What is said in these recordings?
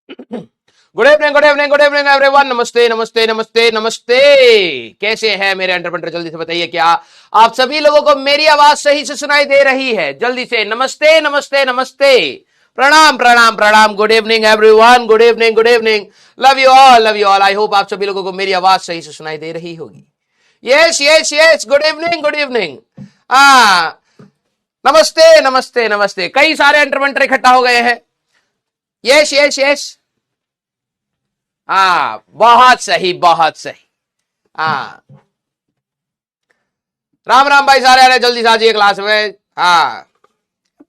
Good evening good evening good evening everyone. नमस्ते नमस्ते नमस्ते नमस्ते। कैसे हैं मेरे एंटरप्रेन्योर? जल्दी से बताइए, क्या आप सभी लोगों को मेरी आवाज सही से सुनाई दे रही है? जल्दी से नमस्ते नमस्ते नमस्ते, प्रणाम प्रणाम प्रणाम। Good evening everyone, good evening good evening. Love you all, love you all. I hope आप सभी लोगों को मेरी आवाज सही से सुनाई दे रही होगी। Yes yes yes, good evening good evening. हाँ, नमस्ते नमस्ते नमस्ते। कई सारे एंटरप्रेन्योर इकट्ठा हो गए हैं। यस यस यस, हाँ बहुत सही बहुत सही। हाँ, राम राम भाई सारे, अरे जल्दी से आ जाइए क्लास में। हाँ,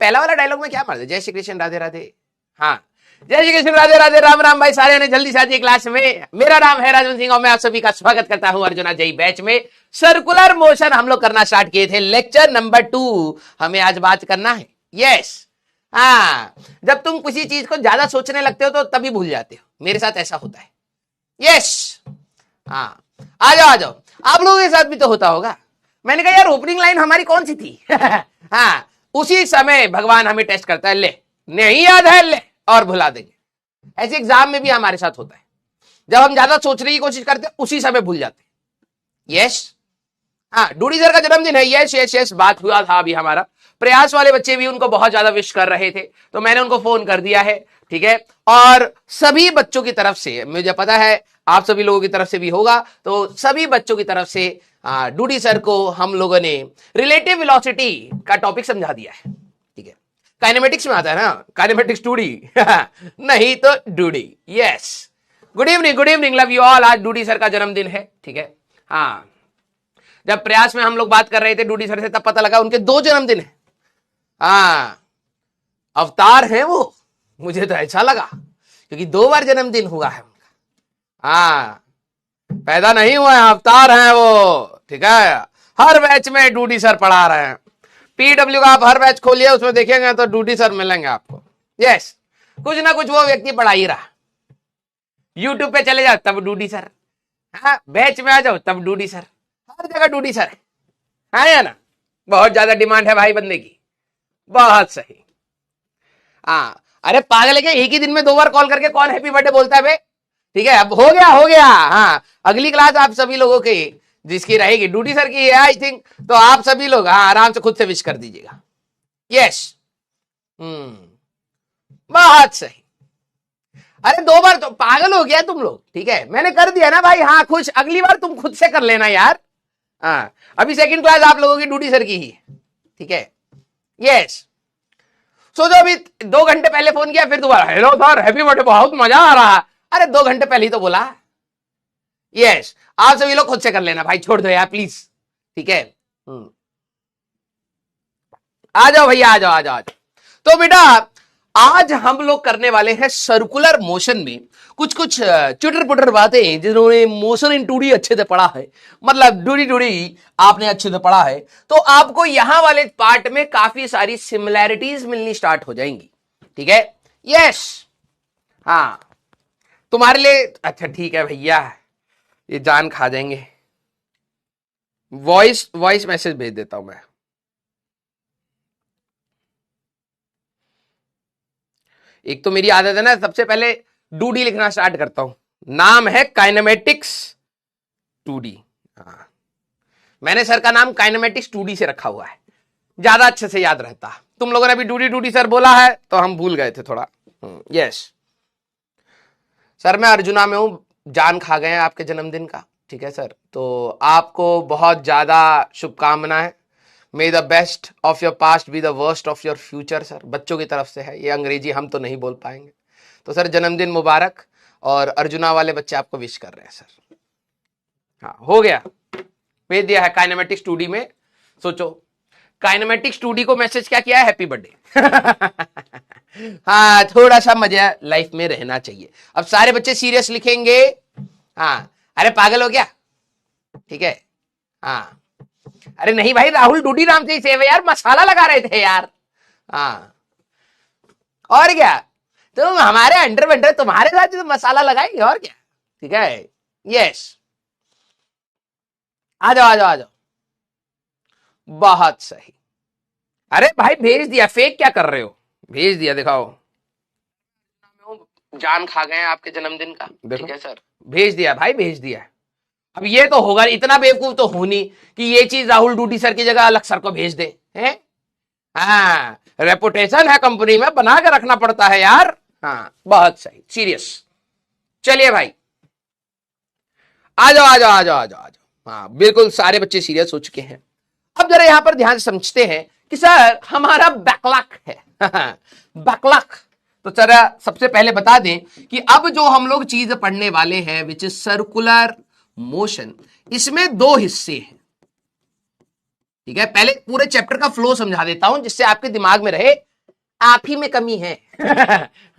पहला वाला डायलॉग में क्या मार दे, जय श्री कृष्ण राधे राधे। हाँ, जय श्री कृष्ण राधे राधे, राम राम भाई सारे ने, जल्दी से आ जाइए क्लास में। मेरा नाम है राजवन सिंह और मैं आप सभी का स्वागत करता हूं अर्जुना जय बैच में। सर्कुलर मोशन हम लोग करना स्टार्ट किए थे, लेक्चर नंबर 2 हमें आज बात करना है। यस, हाँ, जब तुम किसी चीज को ज्यादा सोचने लगते हो तो तभी भूल जाते हो, मेरे साथ ऐसा होता है। यस, हाँ, आ जाओ आ जाओ। आप लोगों के साथ भी तो होता होगा। मैंने कहा यार ओपनिंग लाइन हमारी कौन सी थी? हाँ, उसी समय भगवान हमें टेस्ट करता है, ले नहीं याद है ले, और भुला देंगे। ऐसे एग्जाम में भी हमारे साथ होता है, जब हम ज्यादा सोचने की कोशिश करते हैं उसी समय भूल जाते हैं। यस, हाँ, डूडी सर का जन्मदिन है। यस यस यस, बात हुआ था अभी हमारा। प्रयास वाले बच्चे भी उनको बहुत ज्यादा विश कर रहे थे, तो मैंने उनको फोन कर दिया है, ठीक है। और सभी बच्चों की तरफ से, मुझे पता है आप सभी लोगों की तरफ से भी होगा, तो सभी बच्चों की तरफ से डूडी सर को हम लोगों ने रिलेटिव वेलोसिटी का टॉपिक समझा दिया है, ठीक है। काइनेमेटिक्स में आता है ना, काइनेमेटिक्स डूडी नहीं तो डूडी। Yes, good evening good evening, love you all. आज डूडी सर का जन्मदिन है, ठीक है। हाँ, जब प्रयास में हम लोग बात कर रहे थे डूडी सर से, तब पता लगा उनके 2 जन्मदिन है। हाँ, अवतार है वो, मुझे तो ऐसा लगा, क्योंकि 2 बार जन्मदिन हुआ है उनका। हाँ, पैदा नहीं हुआ है, अवतार है वो, ठीक है। हर बैच में डूडी सर पढ़ा रहे हैं। पीडब्ल्यू का आप हर बैच खोलिए, उसमें देखेंगे तो डूडी सर मिलेंगे आपको। यस, कुछ ना कुछ वो व्यक्ति पढ़ा ही रहा। यूट्यूब पे चले जाओ तब डूडी सर, हाँ, बैच में आ जाओ तब डूडी सर, हर जगह डूडी सर है या ना? बहुत ज्यादा डिमांड है भाई बंदे की। बहुत सही। हाँ, अरे पागल है क्या, एक ही दिन में 2 बार कॉल करके कौन हैप्पी बर्थडे बोलता है बे? ठीक है, अब हो गया हो गया। हाँ, अगली क्लास आप सभी लोगों की जिसकी रहेगी, डूडी सर की है आई थिंक, तो आप सभी लोग हाँ आराम से खुद से विश कर दीजिएगा। यस, बहुत सही। अरे 2 बार तो पागल हो गया तुम लोग, ठीक है, मैंने कर दिया ना भाई। हाँ खुश, अगली बार तुम खुद से कर लेना यार। हाँ, अभी सेकंड क्लास आप लोगों की डूडी सर की ही, ठीक है। यस, सो जो अभी 2 घंटे पहले फोन किया, फिर दोबारा हेलो सर हैप्पी बर्थडे, बहुत मजा आ रहा। अरे 2 घंटे पहले ही तो बोला। यस, आप सभी लोग खुद से कर लेना भाई, छोड़ दो यार प्लीज, ठीक है। आ जाओ भैया, आ जाओ आ जाओ आ जाओ। तो बेटा आज हम लोग करने वाले हैं सर्कुलर मोशन में कुछ कुछ चुटर पुटर बातें, जिन्होंने मोशन इन 2D अच्छे से पढ़ा है, मतलब डूडी डूडी आपने अच्छे से पढ़ा है, तो आपको यहां वाले पार्ट में काफी सारी सिमिलैरिटीज मिलनी स्टार्ट हो जाएंगी, ठीक है। यस, हाँ, तुम्हारे लिए अच्छा ठीक है भैया, ये जान खा जाएंगे। वॉइस वॉइस मैसेज भेज देता हूं मैं। एक तो मेरी आदत है ना, सबसे पहले 2D लिखना स्टार्ट करता हूं। नाम है काइनेमेटिक्स 2D। हाँ, मैंने सर का नाम काइनेमेटिक्स 2D से रखा हुआ है, ज्यादा अच्छे से याद रहता। तुम लोगों ने अभी डूडी डूडी सर बोला है तो हम भूल गए थे थोड़ा। यस सर, मैं अर्जुना में हूं, जान खा गए हैं आपके जन्मदिन का, ठीक है सर। तो आपको बहुत ज्यादा शुभकामनाएं। मे the best of your past be the worst of your future sir, बच्चों की तरफ से है ये, अंग्रेजी हम तो नहीं बोल पाएंगे। तो सर जन्मदिन मुबारक, और अर्जुना वाले बच्चे आपको विश कर रहे हैं सर। हाँ, हो गया, भेज दिया है काइनेमेटिक्स 2D में। सोचो, काइनेमेटिक्स 2D को मैसेज क्या किया है, हैप्पी बर्थडे। हाँ, थोड़ा सा मजा लाइफ में रहना चाहिए। अब सारे बच्चे सीरियस लिखेंगे। हाँ, अरे पागल हो गया, ठीक है। हाँ, अरे नहीं भाई, राहुल डूडी नाम से ही सेव है यार, मसाला लगा रहे थे यार। हाँ, और क्या, तुम हमारे अंडर वेंडर, तुम्हारे साथ तो मसाला लगाएंगे और क्या, ठीक है। यस, आ जाओ आ जाओ आ जाओ, बहुत सही। अरे भाई भेज दिया, फेक क्या कर रहे हो, भेज दिया, दिखाओ। जान खा गए हैं आपके जन्मदिन का। ठीक है सर, भेज दिया भाई, भेज दिया। अब ये तो होगा, इतना बेवकूफ तो हो नहीं कि ये चीज राहुल डूडी सर की जगह अलग सर को भेज दे हैं। हाँ, रेपुटेशन है कंपनी में, बना के रखना पड़ता है यार। हाँ, बहुत सही, सीरियस। चलिए भाई, आ जाओ आ जाओ आ जाओ आ जाओ आ जाओ। हाँ बिल्कुल, सारे बच्चे सीरियस हो चुके हैं। अब जरा यहां पर ध्यान से समझते हैं कि सर हमारा बैकलॉग है। बैकलॉग तो जरा सबसे पहले बता दें कि अब जो हम लोग चीज पढ़ने वाले हैं विच इज सर्कुलर मोशन, इसमें दो हिस्से हैं। ठीक है, पहले पूरे चैप्टर का फ्लो समझा देता हूं जिससे आपके दिमाग में रहे आप ही में कमी है।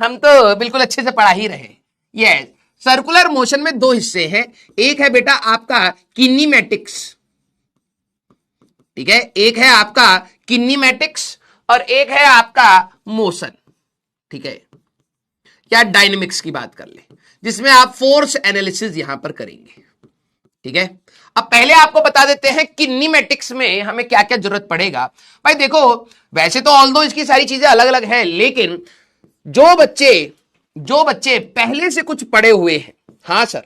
हम तो बिल्कुल अच्छे से पढ़ा ही रहे। यस, सर्कुलर मोशन में दो हिस्से हैं। एक है बेटा आपका किनेमैटिक्स, ठीक है, एक है आपका किनेमैटिक्स और एक है आपका मोशन। ठीक है, क्या डायनेमिक्स की बात कर ले, जिसमें आप फोर्स एनालिसिस यहां पर करेंगे। ठीक है, अब पहले आपको बता देते हैं किनेमैटिक्स में हमें क्या क्या जरूरत पड़ेगा। भाई देखो, वैसे तो ऑल्दो इसकी सारी चीजें अलग अलग हैं, लेकिन जो बच्चे पहले से कुछ पढ़े हुए हैं, हाँ सर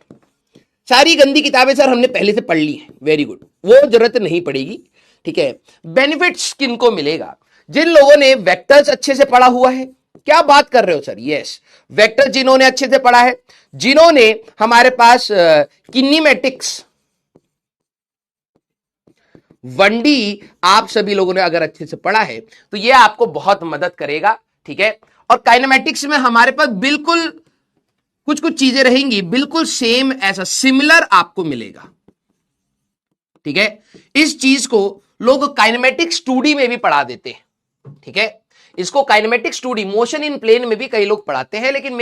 सारी गंदी किताबें सर हमने पहले से पढ़ ली है, वेरी गुड, वो जरूरत नहीं पड़ेगी। ठीक है, बेनिफिट्स किनको मिलेगा? जिन लोगों ने वेक्टर्स अच्छे से पढ़ा हुआ है। क्या बात कर रहे हो सर? यस, वेक्टर जिन्होंने अच्छे से पढ़ा है, जिन्होंने हमारे पास किनेमैटिक्स 1D आप सभी लोगों ने अगर अच्छे से पढ़ा है तो यह आपको बहुत मदद करेगा। ठीक है, और काइनेमैटिक्स में हमारे पास बिल्कुल कुछ कुछ चीजें रहेंगी, बिल्कुल सेम ऐसा सिमिलर आपको मिलेगा। ठीक है, इस चीज को लोग काइनेमैटिक्स 2D में भी पढ़ा देते हैं। ठीक है, इसको kinematics 2D motion in plane में भी कई लोग पढ़ाते हैं, लेकिन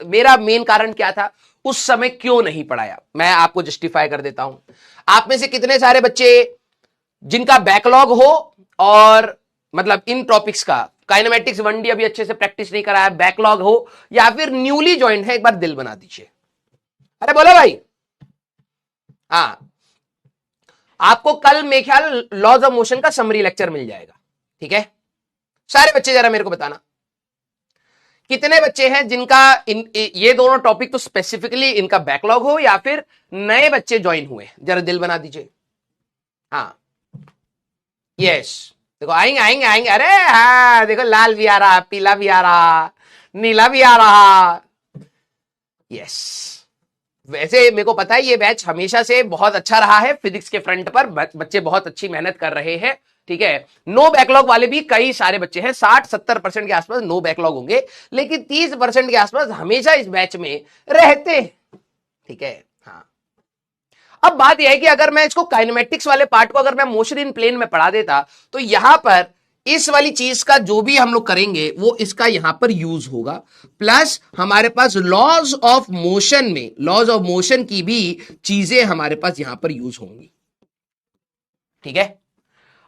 मेरा मेन कारण क्या था, उस समय क्यों नहीं पढ़ाया, मैं आपको जस्टिफाई कर देता हूं। आप में से कितने सारे बच्चे जिनका बैकलॉग हो और मतलब इन टॉपिक्स का काइनेमैटिक्स 1D अभी अच्छे से प्रैक्टिस नहीं कराया, बैकलॉग हो या फिर न्यूली ज्वाइन है, एक बार दिल बना दीजिए। अरे बोलो भाई। हाँ, आपको कल मेरे ख्याल लॉज ऑफ मोशन का समरी लेक्चर मिल जाएगा। ठीक है, सारे बच्चे जरा मेरे को बताना कितने बच्चे हैं जिनका ये दोनों टॉपिक तो स्पेसिफिकली इनका बैकलॉग हो या फिर नए बच्चे ज्वाइन हुए, जरा दिल बना दीजिए। हाँ यस, देखो आएंगे आएंगे आएंगे। अरे हाँ देखो, लाल भी आ रहा, पीला भी आ रहा, नीला भी आ रहा। यस, वैसे मेरे को पता है ये बैच हमेशा से बहुत अच्छा रहा है, फिजिक्स के फ्रंट पर बच्चे बहुत अच्छी मेहनत कर रहे हैं। ठीक है, नो बैकलॉग वाले भी कई सारे बच्चे हैं, 60-70% के आसपास नो बैकलॉग होंगे, लेकिन 30% के आसपास हमेशा इस बैच में रहते हैं। ठीक है, हाँ। अब बात यह है कि अगर मैं इसको काइनेमैटिक्स वाले पार्ट को अगर मैं मोशन इन प्लेन में पढ़ा देता तो यहां पर इस वाली चीज का जो भी हम लोग करेंगे वो इसका यहां पर यूज होगा, प्लस हमारे पास लॉज ऑफ मोशन की भी चीजें हमारे पास यहां पर यूज होंगी। ठीक है,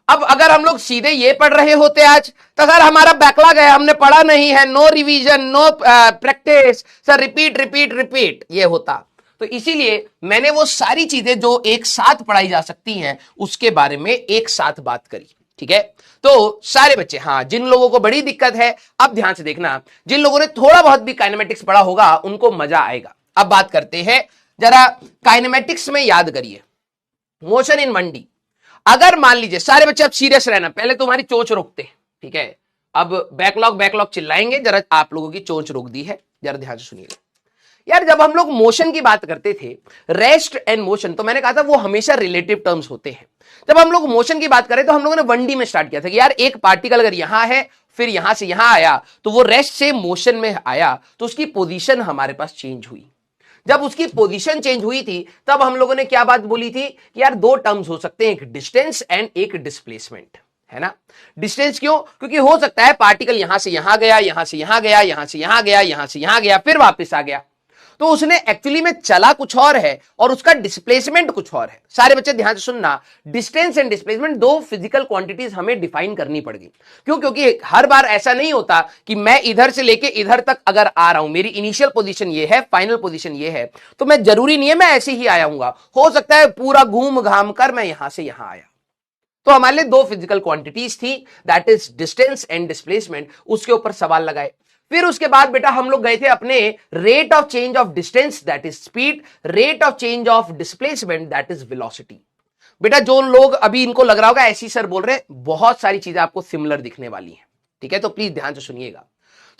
अब अगर हम लोग सीधे ये पढ़ रहे होते आज तो सर हमारा बैकलॉग है, हमने पढ़ा नहीं है, no revision, no practice, sir repeat repeat repeat, ये होता। तो इसीलिए मैंने वो सारी चीजें जो एक साथ पढ़ाई जा सकती हैं उसके बारे में एक साथ बात करी। ठीक है, तो सारे बच्चे, हाँ जिन लोगों को बड़ी दिक्कत है अब ध्यान से देखना, जिन लोगों ने थोड़ा बहुत भी काइनेमैटिक्स पढ़ा होगा उनको मजा आएगा। अब बात करते हैं जरा काइनेमैटिक्स में, याद करिए मोशन इन 1D। अगर मान लीजिए, सारे बच्चे अब सीरियस रहना, पहले तुम्हारी चोंच रोकते हैं। ठीक है, अब बैकलॉग चिल्लाएंगे, जरा आप लोगों की चोंच रोक दी है, जरा ध्यान से सुनिएगा यार। जब हम लोग मोशन की बात करते थे, रेस्ट एंड मोशन, तो मैंने कहा था वो हमेशा रिलेटिव टर्म्स होते हैं। जब हम लोग मोशन की बात करें तो हम लोगों ने 1D में स्टार्ट किया था कि यार एक पार्टिकल अगर यहां है फिर यहां से यहां आया तो वो रेस्ट से मोशन में आया तो उसकी पोजीशन हमारे पास चेंज हुई। जब उसकी पोजीशन चेंज हुई थी तब हम लोगों ने क्या बात बोली थी कि यार दो टर्म्स हो सकते हैं, एक डिस्टेंस एंड एक डिस्प्लेसमेंट, है ना। डिस्टेंस क्यों? क्योंकि हो सकता है पार्टिकल यहां से यहां गया, यहां से यहां गया, यहां से यहां गया, यहां से यहां गया, फिर वापस आ गया, तो उसने एक्चुअली में चला कुछ और है और उसका डिस्प्लेसमेंट कुछ और है। सारे बच्चे ध्यान से सुनना, डिस्टेंस एंड डिस्प्लेसमेंट दो फिजिकल क्वांटिटीज हमें डिफाइन करनी पड़ेगी। क्यों? क्योंकि हर बार ऐसा नहीं होता कि मैं इधर से लेके इधर तक अगर आ रहा हूं, मेरी इनिशियल पोजीशन ये है, फाइनल पोजीशन ये है, तो मैं जरूरी नहीं है मैं ऐसे ही आया हूंगा, हो सकता है पूरा घूम घाम कर मैं यहां से यहां आया। तो हमारे लिए दो फिजिकल क्वांटिटीज थी, that is distance and displacement. उसके ऊपर सवाल लगाए, फिर उसके बाद बेटा हम लोग गए थे अपने rate of change of distance that is speed, rate of change of displacement that is velocity. बेटा जो लोग अभी इनको लग रहा होगा ऐसी सर बोल रहे हैं, बहुत सारी चीजें आपको सिमिलर दिखने वाली हैं, ठीक है, तो प्लीज ध्यान से सुनिएगा।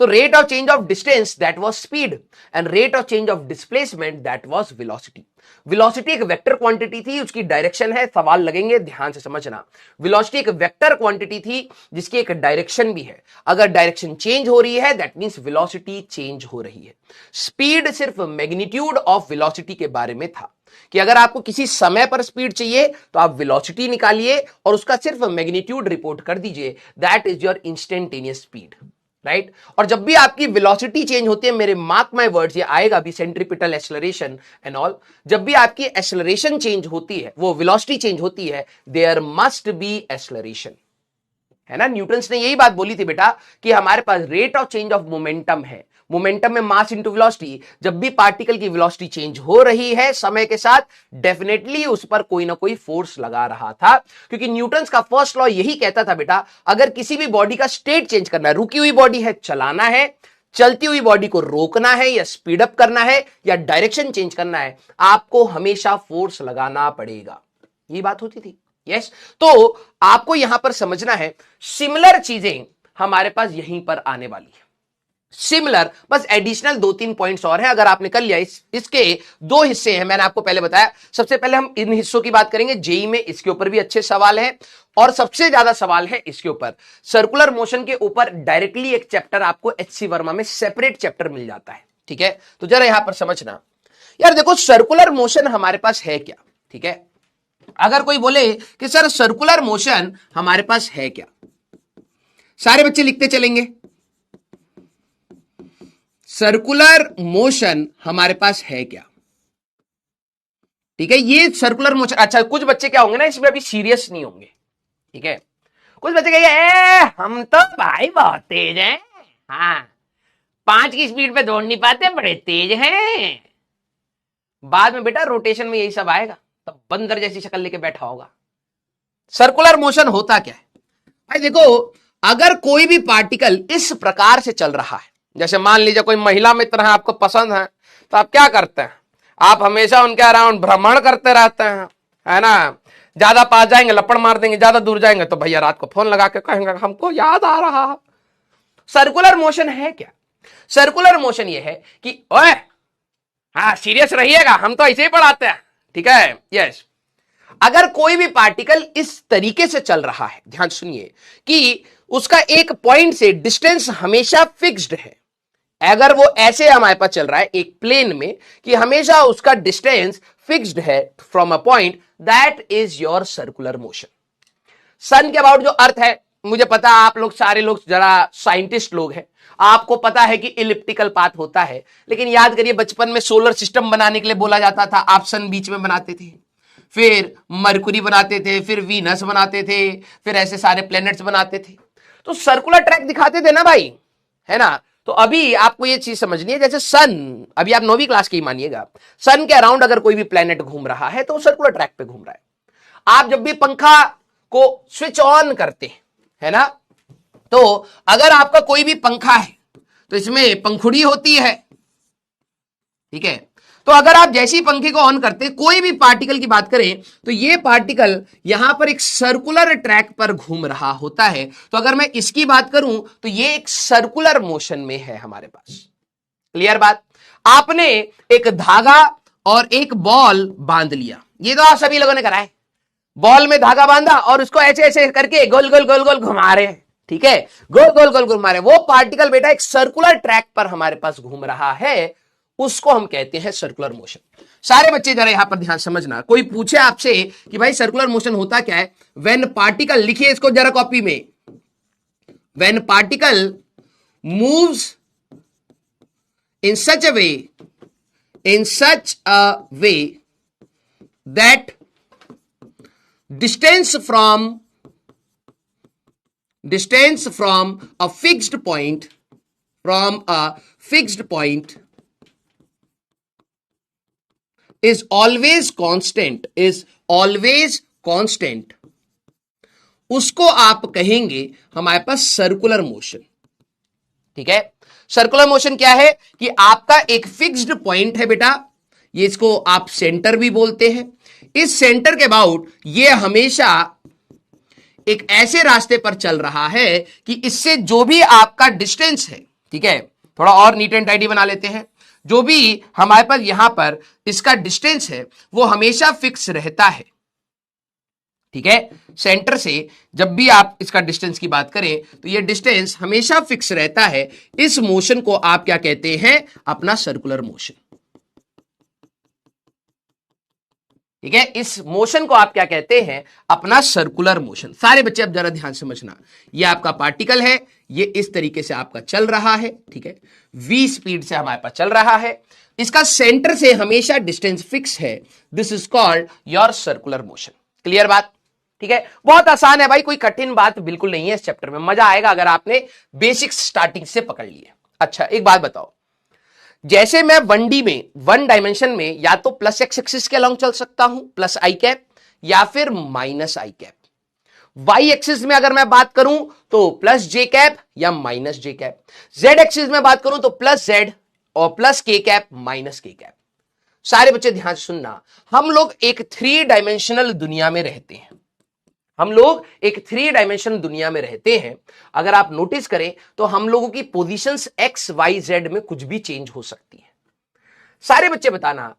तो rate of change of distance that was speed and rate of change of displacement that was velocity. Velocity एक वेक्टर क्वांटिटी थी, उसकी डायरेक्शन है, सवाल लगेंगे, ध्यान से समझना। वेलोसिटी एक वेक्टर क्वांटिटी थी जिसकी एक डायरेक्शन भी है, अगर डायरेक्शन चेंज हो रही है दैट मींस वेलोसिटी चेंज हो रही है। स्पीड सिर्फ मैग्नीट्यूड ऑफ वेलोसिटी के बारे में था कि अगर आपको किसी समय पर स्पीड चाहिए तो आप वेलोसिटी निकालिए और उसका सिर्फ मैग्नीट्यूड रिपोर्ट कर दीजिए, that is your instantaneous speed, right. और जब भी आपकी वेलोसिटी चेंज होती है, मेरे मार्क माय वर्ड्स, ये आएगा भी सेंट्रीपिटल एक्सेलरेशन एंड ऑल, जब भी आपकी एक्सेलरेशन चेंज होती है, वो वेलोसिटी चेंज होती है, देयर मस्ट बी एक्सेलरेशन, है ना। न्यूटन्स ने यही बात बोली थी बेटा कि हमारे पास rate of change of momentum है, मोमेंटम में मास इंटू वेलोसिटी, जब भी पार्टिकल की वेलोसिटी चेंज हो रही है समय के साथ, डेफिनेटली उस पर कोई ना कोई फोर्स लगा रहा था, क्योंकि न्यूटन्स का फर्स्ट लॉ यही कहता था बेटा, अगर किसी भी बॉडी का स्टेट चेंज करना है, रुकी हुई बॉडी है चलाना है, चलती हुई बॉडी को रोकना है या स्पीड अप करना है या डायरेक्शन चेंज करना है, आपको हमेशा फोर्स लगाना पड़ेगा, ये बात होती थी। यस, तो आपको यहां पर समझना है सिमिलर चीजें हमारे पास यहीं पर आने वाली है, सिमिलर, बस एडिशनल 2-3 पॉइंट्स और हैं, अगर आपने कर लिया। इसके 2 हिस्से हैं, मैंने आपको पहले बताया। सबसे पहले हम इन हिस्सों की बात करेंगे, जेई में इसके ऊपर भी अच्छे सवाल हैं और सबसे ज्यादा सवाल है इसके ऊपर। सर्कुलर मोशन के ऊपर डायरेक्टली एक चैप्टर आपको एचसी वर्मा में सेपरेट चैप्टर मिल जाता है, ठीक है। तो जरा यहां पर समझना यार, देखो सर्कुलर मोशन हमारे पास है क्या, ठीक है। अगर कोई बोले कि सर सर्कुलर मोशन हमारे पास है क्या, सारे बच्चे लिखते चलेंगे, सर्कुलर मोशन हमारे पास है क्या, ठीक है। ये सर्कुलर मोशन, अच्छा कुछ बच्चे क्या होंगे ना इसमें अभी सीरियस नहीं होंगे, ठीक है। कुछ बच्चे कहेंगे हम तो भाई बहुत तेज हैं, हाँ 5 की स्पीड पे दौड़ नहीं पाते, बड़े तेज हैं। बाद में बेटा रोटेशन में यही सब आएगा, तब बंदर जैसी शक्ल लेके बैठा होगा। सर्कुलर मोशन होता क्या है भाई, देखो अगर कोई भी पार्टिकल इस प्रकार से चल रहा है, जैसे मान लीजिए कोई महिला मित्र है आपको पसंद है, तो आप क्या करते हैं, आप हमेशा उनके अराउंड भ्रमण करते रहते हैं, है ना। ज्यादा पास जाएंगे लपड़ मार देंगे, ज्यादा दूर जाएंगे तो भैया रात को फोन लगा के कहेंगे हमको याद आ रहा है। सर्कुलर मोशन है क्या, सर्कुलर मोशन ये है कि ओए हाँ सीरियस रहिएगा, हम तो ऐसे ही पढ़ाते हैं, ठीक है। यस, अगर कोई भी पार्टिकल इस तरीके से चल रहा है, ध्यान सुनिए, कि उसका एक पॉइंट से डिस्टेंस हमेशा फिक्स्ड है, अगर वो ऐसे हमारे पास चल रहा है एक प्लेन में कि हमेशा उसका डिस्टेंस फिक्स्ड है from a point, that is your circular motion. Sun के अबाउट जो अर्थ है, मुझे पता है आप लोग सारे लोग जरा साइंटिस्ट लोग हैं, आपको पता है कि इलिप्टिकल पाथ होता है, लेकिन याद करिए बचपन में सोलर सिस्टम बनाने के लिए बोला जाता था, आप सन बीच में बनाते थे, फिर मरकुरी बनाते थे, फिर वीनस बनाते थे, फिर ऐसे सारे प्लैनेट्स बनाते थे, तो सर्कुलर ट्रैक दिखाते थे ना भाई, है ना। तो अभी आपको ये चीज समझनी है, जैसे सन, अभी आप 9वीं क्लास की ही मानिएगा, सन के अराउंड अगर कोई भी प्लैनेट घूम रहा है तो सर्कुलर ट्रैक पे घूम रहा है। आप जब भी पंखा को स्विच ऑन करते हैं, है ना, तो अगर आपका कोई भी पंखा है तो इसमें पंखुड़ी होती है, ठीक है। तो अगर आप जैसे ही पंखे को ऑन करते, कोई भी पार्टिकल की बात करें तो ये पार्टिकल यहां पर एक सर्कुलर ट्रैक पर घूम रहा होता है। तो अगर मैं इसकी बात करूं तो ये एक सर्कुलर मोशन में है हमारे पास। क्लियर बात। आपने एक धागा और एक बॉल बांध लिया, ये तो आप सभी लोगों ने करा है, बॉल में धागा बांधा और उसको ऐसे ऐसे करके गोल गोल गोल गोल घुमा रहे हैं, ठीक है, गोल गोल गोल घुमा रहे हैं। वो पार्टिकल बेटा एक सर्कुलर ट्रैक पर हमारे पास घूम रहा है, उसको हम कहते हैं सर्कुलर मोशन। सारे बच्चे जरा यहां पर ध्यान समझना, कोई पूछे आपसे कि भाई सर्कुलर मोशन होता क्या है, व्हेन पार्टिकल, लिखिए इसको जरा कॉपी में, when particle moves in such a way that distance from a fixed point is always constant, उसको आप कहेंगे हमारे पास सर्कुलर मोशन, ठीक है। सर्कुलर मोशन क्या है कि आपका एक फिक्स्ड पॉइंट है बेटा, ये इसको आप सेंटर भी बोलते हैं। इस सेंटर के अबाउट ये हमेशा एक ऐसे रास्ते पर चल रहा है कि इससे जो भी आपका डिस्टेंस है, ठीक है, थोड़ा और नीट एंड टाइडी बना लेते हैं, जो भी हमारे पास यहां पर इसका डिस्टेंस है वो हमेशा फिक्स रहता है, ठीक है। सेंटर से जब भी आप इसका डिस्टेंस की बात करें तो ये डिस्टेंस हमेशा फिक्स रहता है। इस मोशन को आप क्या कहते हैं? अपना सर्कुलर मोशन, ठीक है। इस मोशन को आप क्या कहते हैं? अपना सर्कुलर मोशन। सारे बच्चे अब जरा ध्यान समझना, ये आपका पार्टिकल है, ये इस तरीके से आपका चल रहा है, ठीक है, v स्पीड से हमारे पास चल रहा है, इसका सेंटर से हमेशा डिस्टेंस फिक्स है। This is called your circular motion. Clear बात? ठीक है, बहुत आसान है भाई, कोई कठिन बात बिल्कुल नहीं है इस चैप्टर में। मजा आएगा अगर आपने बेसिक्स स्टार्टिंग से पकड़ लिए। अच्छा एक बात बताओ, जैसे मैं 1D में, वन डायमेंशन में, या तो प्लस एक्स एक्सिस के अलॉन्ग चल सकता हूं, प्लस आई कैप, या फिर माइनस आई कैप। वाई एक्सिस में अगर मैं बात करूं तो प्लस जे कैप या माइनस जे कैप। जेड एक्सिस में बात करूं तो प्लस जेड और प्लस के कैप माइनस के कैप। सारे बच्चे ध्यान से सुनना, हम लोग एक 3 डायमेंशनल दुनिया में रहते हैं। हम लोग एक 3 डायमेंशन दुनिया में रहते हैं। अगर आप नोटिस करें तो हम लोगों की पोजीशंस एक्स वाई जेड में कुछ भी चेंज हो सकती है। सारे बच्चे बताना,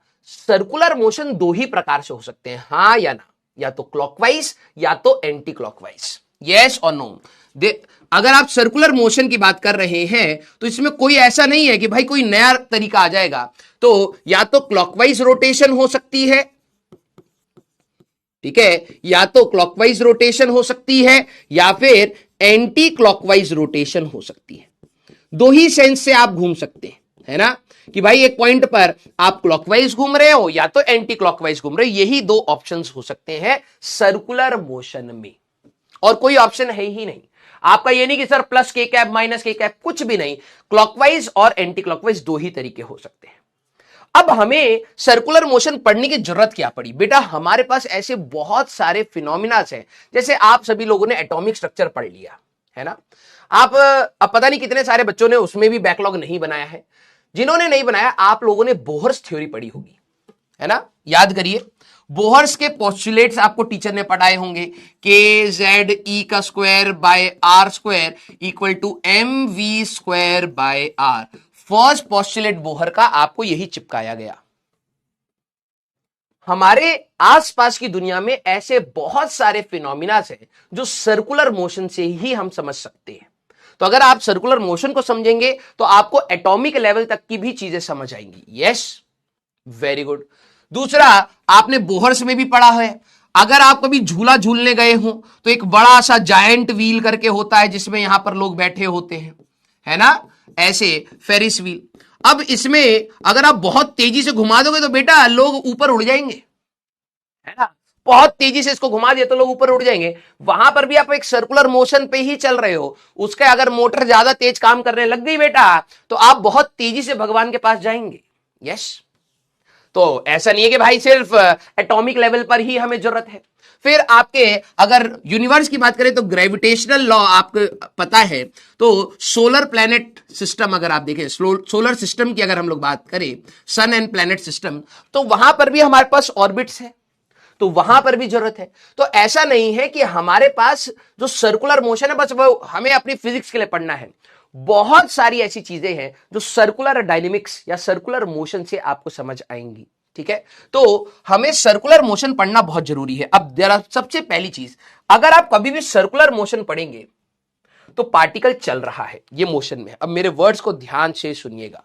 सर्कुलर मोशन 2 ही प्रकार से हो सकते हैं, हां या ना? या तो क्लॉकवाइज या तो एंटी क्लॉकवाइज। यस और नो? अगर आप सर्कुलर मोशन की बात कर रहे हैं तो इसमें कोई ऐसा नहीं है कि भाई कोई नया तरीका आ जाएगा। तो या तो क्लॉकवाइज रोटेशन हो सकती है, ठीक है, या तो क्लॉकवाइज रोटेशन हो सकती है या फिर एंटी क्लॉकवाइज रोटेशन हो सकती है। 2 ही सेंस से आप घूम सकते हैं, है ना, कि भाई एक पॉइंट पर आप क्लॉकवाइज घूम रहे हो या तो एंटी क्लॉकवाइज घूम रहे हो। यही 2 ऑप्शंस हो सकते हैं सर्कुलर मोशन में, और कोई ऑप्शन है ही नहीं। आपका ये नहीं कि सर प्लस के कैप माइनस के कैप, कुछ भी नहीं। क्लॉकवाइज और एंटी क्लॉकवाइज 2 ही तरीके हो सकते हैं। अब हमें सर्कुलर मोशन पढ़ने की जरूरत क्या पड़ी? बेटा हमारे पास ऐसे बहुत सारे फिनोमिनास हैं, जैसे आप सभी लोगों ने एटॉमिक स्ट्रक्चर पढ़ लिया है ना। आप अब पता नहीं कितने सारे बच्चों ने उसमें भी बैकलॉग नहीं बनाया है। जिन्होंने नहीं बनाया, आप लोगों ने बोहर्स थ्योरी पढ़ी होगी, है ना। याद करिए, बोहर्स के पोस्टुलेट्स आपको टीचर ने पढ़ाए होंगे, के जेड ई का square by R square equal to M V square by R. First postulate Bohr का आपको यही चिपकाया गया। हमारे आसपास की दुनिया में ऐसे बहुत सारे फिनोमिना हैं जो सर्कुलर मोशन से ही हम समझ सकते हैं। तो अगर आप सर्कुलर मोशन को समझेंगे तो आपको एटॉमिक लेवल तक की भी चीजें समझ आएंगी। Yes, very good. दूसरा, आपने बोहर्स में भी पढ़ा है, अगर आप कभी झूला झूलने गए हो तो एक बड़ा सा जायंट व्हील करके होता है जिसमें यहां पर लोग बैठे होते हैं, है ना, ऐसे फेरिस व्हील। अब इसमें अगर आप बहुत तेजी से घुमा दोगे तो बेटा लोग ऊपर उड़ जाएंगे, है ना। बहुत तेजी से इसको घुमा दिया तो लोग ऊपर उड़ जाएंगे। वहां पर भी आप एक सर्कुलर मोशन पे ही चल रहे हो, उसका अगर मोटर ज्यादा तेज काम करने लग गई बेटा तो आप बहुत तेजी से भगवान के पास जाएंगे। यस, तो ऐसा नहीं है कि भाई सिर्फ एटॉमिक लेवल पर ही हमें जरूरत है। फिर आपके अगर यूनिवर्स की बात करें तो ग्रेविटेशनल लॉ आपको पता है। तो सोलर प्लैनेट सिस्टम अगर आप देखें, सोलर सिस्टम की अगर हम लोग बात करें, सन एंड प्लैनेट सिस्टम, तो वहां पर भी हमारे पास ऑर्बिट्स है, तो वहां पर भी जरूरत है। तो ऐसा नहीं है कि हमारे पास जो सर्कुलर मोशन है बस वो हमें अपनी फिजिक्स के लिए पढ़ना है। बहुत सारी ऐसी चीजें हैं जो सर्कुलर डायनेमिक्स या सर्कुलर मोशन से आपको समझ आएंगी, ठीक है। तो हमें सर्कुलर मोशन पढ़ना बहुत जरूरी है। अब जरा सबसे पहली चीज, अगर आप कभी भी सर्कुलर मोशन पढ़ेंगे तो पार्टिकल चल रहा है, ये मोशन में। अब मेरे वर्ड्स को ध्यान से सुनिएगा।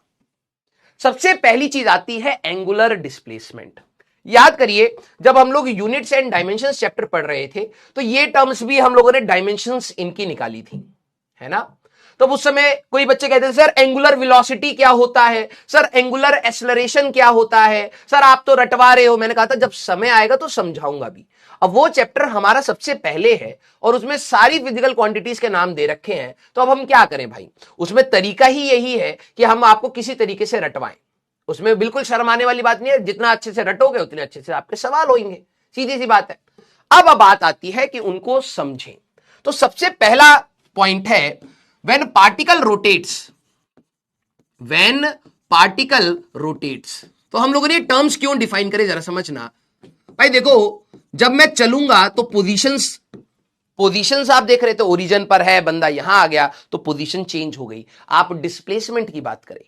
सबसे पहली चीज आती है एंगुलर डिस्प्लेसमेंट। याद करिए, जब हम लोग यूनिट्स एंड डायमेंशंस चैप्टर पढ़ रहे थे तो ये टर्म्स भी हम लोगों ने डायमेंशंस इनकी निकाली थी, है ना। तो उस समय कोई बच्चे कहते थे सर एंगुलर वेलोसिटी क्या होता है, सर एंगुलर एक्सेलरेशन क्या होता है, सर आप तो रटवा रहे हो। मैंने कहा था जब समय आएगा तो समझाऊंगा भी। अब वो चैप्टर हमारा सबसे पहले है और उसमें सारी फिजिकल क्वांटिटीज के नाम दे रखे हैं, तो अब हम क्या करें भाई। उसमें तरीका ही यही है कि हम आपको किसी तरीके से रटवाएं। उसमें बिल्कुल शर्माने वाली बात नहीं है, जितना अच्छे से रटोगे उतने अच्छे से आपके सवाल होंगे, सीधी सी बात है। अब बात आती है कि उनको समझें। तो सबसे पहला पॉइंट है, when particle rotates, when particle rotates. तो हम लोगों ने टर्म्स क्यों डिफाइन करे जरा समझना भाई। देखो जब मैं चलूंगा तो पोजीशंस आप देख रहे थे, ओरिजिन पर है बंदा, यहां आ गया तो पोजीशन चेंज हो गई। आप डिस्प्लेसमेंट की बात करें,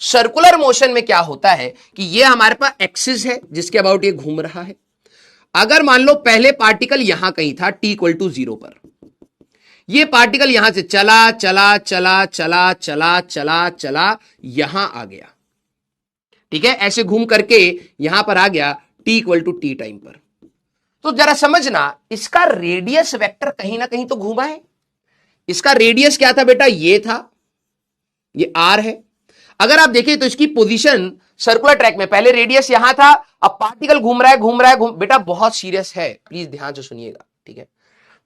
सर्कुलर मोशन में क्या होता है कि ये हमारे पास एक्सिस है जिसके अबाउट ये घूम रहा है। अगर मान लो पहले पार्टिकल यहां कहीं था t इक्वल टू 0 पर, ये पार्टिकल यहां से चला चला चला चला चला चला चला यहां आ गया, ठीक है, ऐसे घूम करके यहां पर आ गया t equal to T time पर। तो जरा समझना, इसका रेडियस वेक्टर कहीं ना कहीं तो घूमा है। इसका रेडियस क्या था बेटा, ये था, ये r है। अगर आप देखें तो इसकी पोजीशन सर्कुलर ट्रैक में पहले रेडियस यहां था, अब पार्टिकल घूम रहा है बेटा बहुत सीरियस है, प्लीज ध्यान से सुनिएगा, ठीक है।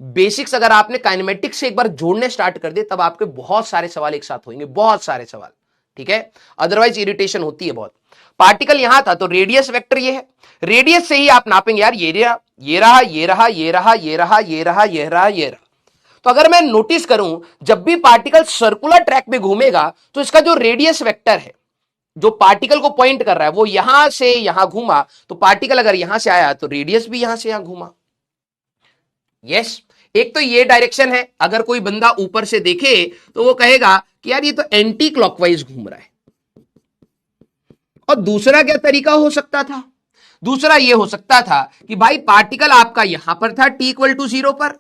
बेसिक्स अगर आपने काइनेमेटिक्स से एक बार जोड़ने स्टार्ट कर दे तब आपके बहुत सारे सवाल एक साथ होंगे, बहुत सारे सवाल, ठीक है, अदरवाइज इरिटेशन होती है बहुत। पार्टिकल यहां था तो रेडियस वेक्टर ये है, रेडियस से ही आप नापेंगे यार, ये रहा ये रहा ये रहा ये रहा ये रहा ये रहा ये रहा ये रहा। तो अगर मैं नोटिस करूं जब भी पार्टिकल सर्कुलर ट्रैक में घूमेगा तो इसका जो रेडियस वेक्टर है जो पार्टिकल को पॉइंट कर रहा है वो यहां से यहां घूमा, तो पार्टिकल अगर यहां से आया तो रेडियस भी यहां से यहां घूमा। यस, एक तो ये डायरेक्शन है, अगर कोई बंदा ऊपर से देखे तो वो कहेगा कि यार ये तो एंटी क्लॉकवाइज घूम रहा है। और दूसरा क्या तरीका हो सकता था, दूसरा ये हो सकता था कि भाई पार्टिकल आपका यहां पर था t इक्वल टू 0 पर,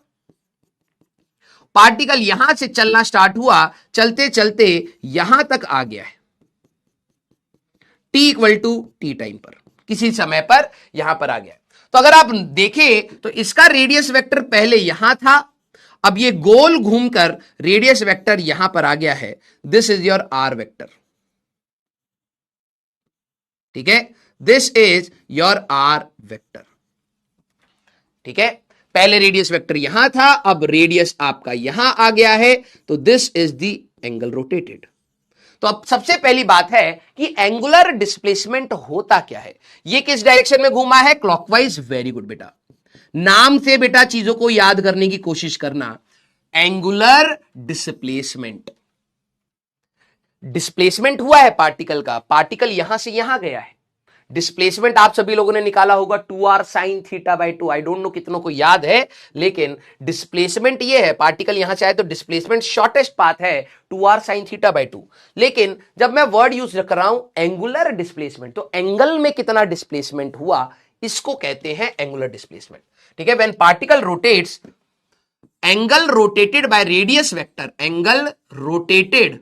पार्टिकल यहां से चलना स्टार्ट हुआ, चलते चलते यहां तक आ गया है t equal to T time पर, किसी समय पर यहां पर आ गया है। तो अगर आप देखें तो इसका रेडियस वेक्टर पहले यहां था, अब ये गोल घूमकर रेडियस वेक्टर यहां पर आ गया है, this is your R vector, ठीक है, this is your R vector, ठीक है। पहले रेडियस वेक्टर यहां था, अब रेडियस आपका यहां आ गया है, तो this is the angle rotated. तो अब सबसे पहली बात है कि एंगुलर डिस्प्लेसमेंट होता क्या है, ये किस डायरेक्शन में घूमा है, क्लॉकवाइज। वेरी गुड बेटा, नाम से बेटा चीजों को याद करने की कोशिश करना। एंगुलर डिस्प्लेसमेंट, डिस्प्लेसमेंट हुआ है पार्टिकल का, पार्टिकल यहां से यहां गया है। डिस्प्लेसमेंट आप सभी लोगों ने निकाला होगा 2r sin theta by 2, I don't know कितनों को याद है, लेकिन डिस्प्लेसमेंट ये है, पार्टिकल यहां से आए तो डिस्प्लेसमेंट शॉर्टेस्ट पाथ है 2r sin थीटा बाई 2। लेकिन जब मैं वर्ड यूज कर रहा हूं एंगुलर डिस्प्लेसमेंट, तो एंगल में कितना डिस्प्लेसमेंट हुआ इसको कहते हैं एंगुलर डिस्प्लेसमेंट, ठीक है। When particle rotates, angle rotated by radius vector, angle rotated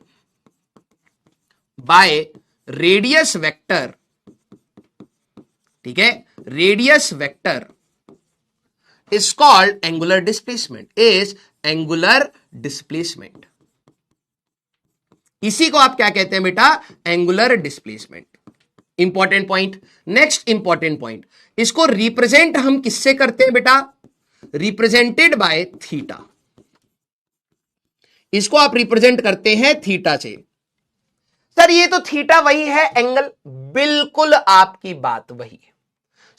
by radius vector, ठीक है, radius vector is called angular displacement, is angular displacement. इसी को आप क्या कहते हैं बेटा, angular displacement. Important point, next important point, इसको रिप्रेजेंट हम किससे करते हैं बेटा, रिप्रेजेंटेड बाय थीटा। इसको आप रिप्रेजेंट करते हैं थीटा से। सर ये तो थीटा वही है एंगल, बिल्कुल आपकी बात वही है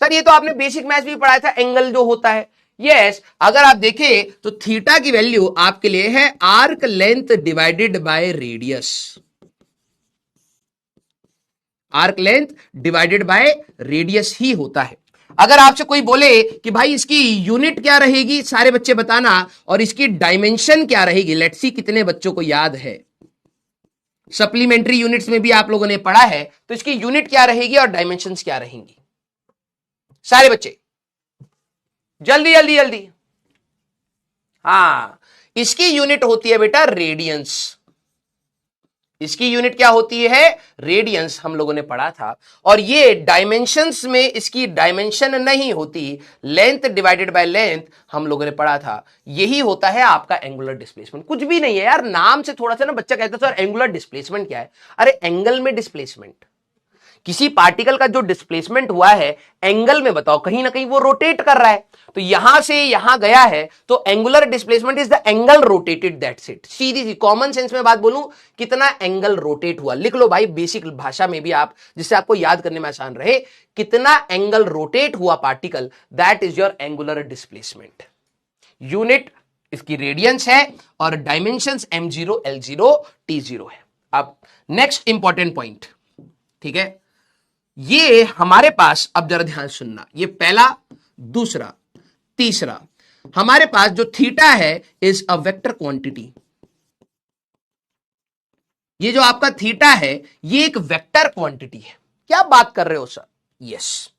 सर, ये तो आपने बेसिक मैथ्स भी पढ़ाया था, एंगल जो होता है। यस, अगर आप देखें तो थीटा की वैल्यू आपके लिए है arc length divided by radius, arc length divided by radius ही होता है। अगर आपसे कोई बोले कि भाई इसकी यूनिट क्या रहेगी, सारे बच्चे बताना, और इसकी डायमेंशन क्या रहेगी, लेट्स सी कितने बच्चों को याद है, सप्लीमेंट्री यूनिट्स में भी आप लोगों ने पढ़ा है, तो इसकी यूनिट क्या रहेगी और डायमेंशंस क्या रहेंगी, सारे बच्चे जल्दी जल्दी जल्दी। हां, इसकी यूनिट होती है बेटा रेडियंस, इसकी यूनिट क्या होती है, रेडियंस, हम लोगों ने पढ़ा था। और ये डायमेंशंस में इसकी डायमेंशन नहीं होती, लेंथ डिवाइडेड बाय लेंथ हम लोगों ने पढ़ा था, यही होता है आपका एंगुलर डिस्प्लेसमेंट। कुछ भी नहीं है यार, नाम से थोड़ा सा ना बच्चा कहता है सर एंगुलर डिस्प्लेसमेंट क्या है, अरे एंगल में डिस्प्लेसमेंट, किसी पार्टिकल का जो डिस्प्लेसमेंट हुआ है एंगल में बताओ, कहीं ना कहीं वो रोटेट कर रहा है, तो यहां से यहां गया है, तो angular displacement is the angle rotated, that's it. सीधी सी कॉमन सेंस में बात बोलूं, कितना एंगल रोटेट हुआ, लिख लो भाई बेसिक भाषा में भी आप, जिससे आपको याद करने में आसान रहे, कितना एंगल रोटेट हुआ particle, that is your angular displacement. Unit इसकी रेडियंस है और डायमेंशंस m0 l0 t0 है। अब नेक्स्ट इंपॉर्टेंट पॉइंट, ठीक है, ये हमारे पास, अब जरा ध्यान सुनना, ये पहला, दूसरा, तीसरा, हमारे पास जो थीटा है इज अ वेक्टर क्वांटिटी। ये जो आपका थीटा है ये एक वेक्टर क्वांटिटी है। क्या बात कर रहे हो सर? यस,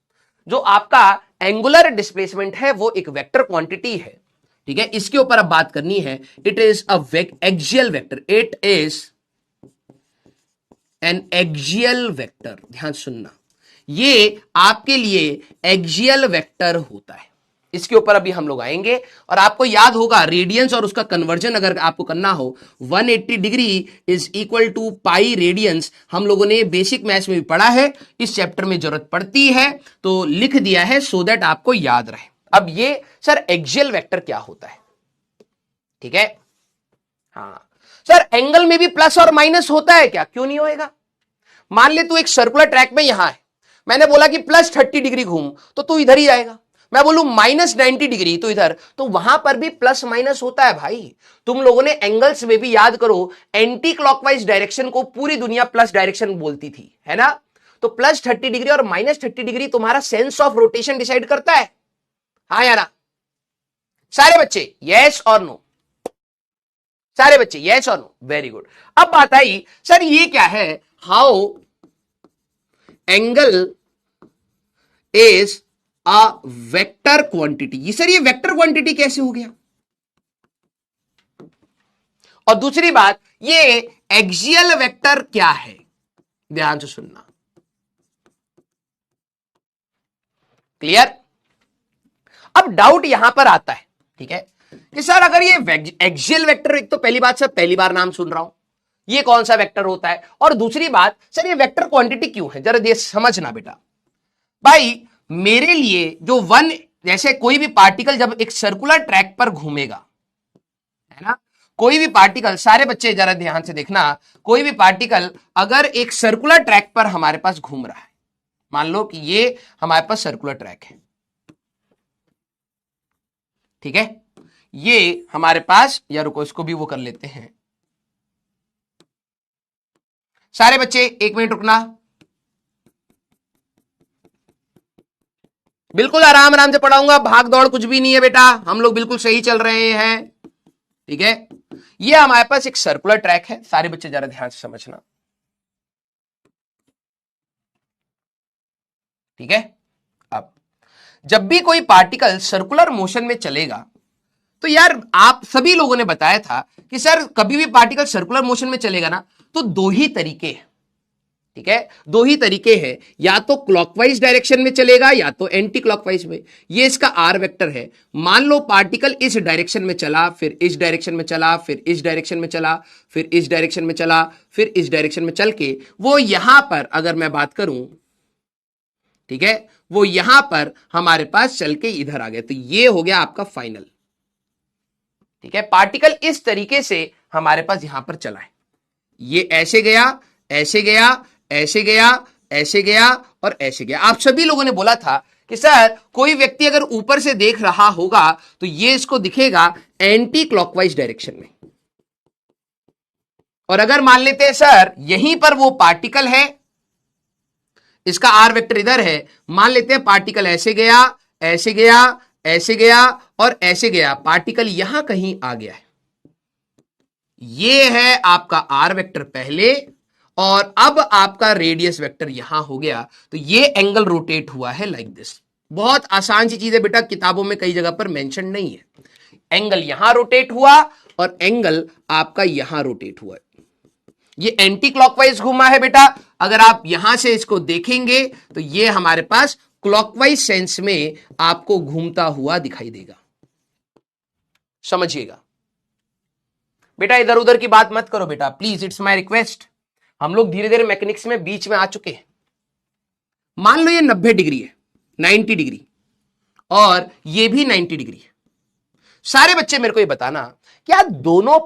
जो आपका एंगुलर डिस्प्लेसमेंट है वो एक वेक्टर क्वांटिटी है, ठीक है। इसके ऊपर अब बात करनी है, it is a axial vector, it is an axial vector. ध्यान सुनना, ये आपके लिए एक्सियल वेक्टर होता है। इसके ऊपर अभी हम लोग आएंगे और आपको याद होगा रेडियंस और उसका कन्वर्जन अगर आपको करना हो, 180 degree is equal to pi radians. हम लोगों ने बेसिक मैथ्स में भी पढ़ा है, इस चैप्टर में जरूरत पड़ती है तो लिख दिया है सो दैट आपको याद रहे। अब ये सर एक्सियल वेक्टर क्या होता है, ठीक है। हाँ सर, एंगल में भी प्लस और माइनस होता है क्या? क्यों नहीं होएगा? मान ले तू एक सर्कुलर ट्रैक में यहां है, मैंने बोला कि +30 डिग्री घूम, तो तू इधर ही जाएगा। मैं बोलूं -90 डिग्री तो इधर, तो वहां पर भी प्लस माइनस होता है भाई। तुम लोगों ने एंगल्स में भी याद करो, एंटी क्लॉकवाइज डायरेक्शन को पूरी दुनिया प्लस डायरेक्शन बोलती थी, है ना। तो +30 डिग्री और -30 डिग्री तुम्हारा सेंस ऑफ रोटेशन डिसाइड करता है। हाँ या ना? सारे बच्चे यस और नो? सारे बच्चे यस और नो? Very good. अब बात आई सर ये क्या है, how angle is a vector quantity. ये सर ये वेक्टर क्वांटिटी कैसे हो गया? और दूसरी बात, ये एक्सियल वेक्टर क्या है? ध्यान से सुनना, क्लियर? अब डाउट यहां पर आता है, ठीक है, कि सर अगर ये एक्सियल वेक्टर, एक तो पहली बात सर पहली बार नाम सुन रहा हूं, ये कौन सा वेक्टर होता है, और दूसरी बात सर ये वेक्टर क्वांटिटी क्यों है? जरा ये समझना बेटा। भाई मेरे लिए जो जैसे कोई भी पार्टिकल जब एक सर्कुलर ट्रैक पर घूमेगा, है ना, कोई भी पार्टिकल, सारे बच्चे जरा ध्यान से देखना, कोई भी पार्टिकल अगर एक सर्कुलर ट्रैक पर हमारे पास घूम रहा है, मान लो कि ये हमारे पास सर्कुलर ट्रैक है, ठीक है, ये हमारे पास, या रुको इसको भी वो कर लेते हैं, सारे बच्चे 1 मिनट रुकना, बिल्कुल आराम आराम से पढ़ाऊंगा, भाग दौड़ कुछ भी नहीं है बेटा, हम लोग बिल्कुल सही चल रहे हैं, ठीक है। ये हमारे पास एक सर्कुलर ट्रैक है, सारे बच्चे जरा ध्यान से समझना, ठीक है। अब जब भी कोई पार्टिकल सर्कुलर मोशन में चलेगा, तो यार आप सभी लोगों ने बताया था कि सर कभी भी पार्टिकल सर्कुलर मोशन में चलेगा ना, तो दो ही तरीके हैं, ठीक है, दो ही तरीके हैं, या तो क्लॉकवाइज डायरेक्शन में चलेगा या तो एंटी क्लॉकवाइज में। ये इसका आर वेक्टर है। मान लो पार्टिकल इस डायरेक्शन में चला, फिर इस डायरेक्शन में चला, फिर इस डायरेक्शन में चला, फिर इस डायरेक्शन में चला, फिर इस डायरेक्शन में चल के वो यहां पर, अगर मैं बात करूं, ठीक है, वो यहां पर हमारे पास चल के इधर आ गया, तो ये हो गया आपका फाइनल, ठीक है। पार्टिकल इस तरीके से हमारे पास यहां पर चला है, ये ऐसे गया, ऐसे गया, ऐसे गया, ऐसे गया और ऐसे गया। आप सभी लोगों ने बोला था कि सर कोई व्यक्ति अगर ऊपर से देख रहा होगा तो ये इसको दिखेगा एंटी क्लॉकवाइज डायरेक्शन में, और अगर मान लेते हैं सर यहीं पर वो पार्टिकल है, इसका आर वेक्टर इधर है, मान लेते हैं पार्टिकल ऐसे गया, ऐसे गया, ऐसे गया और ऐसे गया, पार्टिकल यहां कहीं आ गया है, ये है आपका आर वेक्टर पहले, और अब आपका रेडियस वेक्टर यहां हो गया, तो ये एंगल रोटेट हुआ है लाइक दिस। बहुत आसान सी चीज है बेटा, किताबों में कई जगह पर मेंशन नहीं है। एंगल यहां रोटेट हुआ और एंगल आपका यहां रोटेट हुआ है, ये एंटी क्लॉकवाइज घूमा है बेटा। अगर आप यहां से इसको देखेंगे तो ये हमारे पास क्लॉकवाइज सेंस में आपको घूमता हुआ दिखाई देगा, समझिएगा बेटा। इधर उधर की बात मत करो बेटा प्लीज, इट्स माय रिक्वेस्ट। हम लोग धीरे धीरे मैकेनिक्स में बीच में आ चुके हैं। मान लो ये 90 डिग्री है, 90 डिग्री, और ये भी 90 डिग्री है। सारे बच्चे मेरे को ये बताना, क्या दोनों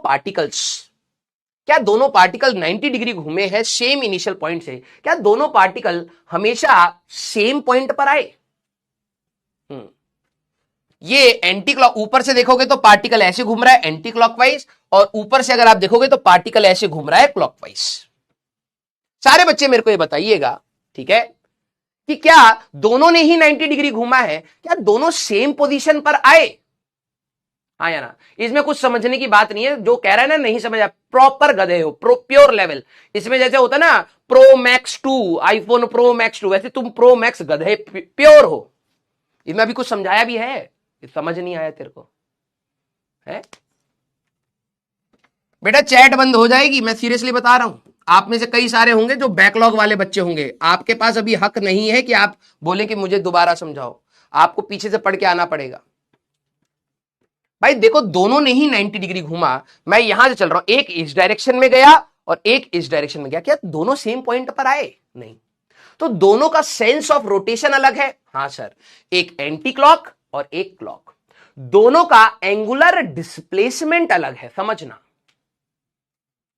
पार्टिकल 90 डिग्री घूमे हैं सेम इनिशियल पॉइंट से? क्या दोनों पार्टिकल हमेशा सेम पॉइंट पर आए? ये एंटी क्लॉक, ऊपर से देखोगे तो पार्टिकल ऐसे घूम रहा है एंटी क्लॉकवाइज, और ऊपर से अगर आप देखोगे तो पार्टिकल ऐसे घूम रहा है क्लॉकवाइज। सारे बच्चे मेरे को ये बताइएगा, ठीक है, कि क्या दोनों ने ही 90 डिग्री घूमा है, क्या दोनों सेम पोजीशन पर आए? हाँ या ना? इसमें कुछ समझने की बात नहीं है, जो कह रहा है ना नहीं समझा, प्रॉपर गधे हो, प्योर लेवल। इसमें जैसे होता ना pro max 2, iPhone pro max 2, वैसे तुम प्रो मैक्स गधे प्योर हो। इसमें अभी कुछ समझाया भी है, समझ नहीं आया तेरे को है? बेटा चैट बंद हो जाएगी, मैं सीरियसली बता रहा हूं। आप में से कई सारे होंगे जो बैकलॉग वाले बच्चे होंगे, आपके पास अभी हक नहीं है कि आप बोले कि मुझे दोबारा समझाओ, आपको पीछे से पढ़ के आना पड़ेगा। भाई देखो, दोनों ने ही 90 डिग्री घूमा, मैं यहां से चल रहा हूं, एक इस डायरेक्शन में गया और एक इस डायरेक्शन में गया, क्या दोनों सेम पॉइंट पर आए? नहीं। तो दोनों का सेंस ऑफ रोटेशन अलग है। हाँ सर, एक एंटी क्लॉक और एक क्लॉक। दोनों का एंगुलर डिस्प्लेसमेंट अलग है, समझना।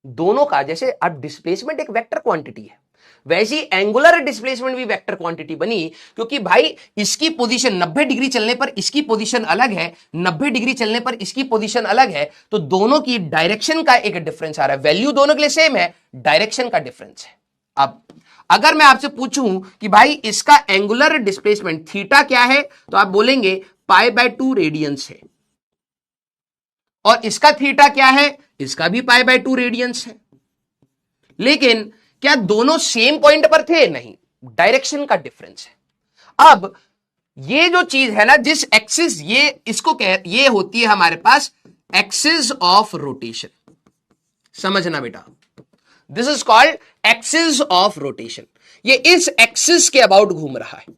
दोनों का, जैसे अब डिस्प्लेसमेंट एक वेक्टर क्वांटिटी है, वैसी एंगुलर डिस्प्लेसमेंट भी वेक्टर क्वांटिटी बनी, क्योंकि भाई इसकी पोजीशन 90 डिग्री चलने पर इसकी पोजीशन अलग है, 90 डिग्री चलने पर इसकी पोजीशन अलग है, तो दोनों की डायरेक्शन का एक डिफरेंस आ रहा है। वैल्यू दोनों के लिए सेम है, डायरेक्शन का डिफरेंस है। अब अगर मैं आपसे पूछूं कि भाई इसका एंगुलर डिस्प्लेसमेंट थीटा क्या है, तो आप बोलेंगे π/2 रेडियंस है, और इसका थीटा क्या है, इसका भी π/2 रेडियंस है। लेकिन क्या दोनों सेम पॉइंट पर थे? नहीं, डायरेक्शन का डिफरेंस है। अब ये जो चीज है ना, जिस एक्सिस, ये इसको ये होती है हमारे पास एक्सिस ऑफ रोटेशन। समझना बेटा, this is called axis of rotation. ये इस एक्सिस के अबाउट घूम रहा है।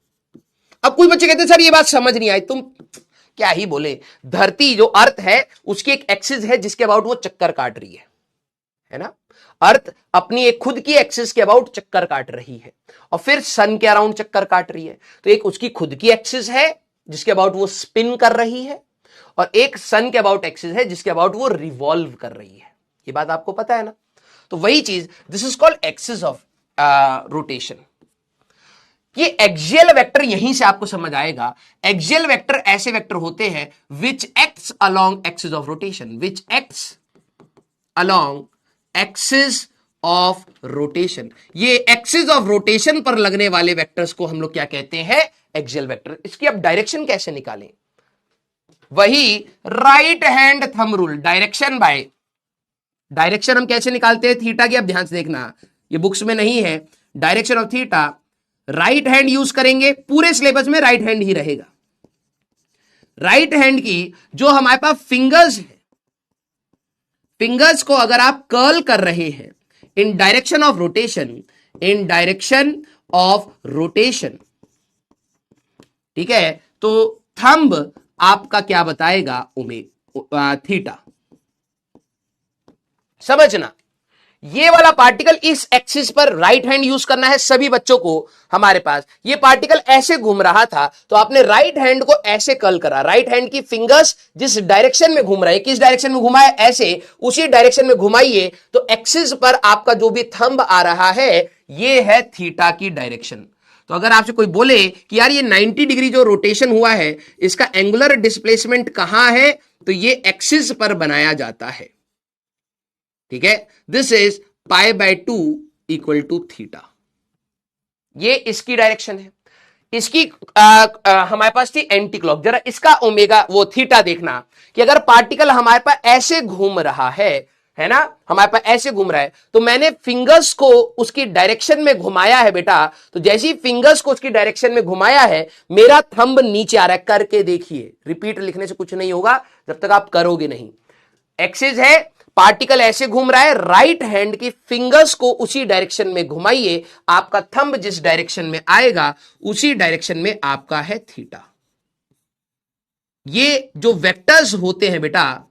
अब कुछ बच्चे कहते हैं सर ये बात समझ नहीं आई, तुम क्या ही बोले। धरती जो अर्थ है उसकी एक एक्सिस है जिसके अबाउट वो चक्कर काट रही है ना। अर्थ अपनी एक खुद की एक्सिस के अबाउट चक्कर काट रही है, और फिर सन के अराउंड चक्कर काट रही है। तो एक उसकी खुद की एक्सिस है जिसके अबाउट वो स्पिन कर रही है, और एक सन के अबाउट एक्सिस है जिसके अबाउट वो रिवॉल्व कर रही है। ये बात आपको पता है ना। तो वही चीज, this is called axis of rotation. ये एक्सियल वेक्टर यहीं से आपको समझ आएगा। एक्सियल वेक्टर ऐसे वेक्टर होते हैं which acts along axis of rotation, which acts along axis of rotation. ये एक्सिस ऑफ रोटेशन पर लगने वाले वेक्टर्स को हम लोग क्या कहते हैं? Axial vector. इसकी अब डायरेक्शन कैसे निकालें? वही right hand thumb rule, direction by direction हम कैसे निकालते हैं थीटा की? अब ध्यान से देखना, ये बुक्स में नहीं है। Direction of theta right hand use करेंगे, पूरे सिलेबस में राइट हैंड ही रहेगा। राइट हैंड की जो हमारे पास फिंगर्स है, फिंगर्स को अगर आप कर्ल कर रहे हैं इन direction of rotation, in direction of rotation, ठीक है, तो थंब आपका क्या बताएगा? थीटा। समझना, ये वाला पार्टिकल इस एक्सिस पर राइट हैंड यूज करना है सभी बच्चों को। हमारे पास ये पार्टिकल ऐसे घूम रहा था, तो आपने राइट हैंड को ऐसे कर्ल करा। राइट हैंड की फिंगर्स जिस डायरेक्शन में घूम रहे, किस डायरेक्शन में घुमाए? ऐसे, उसी डायरेक्शन में घुमाइए, तो एक्सिस पर आपका जो भी थंब आ रहा है ये है थीटा की डायरेक्शन। तो अगर आपसे कोई बोले कि यार ये 90 डिग्री जो रोटेशन हुआ है इसका एंगुलर डिस्प्लेसमेंट कहां है, तो ये एक्सिस पर बनाया जाता है, ठीक है। This is π/2 equal to theta. ये इसकी डायरेक्शन है। इसकी हमारे पास थी एंटी क्लॉक। जरा इसका ओमेगा वो थीटा देखना कि अगर पार्टिकल हमारे पास ऐसे घूम रहा है ना, हमारे पास ऐसे घूम रहा है, तो मैंने फिंगर्स को उसकी डायरेक्शन में घुमाया है बेटा। तो जैसे ही फिंगर्स को उसकी डायरेक्शन में घुमाया है, मेरा थंब नीचे आ रहा है। करके देखिए, रिपीट लिखने से कुछ नहीं होगा जब तक आप करोगे नहीं। एक्सिस है, पार्टिकल ऐसे घूम रहा है, राइट हैंड की फिंगर्स को उसी डायरेक्शन में घुमाइए, आपका थंब जिस डायरेक्शन में आएगा उसी डायरेक्शन में आपका है थीटा। ये जो वेक्टर्स होते हैं बेटा,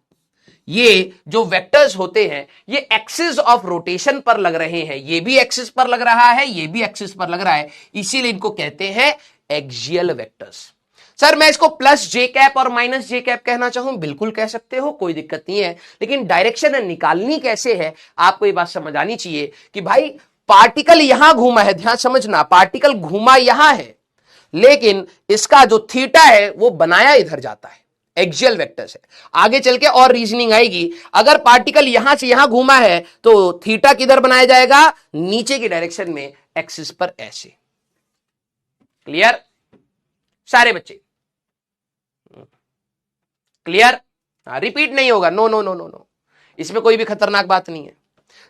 ये जो वेक्टर्स होते हैं ये एक्सिस ऑफ रोटेशन पर लग रहे हैं। ये भी एक्सिस पर लग रहा है, ये भी एक्सिस पर लग रहा है, इसीलिए इनको कहते हैं एक्सियल वेक्टर्स। सर मैं इसको प्लस जे कैप और माइनस जे कैप कहना चाहूं, बिल्कुल कह सकते हो, कोई दिक्कत नहीं है। लेकिन डायरेक्शन निकालनी कैसे है आपको ये बात समझ आनी चाहिए कि भाई पार्टिकल यहां घूमा है, ध्यान समझना, पार्टिकल घूमा यहां है, लेकिन इसका जो थीटा है वो बनाया इधर जाता है, एक्सियल वेक्टर्स है। आगे चल के और रीजनिंग आएगी। अगर पार्टिकल यहां से यहां घूमा है तो थीटा किधर बनाया जाएगा, नीचे की डायरेक्शन में, एक्सिस पर ऐसे। क्लियर सारे बच्चे? क्लियर? रिपीट नहीं होगा, no no no no no, इसमें कोई भी खतरनाक बात नहीं है।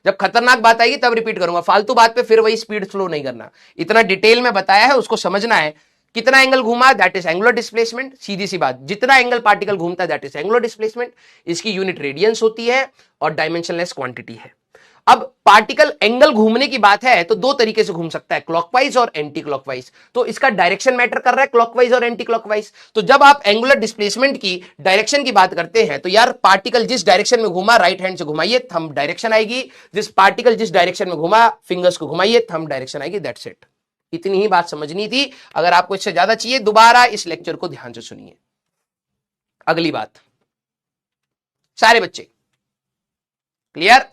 जब खतरनाक बात आएगी तब रिपीट करूंगा, फालतू बात पे फिर वही स्पीड स्लो नहीं करना। इतना डिटेल में बताया है, उसको समझना है। कितना एंगल घूमा, दैट इज एंगुलर डिस्प्लेसमेंट। सीधी सी बात, जितना एंगल पार्टिकल घूमता है दैट इज एंगुलर डिस्प्लेसमेंट। इसकी यूनिट रेडियंस होती है और डायमेंशनलेस क्वांटिटी है। अब पार्टिकल एंगल घूमने की बात है तो दो तरीके से घूम सकता है, क्लॉकवाइज और एंटी क्लॉकवाइज। तो इसका डायरेक्शन मैटर कर रहा है, क्लॉकवाइज और एंटी क्लॉकवाइज। तो जब आप एंगुलर डिस्प्लेसमेंट की डायरेक्शन की बात करते हैं तो यार पार्टिकल जिस डायरेक्शन में घुमा, राइट हैंड से घुमाइए, थंब डायरेक्शन आएगी। जिस पार्टिकल जिस डायरेक्शन में घुमा, फिंगर्स को घुमाइए, थंब डायरेक्शन आएगी। That's it. इतनी ही बात समझनी थी। अगर आपको इससे ज्यादा चाहिए दोबारा इस लेक्चर को ध्यान से सुनिए। अगली बात, सारे बच्चे क्लियर?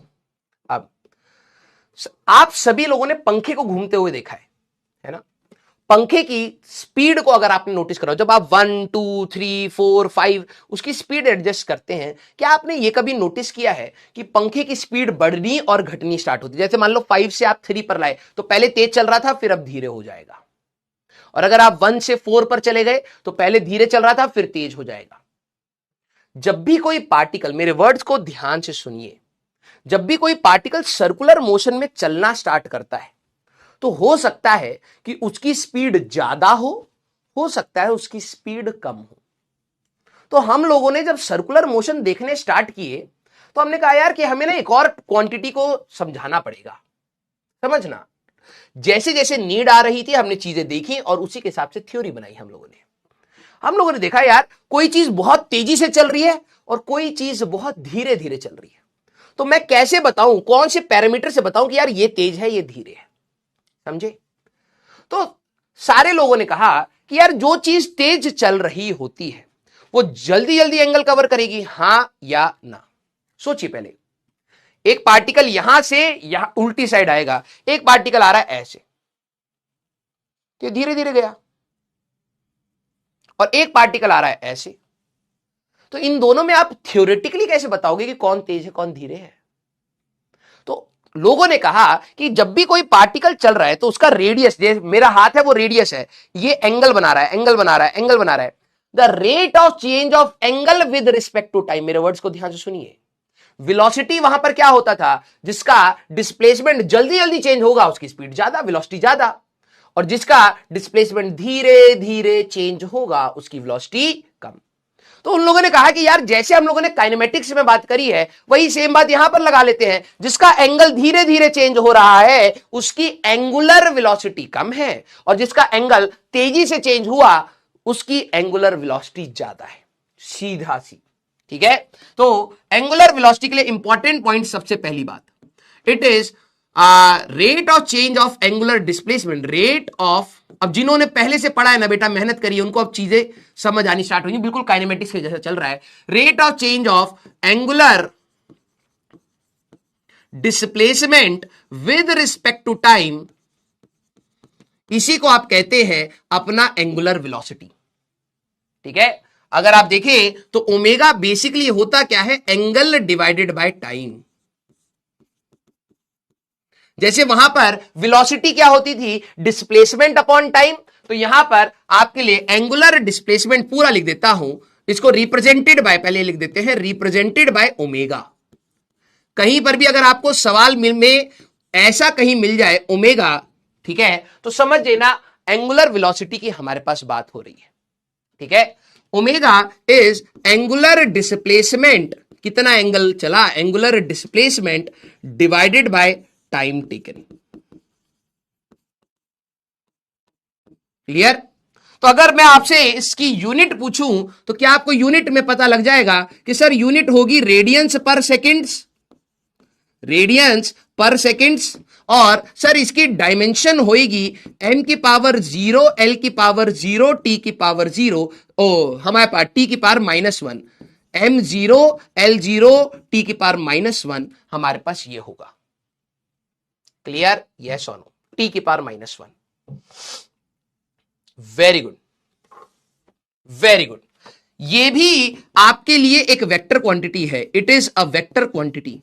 अब आप सभी लोगों ने पंखे को घूमते हुए देखा है ना? पंखे की स्पीड को अगर आपने नोटिस करा, जब आप 1 2 3 4 5 उसकी स्पीड एडजस्ट करते हैं, क्या आपने ये कभी नोटिस किया है कि पंखे की स्पीड बढ़नी और घटनी स्टार्ट होती है? जैसे मान लो 5 से आप 3 पर लाए तो पहले तेज चल रहा था, फिर अब धीरे हो जाएगा। और अगर आप 1 से 4 पर चले गए तो पहले धीरे चल रहा था, फिर तेज हो जाएगा। जब भी कोई पार्टिकल, मेरे वर्ड्स को ध्यान से सुनिए, जब भी कोई पार्टिकल सर्कुलर मोशन में चलना स्टार्ट करता है तो हो सकता है कि उसकी स्पीड ज्यादा हो सकता है उसकी स्पीड कम हो। तो हम लोगों ने जब सर्कुलर मोशन देखने स्टार्ट किए तो हमने कहा यार कि हमें ना एक और क्वांटिटी को समझाना पड़ेगा। समझना, जैसे जैसे नीड आ रही थी हमने चीजें देखी और उसी के हिसाब से थ्योरी बनाई। हम लोगों ने देखा यार कोई चीज बहुत तेजी से चल रही है और कोई चीज बहुत धीरे धीरे चल रही है। तो मैं कैसे बताऊं, कौन से पैरामीटर से बताऊं कि यार ये तेज है ये धीरे है? समझे? तो सारे लोगों ने कहा कि यार जो चीज तेज चल रही होती है वो जल्दी जल्दी एंगल कवर करेगी, हां या ना? सोचिए पहले, एक पार्टिकल यहां से यहां उल्टी साइड आएगा, एक पार्टिकल आ रहा है ऐसे, तो धीरे धीरे गया, और एक पार्टिकल आ रहा है ऐसे। तो इन दोनों में आप थ्योरेटिकली कैसे बताओगे कि कौन तेज है कौन धीरे है? तो लोगों ने कहा कि जब भी कोई पार्टिकल चल रहा है तो उसका रेडियस, जैसे मेरा हाथ है वो रेडियस है, ये एंगल बना रहा है, एंगल बना रहा है, एंगल बना रहा है। The rate of change of angle with respect to time, मेरे वर्ड्स को ध्यान से सुनिए। वेलोसिटी वहां पर क्या होता था, जिसका डिस्प्लेसमेंट जल्दी जल्दी चेंज होगा उसकी स्पीड ज्यादा, वेलोसिटी ज्यादा, और जिसका डिस्प्लेसमेंट धीरे धीरे चेंज होगा उसकी वेलोसिटी कम। तो उन लोगों ने कहा कि यार जैसे हम लोगों ने काइनेमेटिक्स में बात करी है वही सेम बात यहां पर लगा लेते हैं। जिसका एंगल धीरे धीरे चेंज हो रहा है उसकी एंगुलर वेलोसिटी कम है, और जिसका एंगल तेजी से चेंज हुआ उसकी एंगुलर वेलोसिटी ज्यादा है। सीधा सी, ठीक है? तो एंगुलर वेलोसिटी के लिए इंपॉर्टेंट पॉइंट, सबसे पहली बात, it is rate of change of angular displacement, rate of. अब जिन्होंने पहले से पढ़ा है ना बेटा, मेहनत करिए, उनको अब चीजें समझ आनी स्टार्ट होगी, बिल्कुल काइनेमेटिक्स के जैसा चल रहा है। Rate of change of angular displacement with respect to time, इसी को आप कहते हैं अपना एंगुलर वेलोसिटी। ठीक है? अगर आप देखें तो ओमेगा बेसिकली होता क्या है, एंगल डिवाइडेड बाय टाइम। जैसे वहां पर वेलोसिटी क्या होती थी, डिस्प्लेसमेंट अपॉन टाइम, तो यहां पर आपके लिए एंगुलर डिस्प्लेसमेंट पूरा लिख देता हूं, इसको रिप्रेजेंटेड बाय, पहले लिख देते हैं रिप्रेजेंटेड बाय ओमेगा। कहीं पर भी अगर आपको सवाल में ऐसा कहीं मिल जाए ओमेगा, ठीक है, तो समझ लेना एंगुलर वेलोसिटी की हमारे पास बात हो रही है। ठीक है? ओमेगा इज एंगुलर डिस्प्लेसमेंट, कितना एंगल चला, angular displacement divided by time taken. Clear? तो अगर मैं आपसे इसकी यूनिट पूछूं तो क्या आपको यूनिट में पता लग जाएगा कि सर यूनिट होगी रेडियंस पर सेकेंड्स, रेडियंस पर सेकेंड्स, और सर इसकी डायमेंशन होगी m की पावर 0, l की पावर 0, t की पावर 0, हमारे पास t की पावर -1, m0 l0 t की पावर -1 हमारे पास ये होगा। क्लियर? यस और नो? t की power -1। Very good, very good. ये भी आपके लिए एक वेक्टर क्वांटिटी है, it is a vector quantity.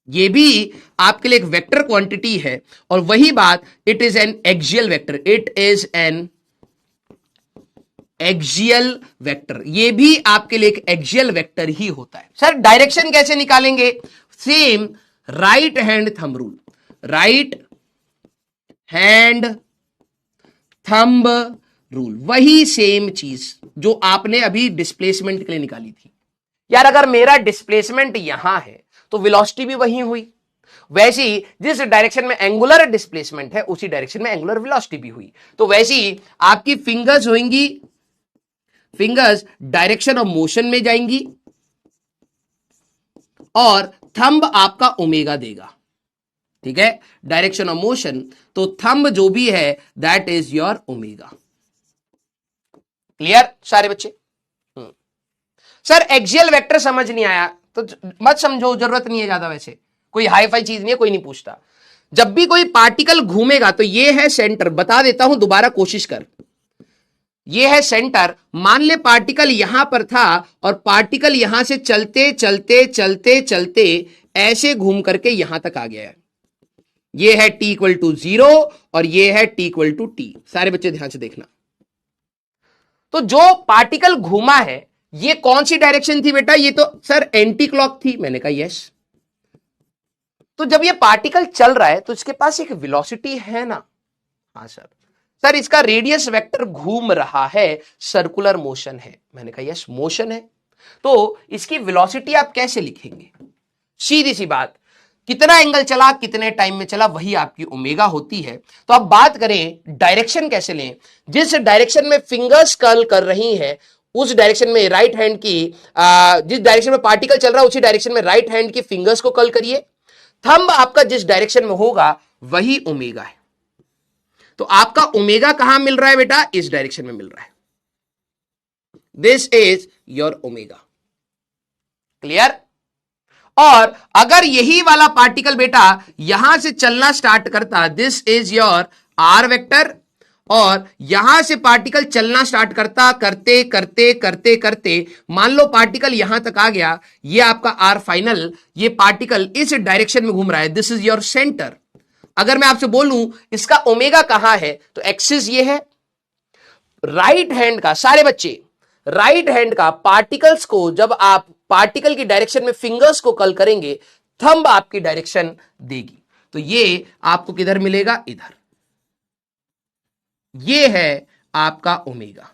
ये भी आपके लिए एक वेक्टर क्वांटिटी है, और वही बात, it is an axial vector, it is an axial vector. ये भी आपके लिए एक एक्सियल वेक्टर ही होता है। सर डायरेक्शन कैसे निकालेंगे? Same right hand thumb rule, right hand thumb rule, वही सेम चीज जो आपने अभी डिस्प्लेसमेंट के लिए निकाली थी। यार अगर मेरा डिस्प्लेसमेंट यहां है तो वेलोसिटी भी वही हुई, वैसे ही जिस डायरेक्शन में एंगुलर डिस्प्लेसमेंट है उसी डायरेक्शन में एंगुलर वेलोसिटी भी हुई। तो वैसे ही आपकी फिंगर्स होंगी, फिंगर्स डायरेक्शन ऑफ मोशन में जाएंगी और थंब आपका ओमेगा देगा, ठीक है, डायरेक्शन ऑफ मोशन। तो थंब जो भी है that is your omega. Clear सारे बच्चे? सर एक्सियल वेक्टर समझ नहीं आया तो मत समझो, जरूरत नहीं है ज्यादा, वैसे कोई हाई फाई चीज नहीं है, कोई नहीं पूछता। जब भी कोई पार्टिकल घूमेगा तो ये है सेंटर, बता देता हूं दोबारा कोशिश कर, ये है सेंटर। मान ले पार्टिकल यहां पर था और पार्टिकल यहां से चलते चलते चलते चलते ऐसे घूम करके यहां तक आ गया है। ये है t इक्वल टू 0 और ये है t इक्वल टू t। सारे बच्चे ध्यान से देखना। तो जो पार्टिकल घूमा है ये कौन सी डायरेक्शन थी बेटा? ये तो सर एंटी क्लॉक थी। मैंने कहा यस। तो जब ये पार्टिकल चल रहा है तो इसके पास एक वेलोसिटी है ना? हाँ सर। सर इसका रेडियस वेक्टर घूम रहा है, सर्कुलर मोशन है। मैंने कहा यस मोशन है। तो इसकी वेलोसिटी आप कैसे लिखेंगे? सीधी सी बात, कितना एंगल चला, कितने टाइम में चला, वही आपकी ओमेगा होती है। तो अब बात करें डायरेक्शन कैसे लें। जिस डायरेक्शन में फिंगर्स कर्ल कर रही हैं उस डायरेक्शन में राइट हैंड की, जिस डायरेक्शन में पार्टिकल चल रहा है उसी डायरेक्शन में राइट हैंड की फिंगर्स को कर्ल करिए। थंब आपका जिस डायरेक्शन में होगा वही ओमेगा है। तो आपका ओमेगा कहां मिल रहा है बेटा? इस डायरेक्शन में मिल रहा है। This is your omega. Clear? और अगर यही वाला पार्टिकल बेटा यहां से चलना स्टार्ट करता, this is your R vector, और यहां से पार्टिकल चलना स्टार्ट करता, करते करते करते करते मान लो पार्टिकल यहां तक आ गया, ये आपका आर फाइनल, ये पार्टिकल इस डायरेक्शन में घूम रहा है, दिस इज योर सेंटर। अगर मैं आपसे बोलूं इसका ओमेगा कहां है तो एक्सिस ये है। राइट हैंड का, सारे बच्चे राइट हैंड का पार्टिकल्स को जब आप पार्टिकल की डायरेक्शन में फिंगर्स को कर्ल करेंगे थंब आपकी डायरेक्शन देगी। तो ये आपको किधर मिलेगा? इधर। ये है आपका ओमेगा।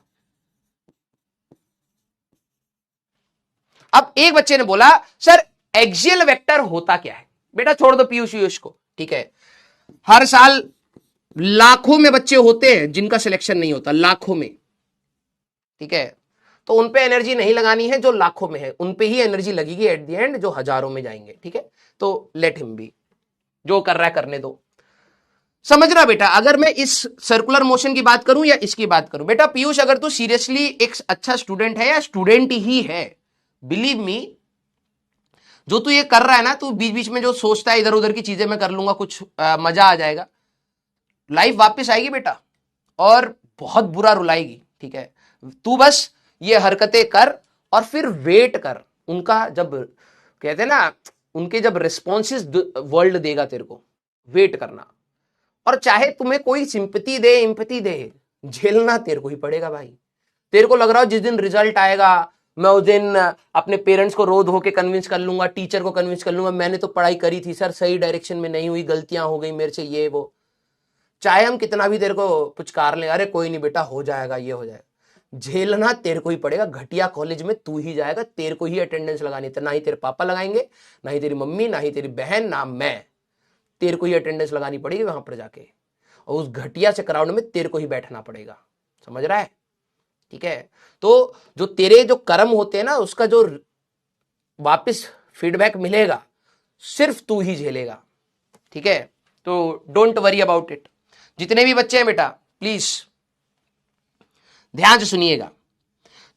अब एक बच्चे ने बोला सर एक्सियल वेक्टर होता क्या है? बेटा छोड़ दो पीयूष को, ठीक है। हर साल लाखों में बच्चे होते हैं जिनका सिलेक्शन नहीं होता, लाखों में, ठीक है। तो उन पे एनर्जी नहीं लगानी है जो लाखों में है, उन पे ही एनर्जी लगेगी एट द एंड जो हजारों में जाएंगे, ठीक है। तो लेट हिम बी, जो कर रहा है करने दो। समझना बेटा, अगर मैं इस सर्कुलर मोशन की बात करूं या इसकी बात करूं, बेटा पीयूष अगर तू सीरियसली एक अच्छा स्टूडेंट है या स्टूडेंट ही है, बिलीव मी, जो तू ये कर रहा है ना, तू बीच बीच में जो सोचता है इधर उधर की चीजें मैं कर लूंगा, कुछ मजा आ जाएगा, लाइफ वापस आएगी बेटा और बहुत बुरा रुलाएगी, ठीक है। तू बस ये हरकतें कर और फिर वेट कर उनका, जब कहते हैं ना उनके जब रिस्पॉन्सेस वर्ल्ड देगा तेरे को, वेट करना। और चाहे तुम्हें कोई सिंपैथी दे, इंपैथी दे, झेलना तेरे को ही पड़ेगा भाई। तेरे को लग रहा हो जिस दिन रिजल्ट आएगा मैं उस दिन अपने पेरेंट्स को रो धो के कन्विंस कर लूंगा, टीचर को कन्विंस कर लूंगा, मैंने तो पढ़ाई करी थी सर, सही डायरेक्शन में नहीं हुई, गलतियां हो गई मेरे से, ये वो। चाहे हम कितना भी तेरे को पुचकार लें, अरे कोई नहीं बेटा हो जाएगा, ये हो जाएगा, झेलना तेरे को ही पड़ेगा। घटिया कॉलेज में तू ही जाएगा, तेरे को ही अटेंडेंस लगानी है, ना ही तेरे पापा लगाएंगे, ना ही तेरी मम्मी, ना ही तेरी बहन, ना मैं, तेरे को ही अटेंडेंस लगानी पड़ेगी वहां पर जाके, और उस घटिया से क्राउड में तेरे को ही बैठना पड़ेगा। समझ रहा है? ठीक है। तो जो तेरे जो कर्म होते हैं ना, उसका जो वापस फीडबैक मिलेगा सिर्फ तू ही झेलेगा, ठीक है। तो डोंट वरी अबाउट इट। जितने भी बच्चे हैं बेटा प्लीज ध्यान से सुनिएगा।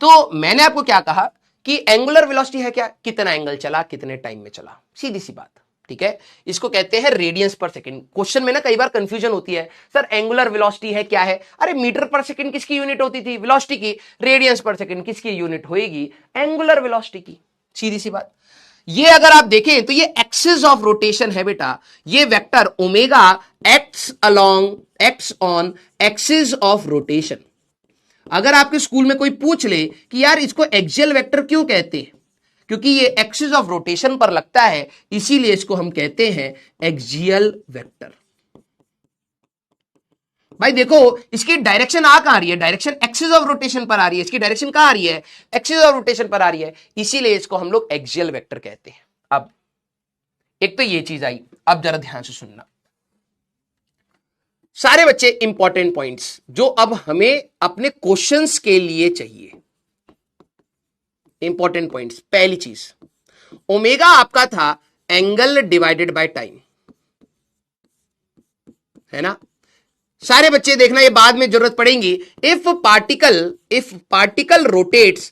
तो मैंने आपको क्या कहा कि एंगुलर वेलोसिटी है क्या? कितना एंगल चला, कितने टाइम में चला, सीधी सी बात। ठीक है, इसको कहते हैं रेडियंस पर सेकंड। क्वेश्चन में ना कई बार कंफ्यूजन होती है, सर एंगुलर वेलोसिटी है क्या है? अरे मीटर पर सेकंड किसकी यूनिट होती थी? वेलोसिटी की। रेडियंस पर सेकंड किसकी यूनिट होगी? एंगुलर वेलोसिटी की। सीधी सी बात। ये अगर आप देखें तो ये एक्सिस ऑफ रोटेशन है बेटा, ये vector omega acts on axis of rotation. अगर आपके स्कूल में कोई पूछ ले कि यार इसको एक्सियल वेक्टर क्यों कहते हैं, क्योंकि ये एक्सिस ऑफ रोटेशन पर लगता है, इसीलिए इसको हम कहते हैं एक्सियल वेक्टर। भाई देखो, इसकी डायरेक्शन आ कहां रही है? डायरेक्शन एक्सिस ऑफ रोटेशन पर आ रही है। इसकी डायरेक्शन कहां आ रही है? एक्सिस ऑफ रोटेशन पर आ रही है, इसीलिए इसको हम लोग एक्सियल वेक्टर कहते हैं। अब एक तो ये चीज आई, अब जरा ध्यान से सुनना सारे बच्चे, इंपॉर्टेंट पॉइंट्स जो अब हमें अपने क्वेश्चंस के लिए चाहिए। इंपॉर्टेंट पॉइंट्स, पहली चीज, ओमेगा आपका था एंगल डिवाइडेड बाय टाइम, है ना? सारे बच्चे देखना, ये बाद में जरूरत पड़ेगी। इफ पार्टिकल रोटेट्स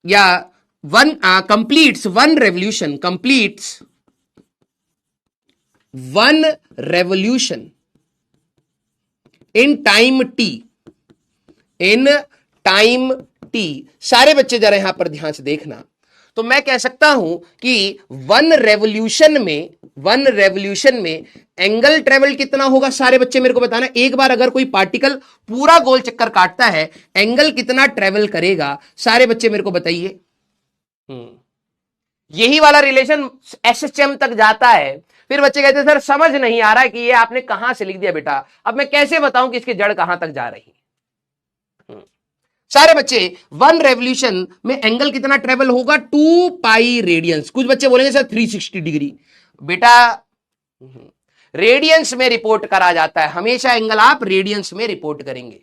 या completes one revolution in time t, सारे बच्चे जरा यहां पर ध्यान से देखना। तो मैं कह सकता हूं कि वन रेवोल्यूशन में एंगल ट्रेवल कितना होगा? सारे बच्चे मेरे को बताना। एक बार अगर कोई पार्टिकल पूरा गोल चक्कर काटता है, एंगल कितना ट्रेवल करेगा? सारे बच्चे मेरे को बताइए। यही वाला रिलेशन एसएचएम तक जाता है। फिर बच्चे कहते हैं सर समझ नहीं आ रहा है कि ये आपने कहां से लिख दिया बेटा, अब मैं कैसे बताऊं कि इसकी जड़ कहां तक जा रही है? सारे बच्चे, वन रेवोल्यूशन में एंगल कितना ट्रेवल होगा? 2 पाई रेडियंस। कुछ बच्चे बोलेंगे सर 360 डिग्री। बेटा रेडियंस में रिपोर्ट करा जाता है, हमेशा एंगल आप रेडियंस में रिपोर्ट करेंगे।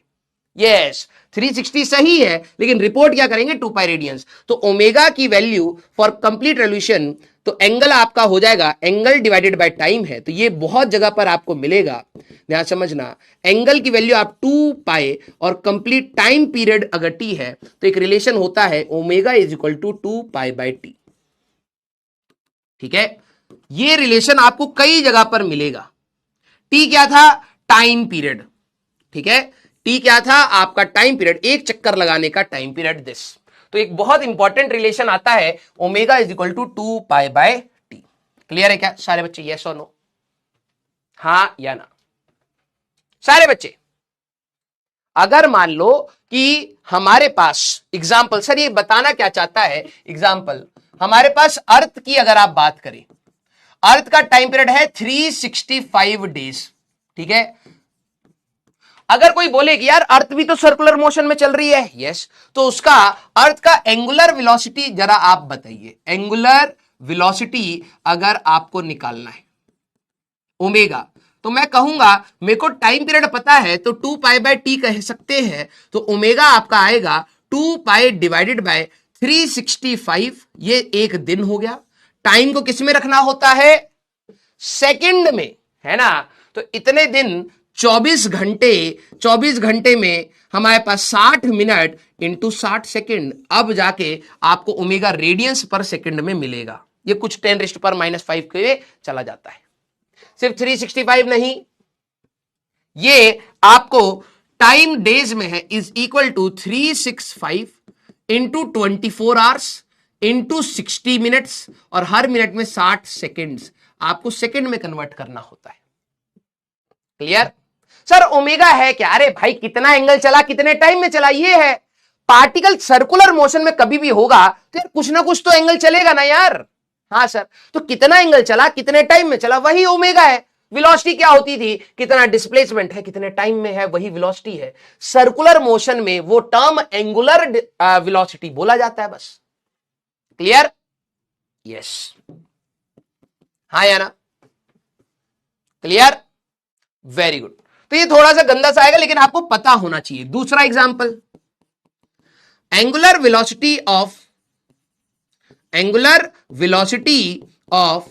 यस, 360 सही है, लेकिन रिपोर्ट क्या करेंगे? 2 पाई रेडियंस। तो ओमेगा की वैल्यू फॉर कंप्लीट रेवोल्यूशन, तो एंगल आपका हो जाएगा, एंगल डिवाइडेड बाय टाइम है, तो ये बहुत जगह पर आपको मिलेगा, ध्यान समझना। एंगल की वैल्यू आप 2 पाई और कंप्लीट टाइम पीरियड अगर टी है, तो एक रिलेशन होता है omega is equal to 2 pi by T. ठीक है, ये रिलेशन आपको कई जगह पर मिलेगा। टी क्या था? Time period. ठीक है, टी क्या था? आपका टाइम पीरियड, एक चक्कर लगाने का टाइम पीरियड दिस। तो एक बहुत इंपॉर्टेंट रिलेशन आता है, omega is equal to 2 pi by T. Clear है क्या सारे बच्चे? यस और नो, हां या ना? सारे बच्चे, अगर मान लो कि हमारे पास एग्जाम्पल, सर ये बताना क्या चाहता है एग्जाम्पल, हमारे पास अर्थ की अगर आप बात करें, अर्थ का टाइम पीरियड है 365 डेज। ठीक है, अगर कोई बोले कि यार अर्थ भी तो सर्कुलर मोशन में चल रही है, यस, तो उसका अर्थ का एंगुलर वेलोसिटी जरा आप बताइए। एंगुलर वेलोसिटी अगर आपको निकालना है ओमेगा, तो मैं कहूंगा मेरे को टाइम पीरियड पता है, तो 2 पाई बाय टी कह सकते हैं, तो ओमेगा आपका आएगा 2 पाई डिवाइडेड बाय 365, ये एक दिन हो गया। टाइम को किस में रखना होता है? सेकंड में, है ना? तो इतने दिन 24 घंटे में हमारे पास 60 मिनट इंटू 60 सेकेंड, अब जाके आपको ओमेगा रेडियंस पर सेकंड में मिलेगा। ये कुछ 10⁻⁻5 के चला जाता है। सिर्फ 365 नहीं, ये आपको टाइम डेज में है, is equal to 365 into 24 hours into 60 minutes, और हर मिनट में 60 सेकेंड्स आपको सेकेंड में कन्वर्ट करना होता है। क्लियर? सर ओमेगा है क्या? अरे भाई कितना एंगल चला, कितने टाइम में चला, ये है। पार्टिकल सर्कुलर मोशन में कभी भी होगा तो यार कुछ ना कुछ तो एंगल चलेगा ना यार। हाँ सर, तो कितना एंगल चला, कितने टाइम में चला, वही ओमेगा है। वेलोसिटी क्या होती थी? कितना डिस्प्लेसमेंट है, कितने टाइम में है, वही वेलोसिटी है। सर्कुलर मोशन में वो टर्म एंगुलर वेलोसिटी बोला जाता है बस। क्लियर? यस, हाँ या ना? क्लियर? Very good. तो ये थोड़ा सा गंदा सा आएगा, लेकिन आपको पता होना चाहिए। दूसरा example, angular velocity of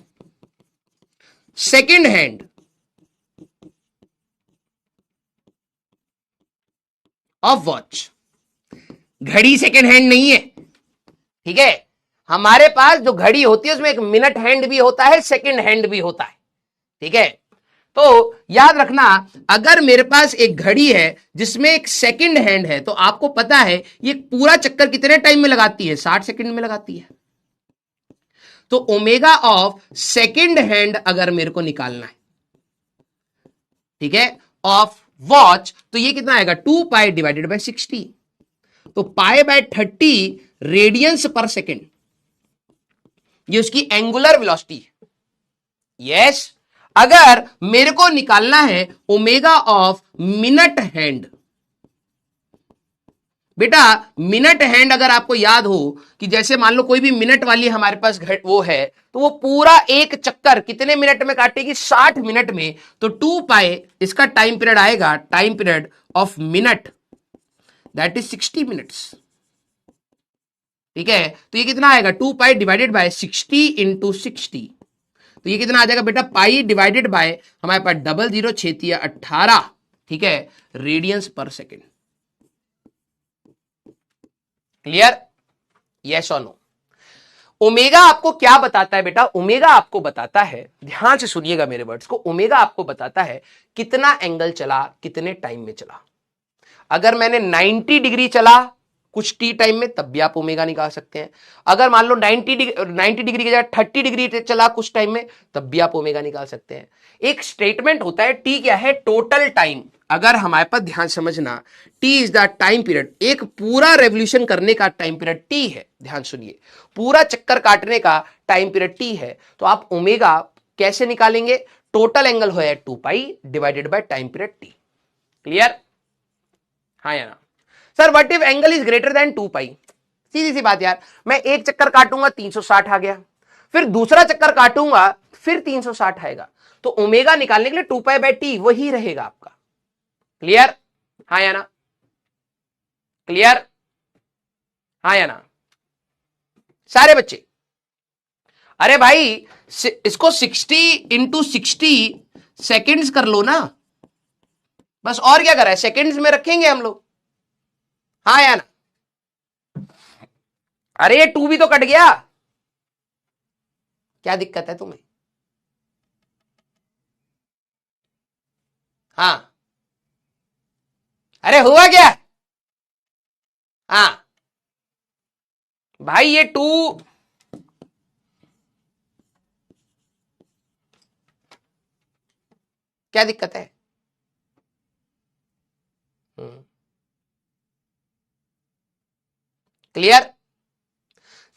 second hand of watch. घड़ी सेकेंड हैंड नहीं है, ठीक है? हमारे पास जो घड़ी होती है उसमें एक मिनट हैंड भी होता है, सेकंड हैंड भी होता है, ठीक है। तो याद रखना, अगर मेरे पास एक घड़ी है जिसमें एक सेकंड हैंड है, तो आपको पता है ये पूरा चक्कर कितने टाइम में लगाती है, 60 सेकंड में लगाती है। तो ओमेगा ऑफ सेकंड हैंड अगर मेरे को निकालना है, ठीक है, ऑफ वॉच, तो ये कितना आएगा, 2 पाई डिवाइडेड बाय 60, तो पाई बाय 30 रेडियंस पर सेकेंड, ये उसकी एंगुलर वेलोसिटी है। यस, अगर मेरे को निकालना है ओमेगा ऑफ मिनट हैंड, बेटा मिनट हैंड अगर आपको याद हो कि जैसे मान लो कोई भी मिनट वाली हमारे पास वो है, तो वो पूरा एक चक्कर कितने मिनट में काटेगी, 60 मिनट में। तो 2 पाई इसका टाइम पीरियड आएगा, time period of minute, that is 60 minutes, ठीक है। तो ये कितना आएगा, 2 पाई डिवाइडेड बाय 60 इंटू 60, तो ये कितना आ जाएगा बेटा, पाई डिवाइडेड बाय हमारे पास 00 6 18, ठीक है, रेडियंस पर सेकेंड। क्लियर, यस और नो। ओमेगा आपको क्या बताता है बेटा, ओमेगा आपको बताता है, ध्यान से सुनिएगा मेरे वर्ड्स को, ओमेगा आपको बताता है कितना एंगल चला, कितने टाइम में चला। अगर मैंने 90 डिग्री चला कुछ टी टाइम में, तब भी आप ओमेगा निकाल सकते हैं। अगर मान लो 90 डिग्री की जगह 30 डिग्री चला कुछ टाइम में, तब भी आप ओमेगा निकाल सकते हैं। एक स्टेटमेंट होता है, टी क्या है, टोटल टाइम। अगर हमारे पास ध्यान समझना, T is the time period, एक पूरा रेवोल्यूशन करने का टाइम पीरियड टी है, ध्यान सुनिए, पूरा चक्कर काटने का टाइम पीरियड टी है। तो आप ओमेगा कैसे निकालेंगे, टोटल एंगल है 2 पाई divided by time period T. Clear, हाँ या ना। Sir what if angle is greater than 2 पाई, सीधी सी बात यार, मैं एक चक्कर काटूंगा 360 आ गया, फिर दूसरा चक्कर काटूंगा फिर 360 आएगा, तो ओमेगा निकालने के लिए 2 पाई बाय टी वही रहेगा आपका। क्लियर, हाँ या ना, क्लियर, हाँ या ना सारे बच्चे। अरे भाई इसको 60 इंटू 60 सेकेंड्स कर लो ना, बस और क्या कर रहा है, सेकेंड्स में रखेंगे हम लोग, हाँ या ना। अरे ये 2 भी तो कट गया, क्या दिक्कत है तुम्हें, हाँ अरे हुआ क्या, हाँ भाई ये 2 क्या दिक्कत है, क्लियर।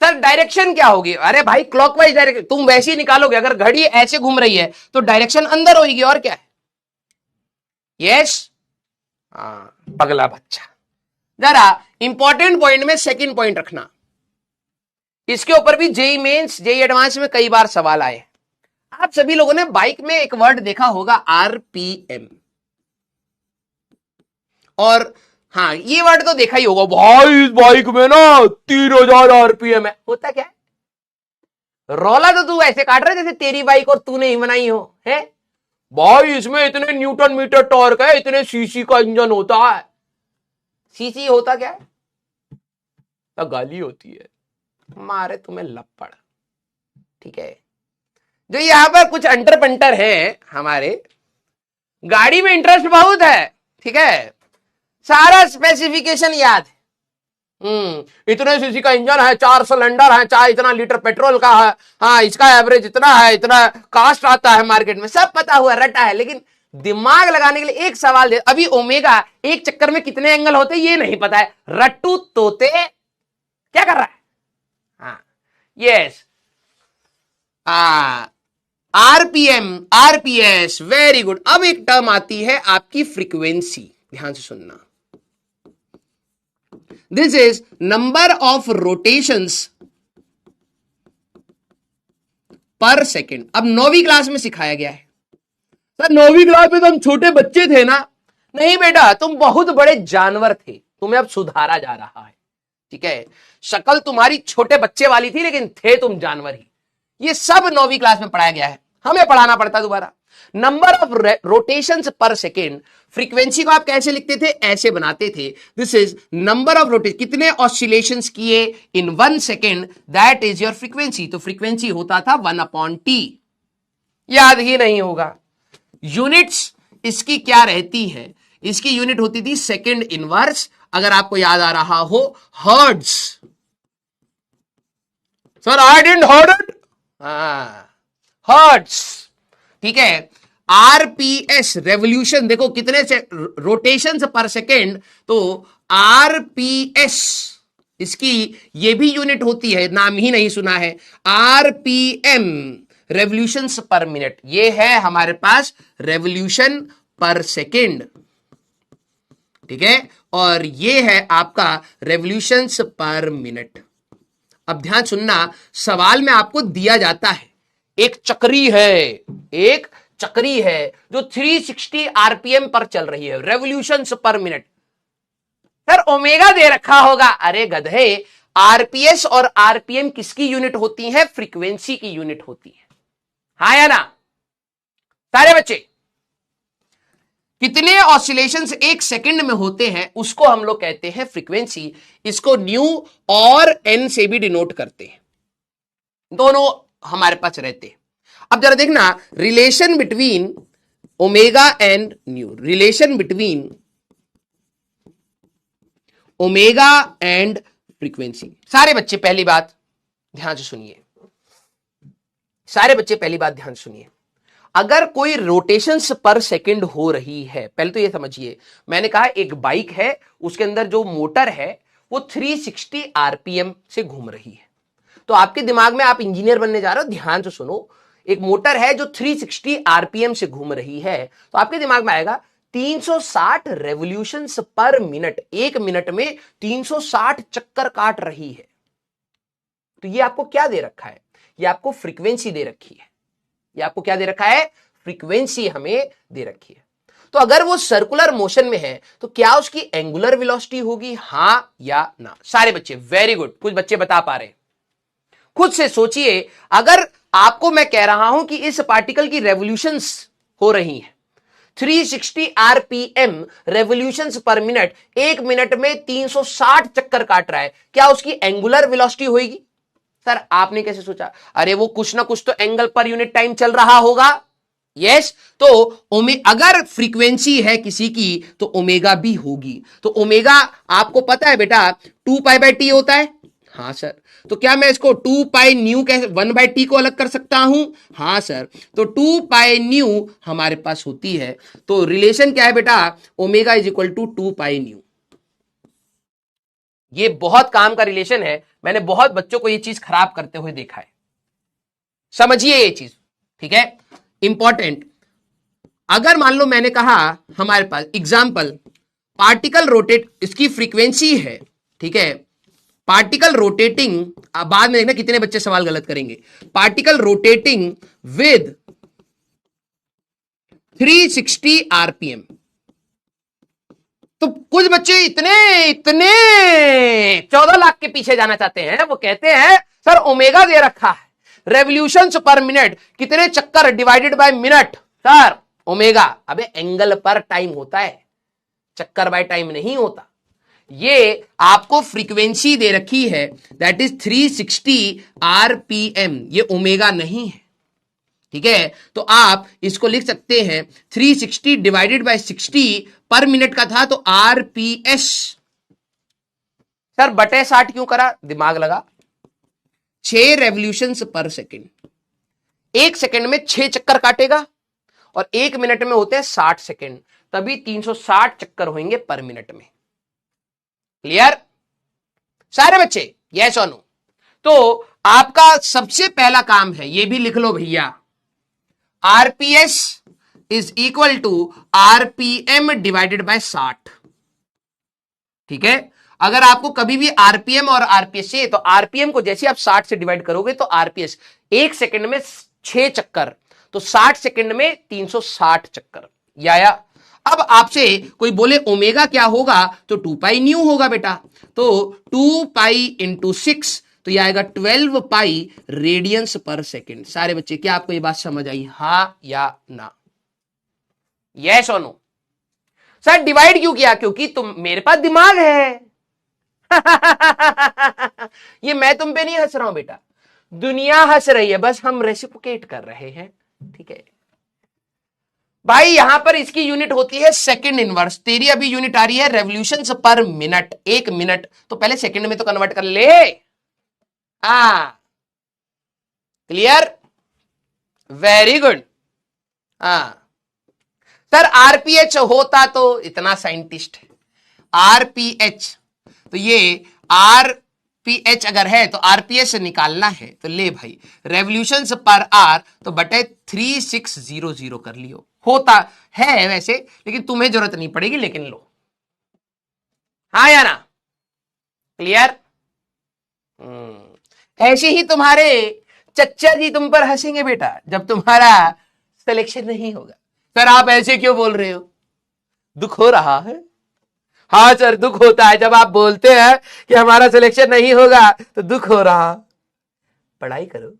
सर डायरेक्शन क्या होगी, अरे भाई क्लॉकवाइज डायरेक्शन, तुम वैसे ही निकालोगे, अगर घड़ी ऐसे घूम रही है तो डायरेक्शन अंदर होगी, और क्या है, यस, पगला बच्चा। जरा इंपॉर्टेंट पॉइंट में सेकंड पॉइंट रखना, इसके ऊपर भी जेई मेंस जेई एडवांस में कई बार सवाल आए। आप सभी लोगों ने बाइक में एक वर्ड देखा होगा, आरपीएम, और हाँ ये वर्ड तो देखा ही होगा, भाई इस बाइक में ना 3000 आरपीएम है, होता क्या है, रौला तो तू ऐसे काट रहा है जैसे तेरी बाइक और तूने ही बनाई हो, है भाई इसमें इतने न्यूटन मीटर टॉर्क है, इतने सीसी का इंजन होता है। सीसी होता क्या है, तो गाली होती है, मारे तुम्हें लपड़, ठीक है। जो यहाँ पर कुछ अंटर पंटर है, हमारे गाड़ी में इंटरेस्ट बहुत है, ठीक है, सारा स्पेसिफिकेशन याद है, इतने सीसी का इंजन है, 4 सिलेंडर है, चाहे इतना लीटर पेट्रोल का है, हाँ इसका एवरेज इतना है, इतना कास्ट आता है मार्केट में, सब पता हुआ रटा है, लेकिन दिमाग लगाने के लिए एक सवाल दे, अभी ओमेगा एक चक्कर में कितने एंगल होते ये नहीं पता है, रट्टू तोते क्या कर रहा है, हाँ yes, RPM RPS, very good. अब एक टर्म आती है आपकी फ्रीक्वेंसी, ध्यान से सुनना, this is number of rotations पर सेकेंड। अब 9वीं क्लास में सिखाया गया है, सर 9वीं क्लास में तो हम छोटे बच्चे थे ना, नहीं बेटा तुम बहुत बड़े जानवर थे, तुम्हें अब सुधारा जा रहा है, ठीक है, शक्ल तुम्हारी छोटे बच्चे वाली थी लेकिन थे तुम जानवर ही। ये सब 9वीं क्लास में पढ़ाया गया है, हमें पढ़ाना पड़ता दोबारा। नंबर ऑफ रोटेशंस पर सेकेंड। फ्रीक्वेंसी को आप कैसे लिखते थे, ऐसे बनाते थे, this is number of rotation, कितने ऑसिलेशंस किए इन 1 second, that is your frequency. तो फ्रीक्वेंसी होता था 1/t। याद ही नहीं होगा। यूनिट्स इसकी क्या रहती है, इसकी यूनिट होती थी सेकेंड इनवर्स, अगर आपको याद आ रहा हो, hertz. Sir I didn't heard it, hertz, ठीक है। आरपीएस रेवोल्यूशन, देखो कितने रोटेशंस पर सेकेंड, तो आरपीएस इसकी ये भी यूनिट होती है, नाम ही नहीं सुना है, आरपीएम रेवोल्यूशंस पर मिनट। ये है हमारे पास रेवोल्यूशन पर सेकेंड, ठीक है, और ये है आपका रेवोल्यूशंस पर मिनट। अब ध्यान सुनना, सवाल में आपको दिया जाता है एक चक्री है, एक चक्री है जो 360 आरपीएम पर चल रही है, रेवोल्यूशंस पर मिनट। सर ओमेगा दे रखा होगा, अरे गधे, आरपीएस और आरपीएम किसकी यूनिट होती है, फ्रीक्वेंसी की यूनिट होती है, हाँ या ना सारे बच्चे। कितने ऑसिलेशंस एक सेकंड में होते हैं उसको हम लोग कहते हैं फ्रीक्वेंसी। इसको न्यू और एन से भी डिनोट करते हैं, दोनों हमारे पास रहते हैं। अब जरा देखना, relation between omega and new, relation between omega and frequency. सारे बच्चे पहली बात ध्यान से सुनिए, सारे बच्चे पहली बात ध्यान सुनिए। अगर कोई रोटेशंस पर सेकंड हो रही है, पहले तो ये समझिए, मैंने कहा एक बाइक है, उसके अंदर जो मोटर है वो 360 आरपीएम से घूम रही है। तो आपके दिमाग में, आप इंजीनियर बनने जा रहे हो, ध्यान से सुनो, एक मोटर है जो 360 आरपीएम से घूम रही है, तो आपके दिमाग में आएगा 360 रेवोल्यूशंस पर मिनट, एक मिनट में 360 चक्कर काट रही है। तो ये आपको क्या दे रखा है, ये आपको फ्रीक्वेंसी दे रखी है। ये आपको क्या दे रखा है, फ्रीक्वेंसी हमें दे रखी है। तो अगर वो सर्कुलर मोशन में है तो क्या उसकी एंगुलर वेलोसिटी होगी, हां या ना। सारे बच्चे वेरी गुड, कुछ बच्चे बता पा रहे हैं, खुद से सोचिए। अगर आपको मैं कह रहा हूं कि इस पार्टिकल की रेवोल्यूशंस हो रही हैं 360 आरपीएम रेवोल्यूशंस पर मिनट, एक मिनट में 360 चक्कर काट रहा है, क्या उसकी एंगुलर वेलोसिटी होगी। सर आपने कैसे सोचा, अरे वो कुछ ना कुछ तो एंगल पर यूनिट टाइम चल रहा होगा। यस, तो अगर फ्रीक्वेंसी है किसी की तो ओमेगा भी होगी। तो ओमेगा आपको पता है बेटा 2π/t होता है, हाँ सर। तो क्या मैं इसको 2π न्यू कैसे 1/t को अलग कर सकता हूं, हाँ सर। तो 2π न्यू हमारे पास होती है। तो रिलेशन क्या है बेटा, omega is equal to 2π nu. ये बहुत काम का रिलेशन है, मैंने बहुत बच्चों को ये चीज खराब करते हुए देखा है, समझिए ये चीज, ठीक है, इंपॉर्टेंट। अगर मान लो मैंने कहा हमारे पास एग्जाम्पल, पार्टिकल रोटेट, इसकी फ्रीक्वेंसी है, ठीक है, पार्टिकल रोटेटिंग, बाद में देखना कितने बच्चे सवाल गलत करेंगे, पार्टिकल रोटेटिंग विद 360 आरपीएम। तो कुछ बच्चे इतने 14 लाख के पीछे जाना चाहते हैं, वो कहते हैं सर ओमेगा दे रखा है, रेवोल्यूशंस पर मिनट, कितने चक्कर divided by minute, sir omega. अबे एंगल पर टाइम होता है, चक्कर बाय टाइम नहीं होता। ये आपको फ्रीक्वेंसी दे रखी है, दैट इज 360 आरपीएम, ये ओमेगा नहीं है, ठीक है। तो आप इसको लिख सकते हैं 360 डिवाइडेड बाय 60 पर मिनट का था, तो आरपीएस। सर बटे 60 क्यों करा, दिमाग लगा, 6 रेवोल्यूशंस पर सेकेंड, एक सेकेंड में 6 चक्कर काटेगा, और एक मिनट में होते हैं 60 सेकेंड, तभी 360 चक्कर होंगे पर मिनट में। क्लियर सारे बच्चे, यस और नो। तो आपका सबसे पहला काम है, ये भी लिख लो भैया, RPS is equal to RPM divided by 60, ठीक है। अगर आपको कभी भी आरपीएम और आरपीएस चाहिए तो आरपीएम को जैसे आप 60 से डिवाइड करोगे तो आरपीएस, एक सेकंड में 6 चक्कर, तो 60 सेकंड में 360 चक्कर। या अब आपसे कोई बोले ओमेगा क्या होगा, तो 2π न्यू होगा बेटा, तो 2π इंटू 6, तो यह आएगा 12π रेडियंस पर सेकेंड। सारे बच्चे क्या आपको ये बात समझ आई, हाँ या ना। यस और नो? सर डिवाइड क्यों किया? क्योंकि तुम, मेरे पास दिमाग है। ये मैं तुम पे नहीं हंस रहा हूं बेटा, दुनिया हंस रही है, बस हम रेसिप्रोकेट कर रहे हैं। ठीक है भाई, यहां पर इसकी यूनिट होती है सेकंड इनवर्स। तेरी अभी यूनिट आ रही है रेवोल्यूशंस पर मिनट, एक मिनट, तो पहले सेकंड में तो कन्वर्ट कर ले। Clear, very good. Sir RPH होता तो इतना साइंटिस्ट है, आरपीएच, तो ये आरपीएच अगर है तो आरपीएच से निकालना है, तो ले भाई रेवोल्यूशंस पर आर तो बटे 3600 कर लियो। होता है वैसे, लेकिन तुम्हें जरूरत नहीं पड़ेगी, लेकिन लो। हाँ या ना? क्लियर? ऐसे ही तुम्हारे चच्चा जी तुम पर हंसेंगे बेटा जब तुम्हारा सिलेक्शन नहीं होगा। सर आप ऐसे क्यों बोल रहे हो? दुख हो रहा है? हाँ सर दुख होता है, जब आप बोलते हैं कि हमारा सिलेक्शन नहीं होगा तो दुख हो रहा। पढ़ाई करो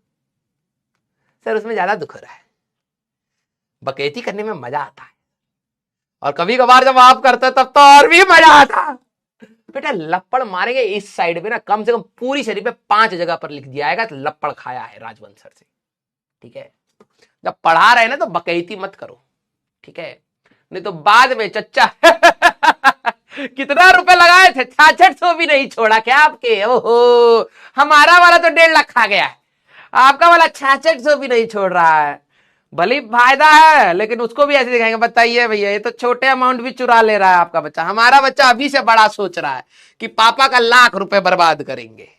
सर, उसमें ज्यादा दुख हो रहा है। बकैती करने में मजा आता है, और कभी कभार जब आप करते हो तब तो और भी मजा आता। बेटा लपड़ मारेंगे इस साइड पे ना, कम से कम पूरी शरीर पे 5 जगह पर लिख दिया आएगा, तो लपड़ खाया है राजवंश सर से। ठीक है, जब पढ़ा रहे ना तो बकैती मत करो, ठीक है? नहीं तो बाद में चच्चा कितना रुपए लगाए थे, 6600 भी नहीं छोड़ा क्या आपके? ओहो, हमारा वाला तो 1.5 लाख खा गया है, आपका वाला 6600 भी नहीं छोड़ रहा है। भले फायदा है, लेकिन उसको भी ऐसे दिखाएंगे, बताइए भैया ये तो छोटे अमाउंट भी चुरा ले रहा है आपका बच्चा। हमारा बच्चा अभी से बड़ा सोच रहा है कि पापा का 1 लाख रुपए बर्बाद करेंगे।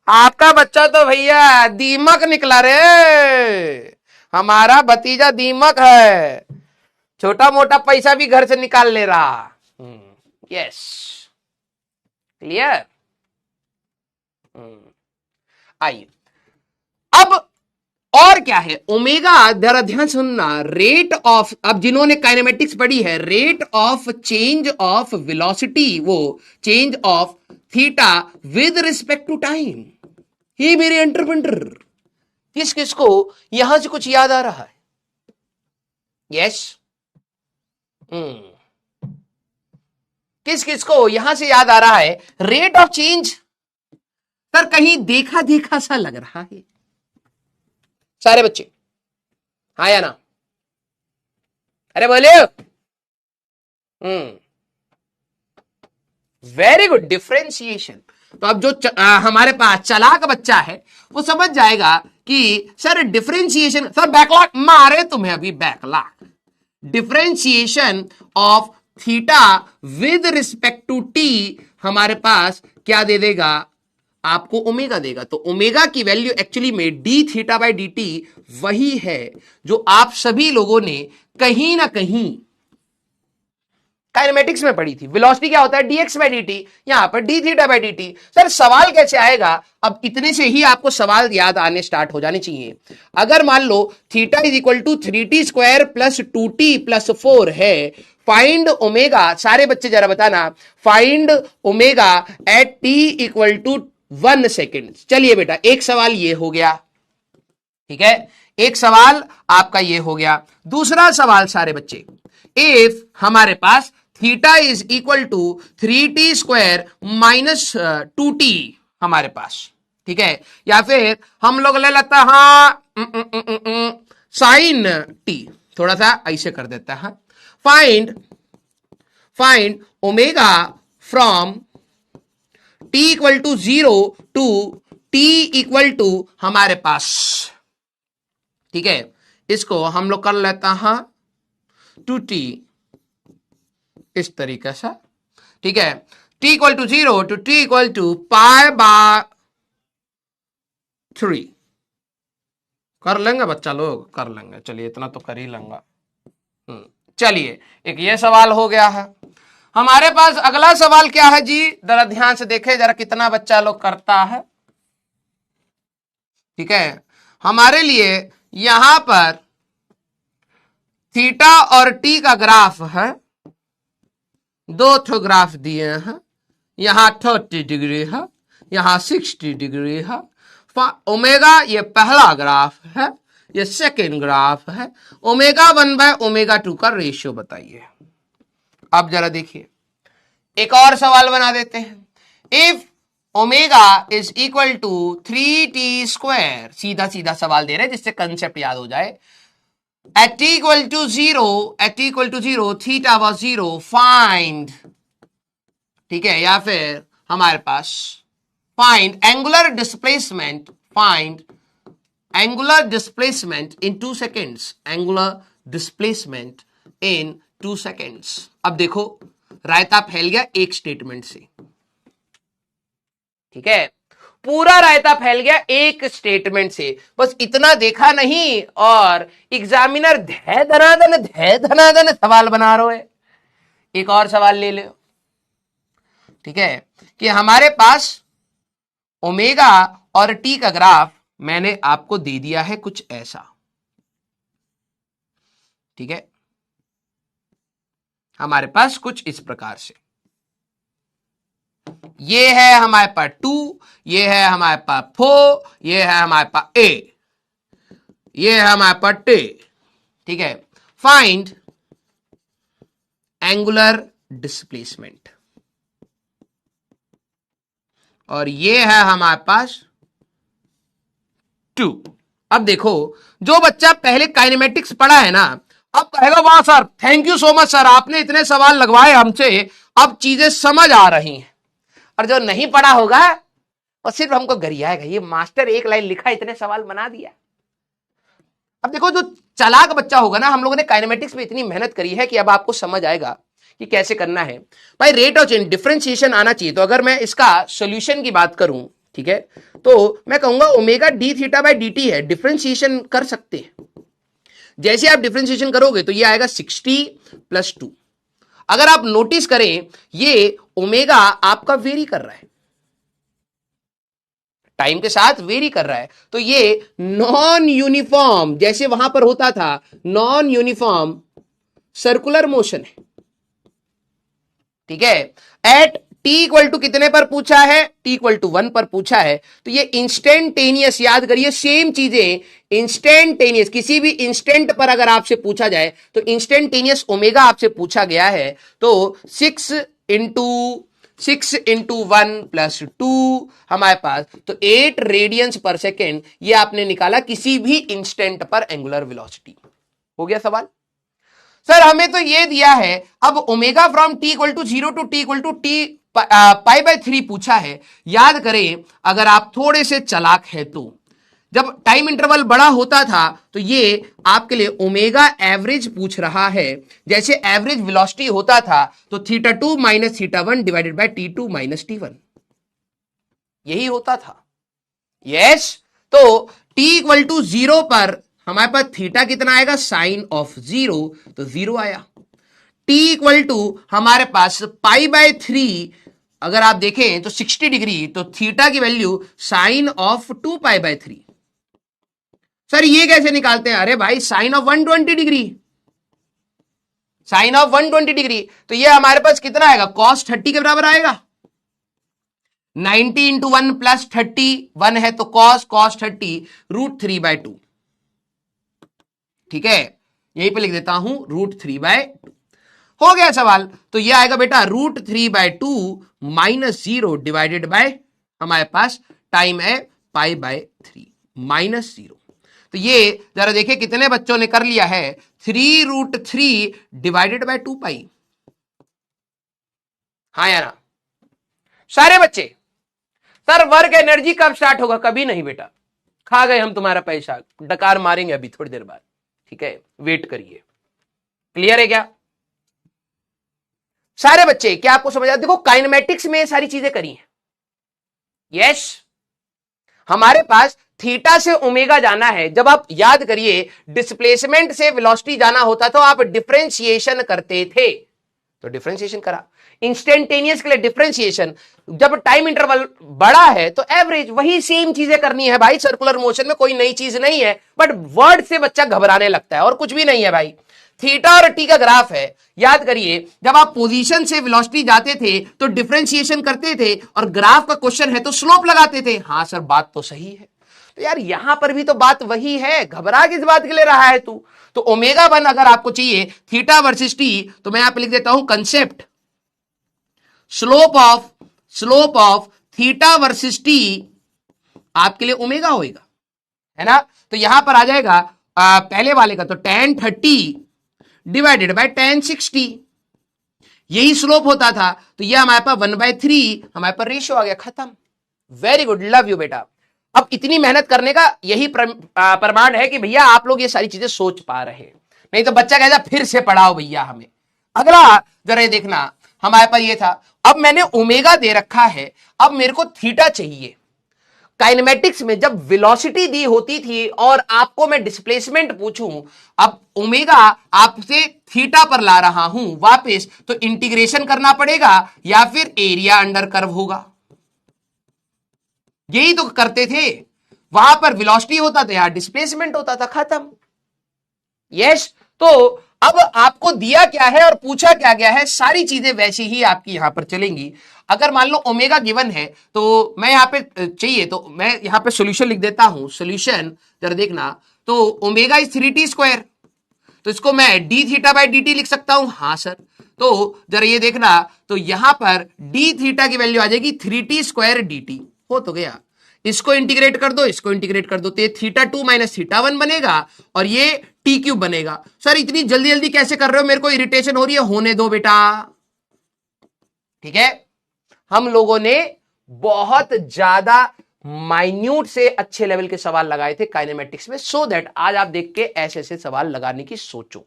आपका बच्चा तो भैया दीमक निकला रे, हमारा भतीजा दीमक है, छोटा मोटा पैसा भी घर से निकाल ले रहा। Yes, clear? आइए अब और क्या है, ओमेगा, जरा ध्यान सुनना, रेट ऑफ, अब जिन्होंने काइनेमेटिक्स पढ़ी है, rate of change of velocity, वो change of theta with respect to time. ये मेरे एंटरप्रेन्योर, किस किस को यहां से कुछ याद आ रहा है? यस, किस किस को यहां से याद आ रहा है रेट ऑफ चेंज? सर कहीं देखा देखा सा लग रहा है सारे बच्चे, हाँ या ना? अरे बोलिए। Very good, differentiation. तो अब जो हमारे पास चालाक बच्चा है वो समझ जाएगा कि सर डिफरेंशिएशन, सर बैकलॉग मारे तुम्हें अभी, backlog differentiation of theta with respect to T हमारे पास क्या दे देगा? आपको ओमेगा देगा। तो ओमेगा की वैल्यू एक्चुअली में D theta by D T वही है जो आप सभी लोगों ने कहीं ना कहीं काइनेमेटिक्स में पढ़ी थी। वेलोसिटी क्या होता है? dx बाई dt, यहां पर d theta by dt। Sir सवाल कैसे आएगा? अब इतने से ही आपको सवाल याद आने स्टार्ट हो जाने चाहिए। अगर मान लो theta is equal to 3t square plus 2t plus 4 है, फाइंड ओमेगा, सारे बच्चे जरा बताना, find omega at t equal to 1 second. चलिए बेटा एक सवाल ये हो गया, ठीक है, एक सवाल आपका ये हो गया। दूसरा सवाल सारे बच्चे, इफ हमारे पास theta is equal to 3t square minus 2t हमारे पास, ठीक है, या फिर हम लोग ले लेता है हाँ साइन t, थोड़ा सा ऐसे कर देता है, find omega from t equal to 0 to t equal to हमारे पास, ठीक है, इसको हम लोग कर लेता है 2t इस तरीके से, ठीक है, t equal to 0 to t equal to pi by 3 कर लेंगे बच्चा लोग, कर लेंगे, चलिए इतना तो कर ही लेंगे। चलिए एक ये सवाल हो गया है। हमारे पास अगला सवाल क्या है जी, जरा ध्यान से देखें जरा कितना बच्चा लोग करता है, ठीक है। हमारे लिए यहां पर थीटा और टी का ग्राफ है, 2 ठो ग्राफ दिए हैं, यहां 30 डिग्री है, यहां 60 डिग्री है। ओमेगा ये पहला ग्राफ है, ये सेकेंड ग्राफ है। ओमेगा 1 बाय ओमेगा 2 का रेशियो बताइए। अब जरा देखिए, एक और सवाल बना देते हैं। If omega is equal to 3t square, सीधा सीधा सवाल दे रहे हैं जिससे कंसेप्ट याद हो जाए। At t equal to 0 theta was 0 find, ठीक है, या फिर हमारे पास find angular displacement, find angular displacement in 2 seconds, angular displacement in 2 seconds. अब देखो रायता फैल गया एक स्टेटमेंट से, ठीक है, पूरा रायता फैल गया एक स्टेटमेंट से। बस इतना देखा नहीं और एग्जामिनर धै धनाधन सवाल बना रहे है। एक और सवाल ले लो, ठीक है, कि हमारे पास ओमेगा और टी का ग्राफ मैंने आपको दे दिया है कुछ ऐसा, ठीक है, हमारे पास कुछ इस प्रकार से, ये है हमारे पास 2, ये है हमारे पास 4, ये है हमारे पास A, ये है हमारे पास T, ठीक है। फाइंड एंगुलर डिस्प्लेसमेंट, और ये है हमारे पास 2। अब देखो, जो बच्चा पहले काइनेमेटिक्स पढ़ा है ना, अब कहेगा वाह sir, thank you so much sir, आपने इतने सवाल लगवाए हमसे, अब चीजें समझ आ रही हैं। और जो नहीं पढ़ा होगा और सिर्फ हमको गरियाएगा, ये मास्टर एक लाइन लिखा इतने सवाल बना दिया। अब देखो, जो चालाक बच्चा होगा ना, हम लोगों ने काइनेमेटिक्स में इतनी मेहनत करी है कि अब आपको समझ आएगा कि कैसे करना है। भाई रेट ऑफ चेंज, डिफरेंशिएशन आना चाहिए। तो अगर मैं इसका सॉल्यूशन की बात करूं, ठीक है, तो मैं कहूंगा omega D theta by D T है, डिफरेंशिएशन कर सकते हैं। जैसे आप डिफरेंशिएशन करोगे तो ये आएगा 60 + 2। अगर आप नोटिस करें, ये ओमेगा आपका वेरी कर रहा है, टाइम के साथ वेरी कर रहा है, तो ये नॉन यूनिफॉर्म, जैसे वहां पर होता था नॉन यूनिफॉर्म सर्कुलर मोशन है, ठीक है। एट t इक्वल टू कितने पर पूछा है, t इक्वल टू 1 पर पूछा है, तो ये इंस्टेंटेनियस, याद करिए सेम चीजें, इंस्टेंटेनियस, किसी भी इंस्टेंट पर अगर आपसे पूछा जाए तो इंस्टेंटेनियस ओमेगा आपसे पूछा गया है, तो 6 × 1 + 2 हमारे पास, तो 8 रेडियंस पर सेकेंड, ये आपने निकाला किसी भी इंस्टेंट पर एंगुलर वेलोसिटी। हो गया सवाल। सर हमें तो ये दिया है, अब omega from t equal to 0 to t equal to π/3 पूछा है। याद करें, अगर आप थोड़े से चालाक है तो जब टाइम इंटरवल बड़ा होता था तो ये आपके लिए ओमेगा एवरेज पूछ रहा है। जैसे एवरेज वेलोसिटी होता था तो θ2 - θ1 डिवाइडेड बाय t2 - t1, यही होता था। यस, तो t इक्वल टू 0 पर हमारे पास थीटा कितना आएगा, साइन ऑफ 0, तो 0 आया। t इक्वल टू हमारे पास π/3, अगर आप देखें तो 60 डिग्री, तो थीटा की वैल्यू साइन ऑफ 2π/3। सर ये कैसे निकालते हैं, अरे भाई sine of 120 degree, sine of 120 degree, तो ये हमारे पास कितना आएगा, cos 30 के बराबर आएगा। 90 × 1 + 30, 1 है तो cos 30 √3/2, ठीक है, यहीं पे लिख देता हूं √3/2। हो गया सवाल। तो ये आएगा बेटा √3/2 - 0 डिवाइडेड बाय हमारे पास टाइम है π/3 -0। तो ये जरा देखिए कितने बच्चों ने कर लिया है, 3√3 डिवाइडेड बाय 2π। हाँ या ना सारे बच्चे। सर वर्क एनर्जी कब स्टार्ट होगा, कभी नहीं बेटा, खा गए हम तुम्हारा पैसा, डकार मारेंगे अभी थोड़ी देर बाद, ठीक है, वेट करिए। क्लियर है क्या सारे बच्चे, क्या आपको समझ आ? देखो काइनेमेटिक्स में सारी चीजें करी हैं। यस, हमारे पास थीटा से ओमेगा जाना है। जब आप याद करिए डिस्प्लेसमेंट से वेलोसिटी जाना होता तो आप डिफरेंशिएशन करते थे, तो डिफरेंशिएशन करा। इंस्टेंटेनियस के लिए डिफरेंशिएशन, जब टाइम इंटरवल बड़ा है तो एवरेज, वही सेम चीजें करनी है भाई। सर्कुलर मोशन में कोई नई चीज नहीं है, बट वर्ड से बच्चा घबराने लगता है और कुछ भी नहीं है भाई। थीटा और टी का ग्राफ है, याद करिए जब आप पोजीशन से वेलोसिटी जाते थे तो डिफरेंशिएशन करते थे, और ग्राफ का क्वेश्चन है तो स्लोप लगाते थे। हाँ सर बात तो सही है। तो यार यहां पर भी तो बात वही है, घबरा किस बात के लिए रहा है तू। तो ओमेगा 1 अगर आपको चाहिए थीटा वर्सेस टी, तो मैं यहां पे लिख देता हूं concept slope of theta versus T आपके लिए ओमेगा होएगा, है ना। तो यहां पर आ जाएगा पहले वाले का तो tan 30 डिवाइडेड बाय tan 60, यही स्लोप होता था। तो ये हमारे पास 1/3 हमारे पास रेशियो आ गया, खत्म। वेरी गुड, लव यू बेटा। अब इतनी मेहनत करने का यही प्रमाण है कि भैया आप लोग ये सारी चीजें सोच पा रहे हैं, नहीं तो बच्चा कहता फिर से पढ़ाओ भैया हमें। अगला जरा ये देखना, हमारे पास ये था, अब मैंने ओमेगा दे रखा है, अब मेरे को थीटा चाहिए। काइनेमेटिक्स में जब वेलोसिटी दी होती थी और आपको मैं डिस्प्लेसमेंट पूछूं, अब ओमेगा आपसे थीटा पर ला रहा हूं वापस, तो इंटीग्रेशन करना पड़ेगा या फिर एरिया अंडर कर्व होगा। यही तो करते थे, वहां पर वेलोसिटी होता था, यहां डिस्प्लेसमेंट होता था, खत्म। यस, तो अब आपको दिया क्या है और पूछा क्या गया है, सारी चीजें वैसी ही आपकी यहां पर चलेंगी। अगर मान लो ओमेगा गिवन है, तो मैं यहां पे चाहिए तो मैं यहां पे सॉल्यूशन लिख देता हूं। सॉल्यूशन जरा देखना, तो ओमेगा इज 3t², तो इसको मैं D theta by D T लिख सकता हूं। हाँ सर, तो जरा ये देखना, तो यहां पर डी थीटा की वैल्यू आ जाएगी 3t² dt, हो तो गया। इसको इंटीग्रेट कर दो, इसको इंटीग्रेट कर दो, तो ये θ2 माइनस θ1 बनेगा और ये t³ बनेगा। सर इतनी जल्दी जल्दी कैसे कर रहे हो, मेरे को इरिटेशन हो रही है, होने दो बेटा। ठीक है, हम लोगों ने बहुत ज्यादा माइन्यूट से अच्छे लेवल के सवाल लगाए थे काइनेमेटिक्स में, सो दैट आज आप देख के ऐसे ऐसे सवाल लगाने की सोचो,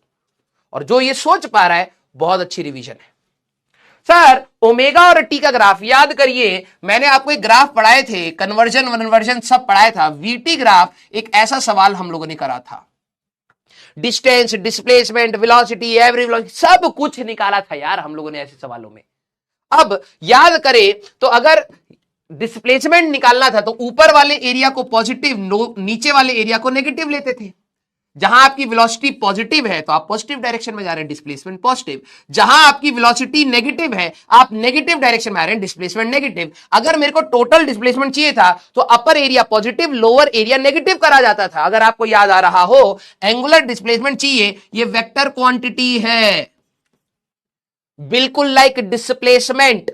और जो ये सोच पा रहा है बहुत अच्छी रिवीजन है। सर ओमेगा और टी का ग्राफ याद करिए, मैंने आपको एक ग्राफ पढ़ाए थे, कन्वर्जन वनवर्जन सब पढ़ाया था। वीटी ग्राफ एक ऐसा सवाल हम लोगों ने करा था, distance, displacement, velocity, every velocity सब कुछ निकाला था यार हम लोगों ने ऐसे सवालों में। अब याद करें तो अगर डिस्प्लेसमेंट निकालना था तो ऊपर वाले एरिया को पॉजिटिव, नीचे वाले एरिया को नेगेटिव लेते थे। जहां आपकी वेलोसिटी पॉजिटिव है तो आप पॉजिटिव डायरेक्शन में जा रहे हैं, डिस्प्लेसमेंट पॉजिटिव। जहां आपकी वेलोसिटी नेगेटिव है आप नेगेटिव डायरेक्शन में आ रहे हैं, डिस्प्लेसमेंट नेगेटिव। अगर मेरे को टोटल डिस्प्लेसमेंट चाहिए था तो upper area positive, lower area negative करा जाता था। अगर आपको याद आ रहा हो, एंगुलर डिस्प्लेसमेंट चाहिए, ये वेक्टर क्वांटिटी है, बिल्कुल लाइक डिस्प्लेसमेंट।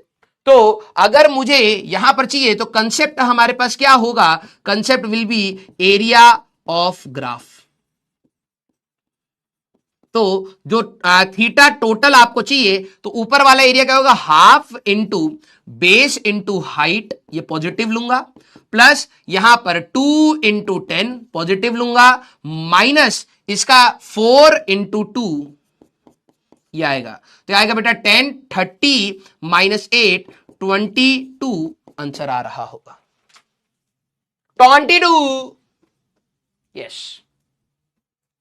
तो अगर मुझे यहां पर चाहिए तो कंसेप्ट हमारे पास क्या होगा, concept will be area of graph. तो जो थीटा टोटल आपको चाहिए तो ऊपर वाला एरिया क्या होगा, half into base into height, ये पॉजिटिव लूंगा, प्लस यहां पर 2 इंटू 10 पॉजिटिव लूंगा, माइनस इसका 4 इंटू 2 ये आएगा। तो आएगा बेटा 10, 30 माइनस 8, 22 आंसर आ रहा होगा 22। यस,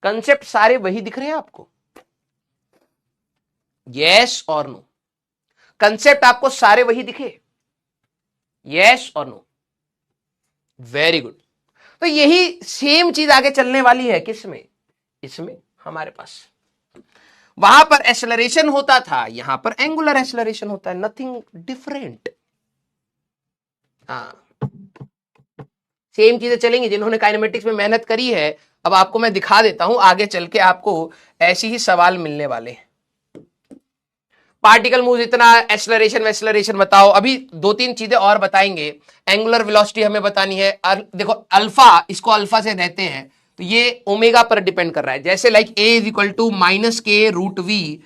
कंसेप्ट सारे वही दिख रहे हैं आपको, यस और नो, कंसेप्ट आपको सारे वही दिखे, यस और नो, वेरी गुड। तो यही सेम चीज आगे चलने वाली है किसमें, इसमें हमारे पास। वहां पर एक्सेलरेशन होता था, यहां पर एंगुलर एक्सेलरेशन होता है, नथिंग डिफरेंट। हाँ, सेम चीजें चलेंगी। जिन्होंने काइनेमेटिक्स में मेहनत करी है, अब आपको मैं दिखा देता हूं, आगे चल के आपको ऐसी ही सवाल मिलने वाले हैं। पार्टिकल मूव इतना, एक्सेलरेशन वेक्सेलरेशन बताओ, अभी 2-3 चीजें और बताएंगे। एंगुलर वेलोसिटी हमें बतानी है। देखो अल्फा, इसको अल्फा से देते हैं, तो ये ओमेगा पर डिपेंड कर रहा है। जैसे like a is equal to -k√v,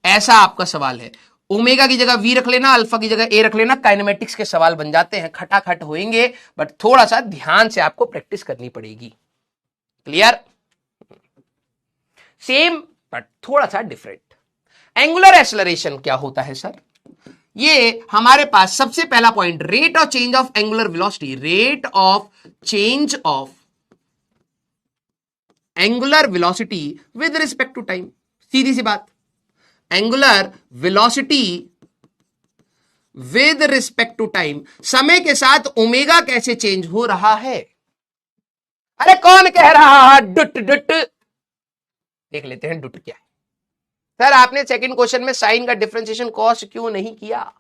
ऐसा आपका सवाल है। ओमेगा की जगह वी रख लेना, अल्फा की जगह ए रख लेना, काइनेमेटिक्स के सवाल बन जाते हैं, खटाखट होंगे, बट थोड़ा सा ध्यान से आपको प्रैक्टिस करनी पड़ेगी। क्लियर, सेम बट थोड़ा सा डिफरेंट। एंगुलर एक्सेलरेशन क्या होता है सर, ये हमारे पास सबसे पहला point, rate of change of angular velocity, rate of change of angular velocity with respect to time. सीधी सी बात, angular velocity with respect to time, समय के साथ ओमेगा कैसे चेंज हो रहा है। अरे कौन कह रहा है डुट डुट, देख लेते हैं डुट क्या है। सर आपने सेकंड क्वेश्चन में साइन का डिफरेंशिएशन कॉस क्यों नहीं किया,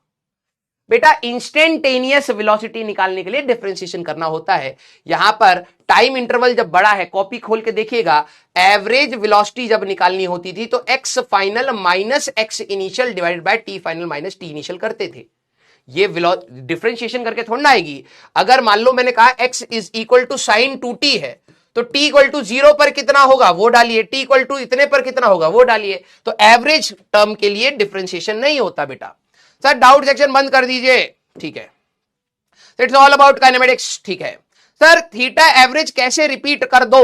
बेटा इंस्टेंटेनियस वेलोसिटी निकालने के लिए डिफरेंशिएशन करना होता है। यहां पर टाइम इंटरवल जब बड़ा है, कॉपी खोल के देखिएगा, एवरेज वेलोसिटी जब निकालनी होती थी तो x final minus x initial divided by T final minus T initial करते थे। ये डिफरेंशिएशन करके थोड़ा ना आएगी। अगर मान लो मैंने कहा x is equal to sine 2t है, तो t इक्वल टू 0 पर कितना होगा वो डालिए, t इक्वल टू इतने पर कितना होगा वो डालिए। तो एवरेज टर्म के लिए डिफरेंशिएशन नहीं होता बेटा। सर डाउट सेक्शन बंद कर दीजिए, ठीक है। इट्स ऑल अबाउट काइनेमेटिक्स, ठीक है। सर थीटा एवरेज कैसे रिपीट कर दो?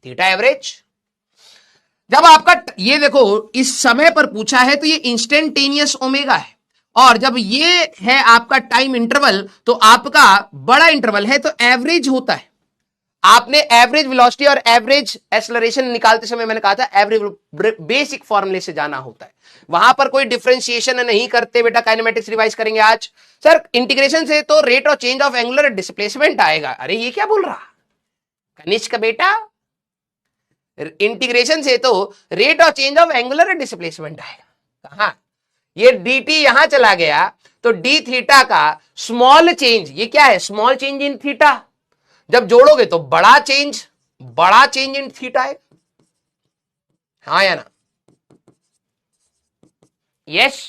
थीटा एवरेज जब आपका ये देखो इस समय पर पूछा है तो ये इंस्टेंटेनियस ओमेगा है, और जब ये है आपका टाइम इंटरवल तो आपका बड़ा इंटरवल है, तो एवरेज होता है। आपने एवरेज वेलोसिटी और एवरेज एक्सेलरेशन निकालते समय मैंने कहा था एवरेज बेसिक फॉर्मूले से जाना होता है, वहां पर कोई डिफरेंशिएशन नहीं करते बेटा। काइनेमेटिक्स रिवाइज करेंगे आज। सर इंटीग्रेशन से तो rate of change of angular displacement आएगा। अरे ये क्या बोल रहा कनिष्क बेटा, इंटीग्रेशन से तो rate of change of angular displacement आएगा। कहां ये dt यहां चला गया तो d थीटा का स्मॉल चेंज, ये क्या है स्मॉल चेंज इन थीटा, जब जोड़ोगे तो बड़ा चेंज इन थीटा है, हाँ या ना? यस,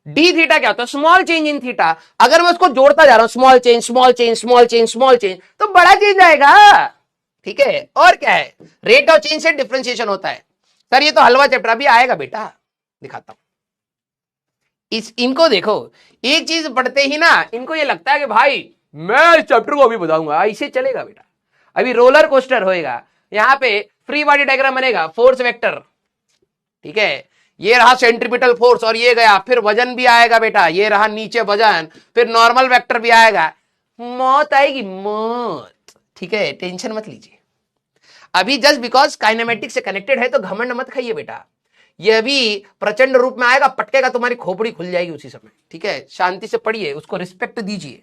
डी थीटा क्या होता है स्मॉल चेंज इन थीटा। अगर मैं उसको जोड़ता जा रहा हूं small change small change small change small change, तो बड़ा चेंज आएगा, ठीक है। और क्या है रेट ऑफ चेंज से डिफरेंशिएशन होता है। सर ये तो हलवा चैप्टर अभी आएगा बेटा, दिखाता हूं। इनको देखो, एक चीज पढ़ते ही ना इनको ये लगता है कि भाई मैं इस चैप्टर को अभी बताऊंगा, ऐसे चलेगा बेटा। अभी रोलर कोस्टर होएगा, यहां पे फ्री बॉडी डायग्राम बनेगा, फोर्स वेक्टर, ठीक है। ये रहा सेंट्रीपिटल फोर्स और ये गया, फिर वजन भी आएगा बेटा, ये रहा नीचे वजन, फिर नॉर्मल वेक्टर भी आएगा, मौत आएगी मौत, ठीक है। टेंशन मत लीजिए अभी, जस्ट बिकॉज काइनेमेटिक्स से कनेक्टेड है तो घमंड मत खाइए बेटा। ये भी प्रचंड रूप में आएगा, पटकेगा तुम्हारी खोपड़ी खुल जाएगी उसी समय, ठीक है। शांति से पढ़िए, उसको रिस्पेक्ट दीजिए।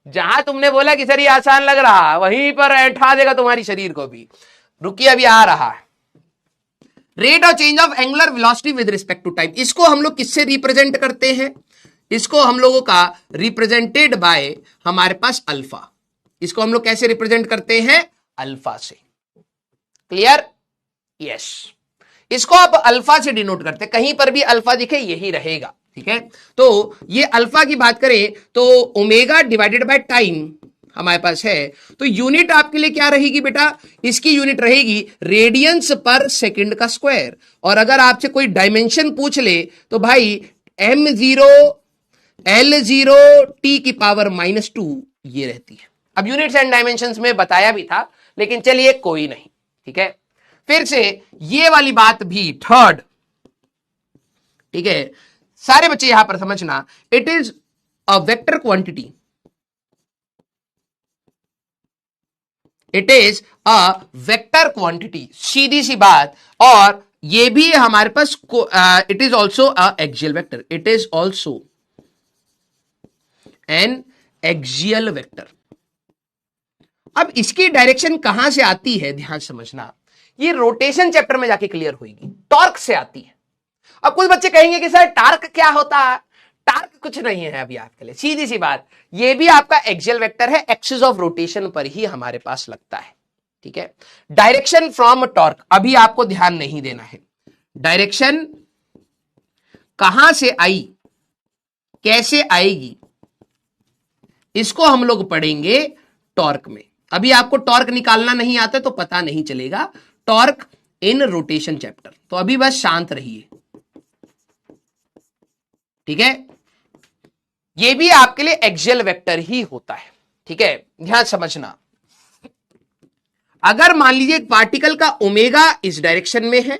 जहां तुमने बोला कि सर ये आसान लग रहा, वहीं पर ऐठा देगा तुम्हारी शरीर को भी। रुकिए अभी आ रहा है। Rate of change of angular velocity with respect to time, इसको हम लोग किससे रिप्रेजेंट करते हैं? इसको हम लोगों का रिप्रेजेंटेड बाय हमारे पास अल्फा। इसको हम लोग कैसे रिप्रेजेंट करते हैं? अल्फा से। क्लियर? यस, इसको आप अल्फा से डिनोट करते हैं, कहीं पर भी अल्फा दिखे यही रहेगा, ठीक है। तो ये अल्फा की बात करें तो ओमेगा डिवाइडेड बाय टाइम हमारे पास है, तो यूनिट आपके लिए क्या रहेगी बेटा? इसकी यूनिट रहेगी रेडियंस पर सेकंड का स्क्वायर। और अगर आपसे कोई डायमेंशन पूछ ले तो भाई m0 L0 t की पावर -2 ये रहती है। अब यूनिट्स एंड डायमेंशंस में बताया भी था, लेकिन चलिए कोई नहीं, ठीक है। फिर से ये वाली बात भी थर्ड, ठीक है। सारे बच्चे यहां पर समझना, it is a vector quantity, it is a vector quantity, सीधी सी बात। और ये भी हमारे पास it is also a axial vector, it is also an axial vector. अब इसकी डायरेक्शन कहां से आती है ध्यान समझना, ये रोटेशन चैप्टर में जाके क्लियर होगी, टॉर्क से आती है। अब कुछ बच्चे कहेंगे कि सर टार्क क्या होता है? टार्क कुछ नहीं है अभी आपके लिए, सीधी सी बात। ये भी आपका एक्सियल वेक्टर है, एक्सिस ऑफ रोटेशन पर ही हमारे पास लगता है, ठीक है। डायरेक्शन फ्रॉम टॉर्क अभी आपको ध्यान नहीं देना है। डायरेक्शन कहां से आई, कैसे आएगी, इसको हम लोग पढ़ेंगे टॉर्क में। अभी आपको टॉर्क निकालना नहीं आता तो पता नहीं चलेगा, टॉर्क इन रोटेशन चैप्टर। तो अभी बस शांत रहिए, ठीक है। ये भी आपके लिए एक्सियल वेक्टर ही होता है, ठीक है। ध्यान समझना, अगर मान लीजिए एक पार्टिकल का ओमेगा इस डायरेक्शन में है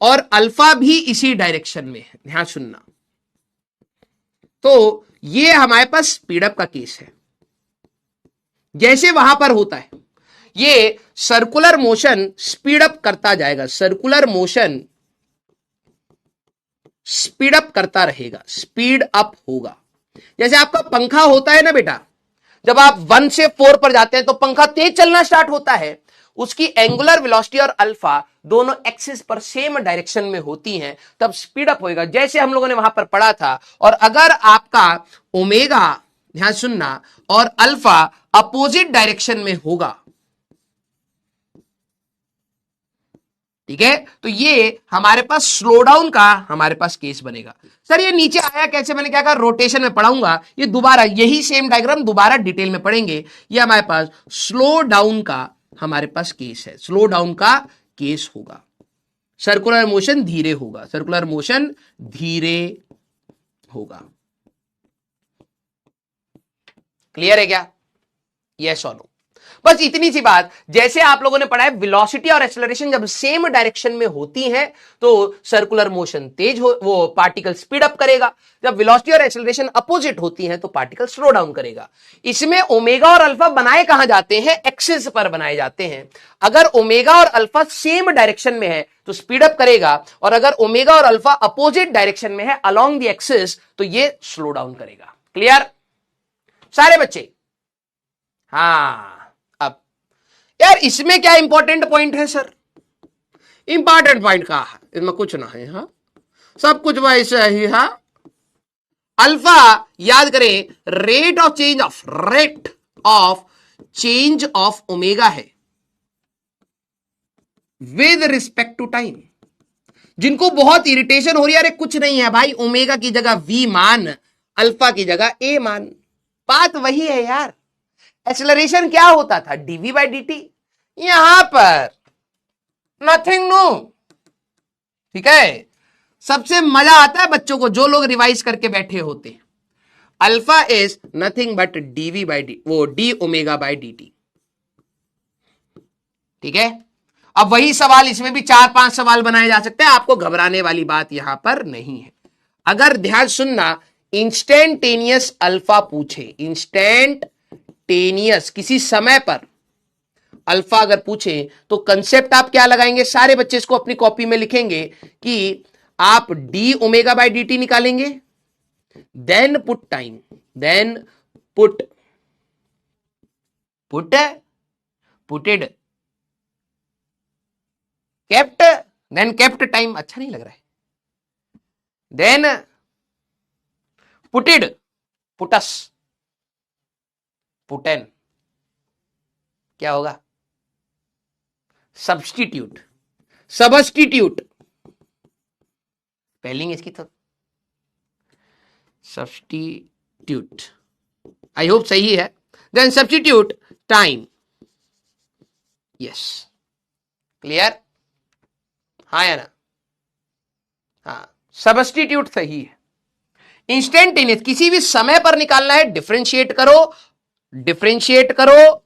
और अल्फा भी इसी डायरेक्शन में है, ध्यान सुनना, तो ये हमारे पास स्पीडअप का केस है। जैसे वहां पर होता है ये सर्कुलर मोशन स्पीडअप करता जाएगा, सर्कुलर मोशन स्पीडअप करता रहेगा, स्पीड अप होगा। जैसे आपका पंखा होता है ना बेटा, जब आप 1 से 4 पर जाते हैं तो पंखा तेज चलना स्टार्ट होता है, उसकी एंगुलर वेलोसिटी और अल्फा दोनों एक्सिस पर सेम डायरेक्शन में होती हैं, तब स्पीड अप होएगा, जैसे हम लोगों ने वहां पर पढ़ा था। और अगर आपका ओमेगा, ध्यान सुनना, और अल्फा अपोजिट डायरेक्शन में होगा, ठीक है, तो ये हमारे पास स्लो डाउन का हमारे पास केस बनेगा। सर ये नीचे आया कैसे? मैंने क्या कहा, रोटेशन में पढ़ाऊंगा, ये दोबारा यही सेम डायग्राम दोबारा डिटेल में पढ़ेंगे। ये हमारे पास स्लो डाउन का हमारे पास केस है, स्लो डाउन का केस होगा। सर्कुलर मोशन धीरे होगा, सर्कुलर मोशन धीरे होगा। क्लियर है क्या? यस और नो? बस इतनी सी बात। जैसे आप लोगों ने पढ़ा है, वेलोसिटी और एक्सेलरेशन जब सेम डायरेक्शन में होती है तो सर्कुलर मोशन तेज हो, वो पार्टिकल स्पीड अप करेगा। जब वेलोसिटी और एक्सेलरेशन अपोजिट होती है तो पार्टिकल स्लो डाउन करेगा। इसमें ओमेगा और अल्फा बनाए कहां जाते हैं? एक्सिस पर बनाए जाते हैं। अगर ओमेगा और अल्फा सेम डायरेक्शन में है तो स्पीड अप करेगा, और अगर ओमेगा और अल्फा अपोजिट डायरेक्शन में है अलोंग द एक्सिस तो ये स्लो डाउन करेगा। क्लियर सारे बच्चे? हाँ। यार इसमें क्या इंपॉर्टेंट पॉइंट है सर? इंपॉर्टेंट पॉइंट कहा है इसमें? कुछ ना है, हाँ सब कुछ वैसे ही है। अल्फा याद करें, rate of change of omega है विद रिस्पेक्ट टू टाइम। जिनको बहुत इरिटेशन हो रही है, अरे कुछ नहीं है भाई, ओमेगा की जगह वी मान, अल्फा की जगह ए मान, बात वही है यार। एक्सेलरेशन क्या होता था? DV by D T. यहां पर नथिंग नो, ठीक है। सबसे मजा आता है बच्चों को जो लोग रिवाइज करके बैठे होते हैं। Alpha is nothing but d v by d, वो d omega by D t, ठीक है। अब वही सवाल इसमें भी 4-5 सवाल बनाए जा सकते हैं, आपको घबराने वाली बात यहां पर नहीं है। अगर ध्यान सुनना, इंस्टेंटेनियस अल्फा पूछे, इंस्टेंटेनियस किसी समय पर अल्फा अगर पूछे तो कंसेप्ट आप क्या लगाएंगे? सारे बच्चे इसको अपनी कॉपी में लिखेंगे कि आप d omega by D t निकालेंगे, then put time, then putted, kept, then kept time. अच्छा नहीं लग रहा है? देन पुटेड, पुटस, पुटेन, क्या होगा? सब्स्टिट्यूट, सबस्टिट्यूट, स्पेलिंग इसकी तो सब्स्टिट्यूट, आई होप सही है। Then substitute time, yes. Clear? हाँ या ना? हाँ, सबस्टिट्यूट सही है। इंस्टेंटेनियस किसी भी समय पर निकालना है, डिफरेंशिएट करो, डिफरेंशिएट करो,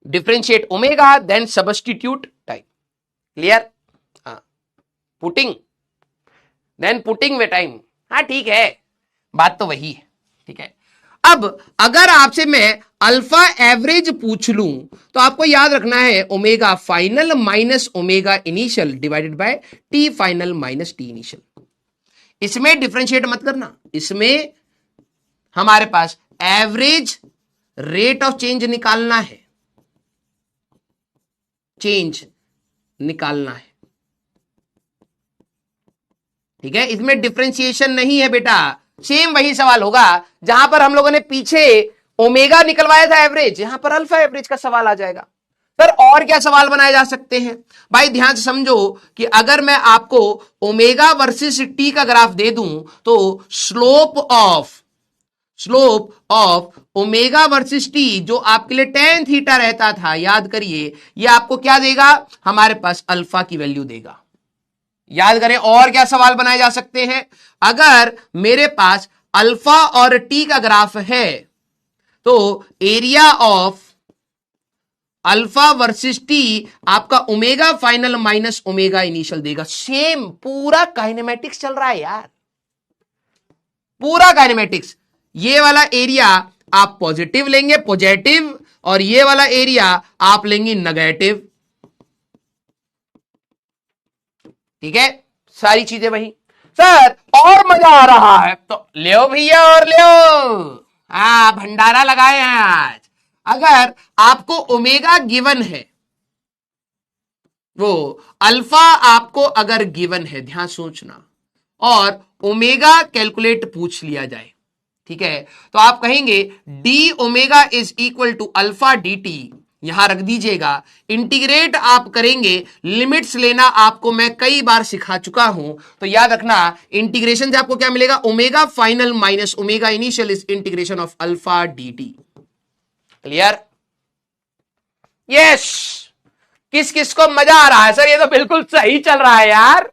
differentiate omega, then substitute time. Clear? हाँ, putting, then putting way time. हाँ ठीक है, बात तो वही है, ठीक है। अब अगर आपसे मैं अल्फा एवरेज पूछ लूं तो आपको याद रखना है omega final minus omega initial divided by T final minus T initial. इसमें डिफरेंशिएट मत करना, इसमें हमारे पास एवरेज रेट ऑफ चेंज निकालना है, चेंज निकालना है, ठीक है। इसमें डिफरेंशिएशन नहीं है बेटा, सेम वही सवाल होगा जहां पर हम लोगों ने पीछे ओमेगा निकलवाया था एवरेज, यहां पर अल्फा एवरेज का सवाल आ जाएगा। सर और क्या सवाल बनाए जा सकते हैं? भाई ध्यान से समझो कि अगर मैं आपको ओमेगा वर्सेस टी का ग्राफ दे दूं तो slope of omega versus T जो आपके लिए tan थीटा रहता था, याद करिए, ये आपको क्या देगा? हमारे पास अल्फा की वैल्यू देगा। याद करें और क्या सवाल बनाए जा सकते हैं? अगर मेरे पास अल्फा और टी का ग्राफ है तो area of alpha versus t आपका omega final minus omega initial देगा। सेम पूरा काइनेमेटिक्स चल रहा है यार, पूरा काइनेमेटिक्स। ये वाला एरिया आप पॉजिटिव लेंगे, पॉजिटिव, और ये वाला एरिया आप लेंगे नेगेटिव, ठीक है। सारी चीजें वही। सर और मजा आ रहा है तो ले भैया और ले, भंडारा लगाए हैं आज। अगर आपको ओमेगा गिवन है, वो अल्फा आपको अगर गिवन है, ध्यान सोचना, और ओमेगा कैलकुलेट पूछ लिया जाए, ठीक है, तो आप कहेंगे D omega is equal to alpha D T, यहां रख दीजिएगा। इंटीग्रेट आप करेंगे, लिमिट्स लेना आपको मैं कई बार सिखा चुका हूं, तो याद रखना इंटीग्रेशन से आपको क्या मिलेगा, omega final minus omega initial is integration of alpha D T. Clear? Yes. किस किस को मजा आ रहा है? सर ये तो बिल्कुल सही चल रहा है यार,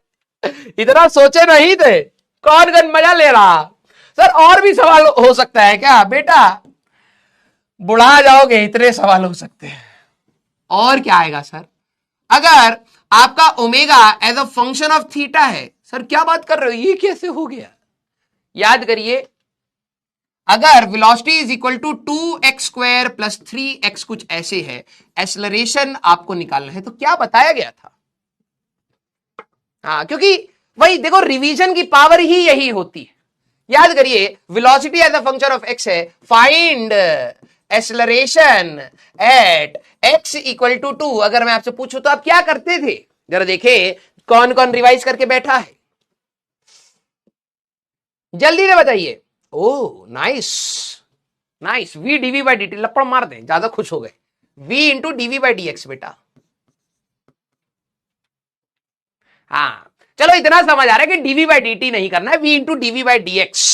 इतना सोचे नहीं थे, कौन कौन मजा ले रहा? सर और भी सवाल हो सकता है क्या बेटा? बुढ़ा जाओगे इतने सवाल हो सकते हैं। और क्या आएगा सर? अगर आपका omega as a function of theta है, सर क्या बात कर रहे हो, ये कैसे हो गया? याद करिए, अगर velocity is equal to 2x² plus 3x कुछ ऐसे है, एक्सेलरेशन आपको निकालना है, तो क्या बताया गया था? क्योंकि वही देखो, रिवीजन की पावर ही यही होती है। याद करिए, velocity as a function of x है, find acceleration at x equal to 2। अगर मैं आपसे पूछूं तो आप क्या करते थे? जरा देखे कौन कौन रिवाइज करके बैठा है, जल्दी से बताइए। Oh nice nice, v dv by dt, लपड़ मार दें, ज्यादा खुश हो गए। v into DV by D x बेटा। हाँ चलो, इतना समझ आ रहा है कि dv बाई dt नहीं करना है, v into DV by D X.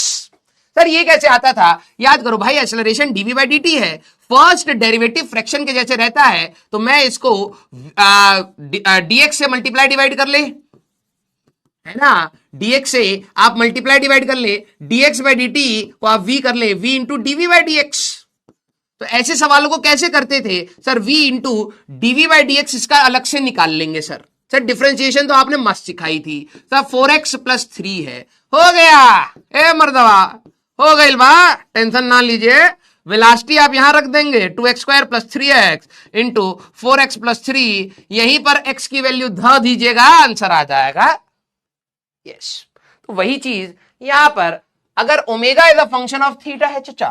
Sir ये कैसे आता था? याद करो भाई, एक्सेलरेशन dv बाई dt है, फर्स्ट डेरिवेटिव फ्रैक्शन के जैसे रहता है, तो मैं इसको dx से मल्टीप्लाई डिवाइड कर ले, है ना, dx से आप मल्टीप्लाई डिवाइड कर ले, dx बाई dt को आप v कर ले, v into DV by D X. तो ऐसे सवालों को कैसे करते थे sir? v into DV by D X, इसका अलग से निकाल लेंगे सर। सर डिफरेंशिएशन तो आपने मस्त सिखाई थी सर, 4x प्लस 3 है, हो गया ए मर्दवा, हो गई बा, टेंशन ना लीजिए। वेलोसिटी आप यहां रख देंगे 2x² plus 3x into 4x plus 3, यहीं पर x की वैल्यू ध दीजिएगा, आंसर आ जाएगा। यस, तो वही चीज यहां पर, अगर omega is a function of theta है चचा,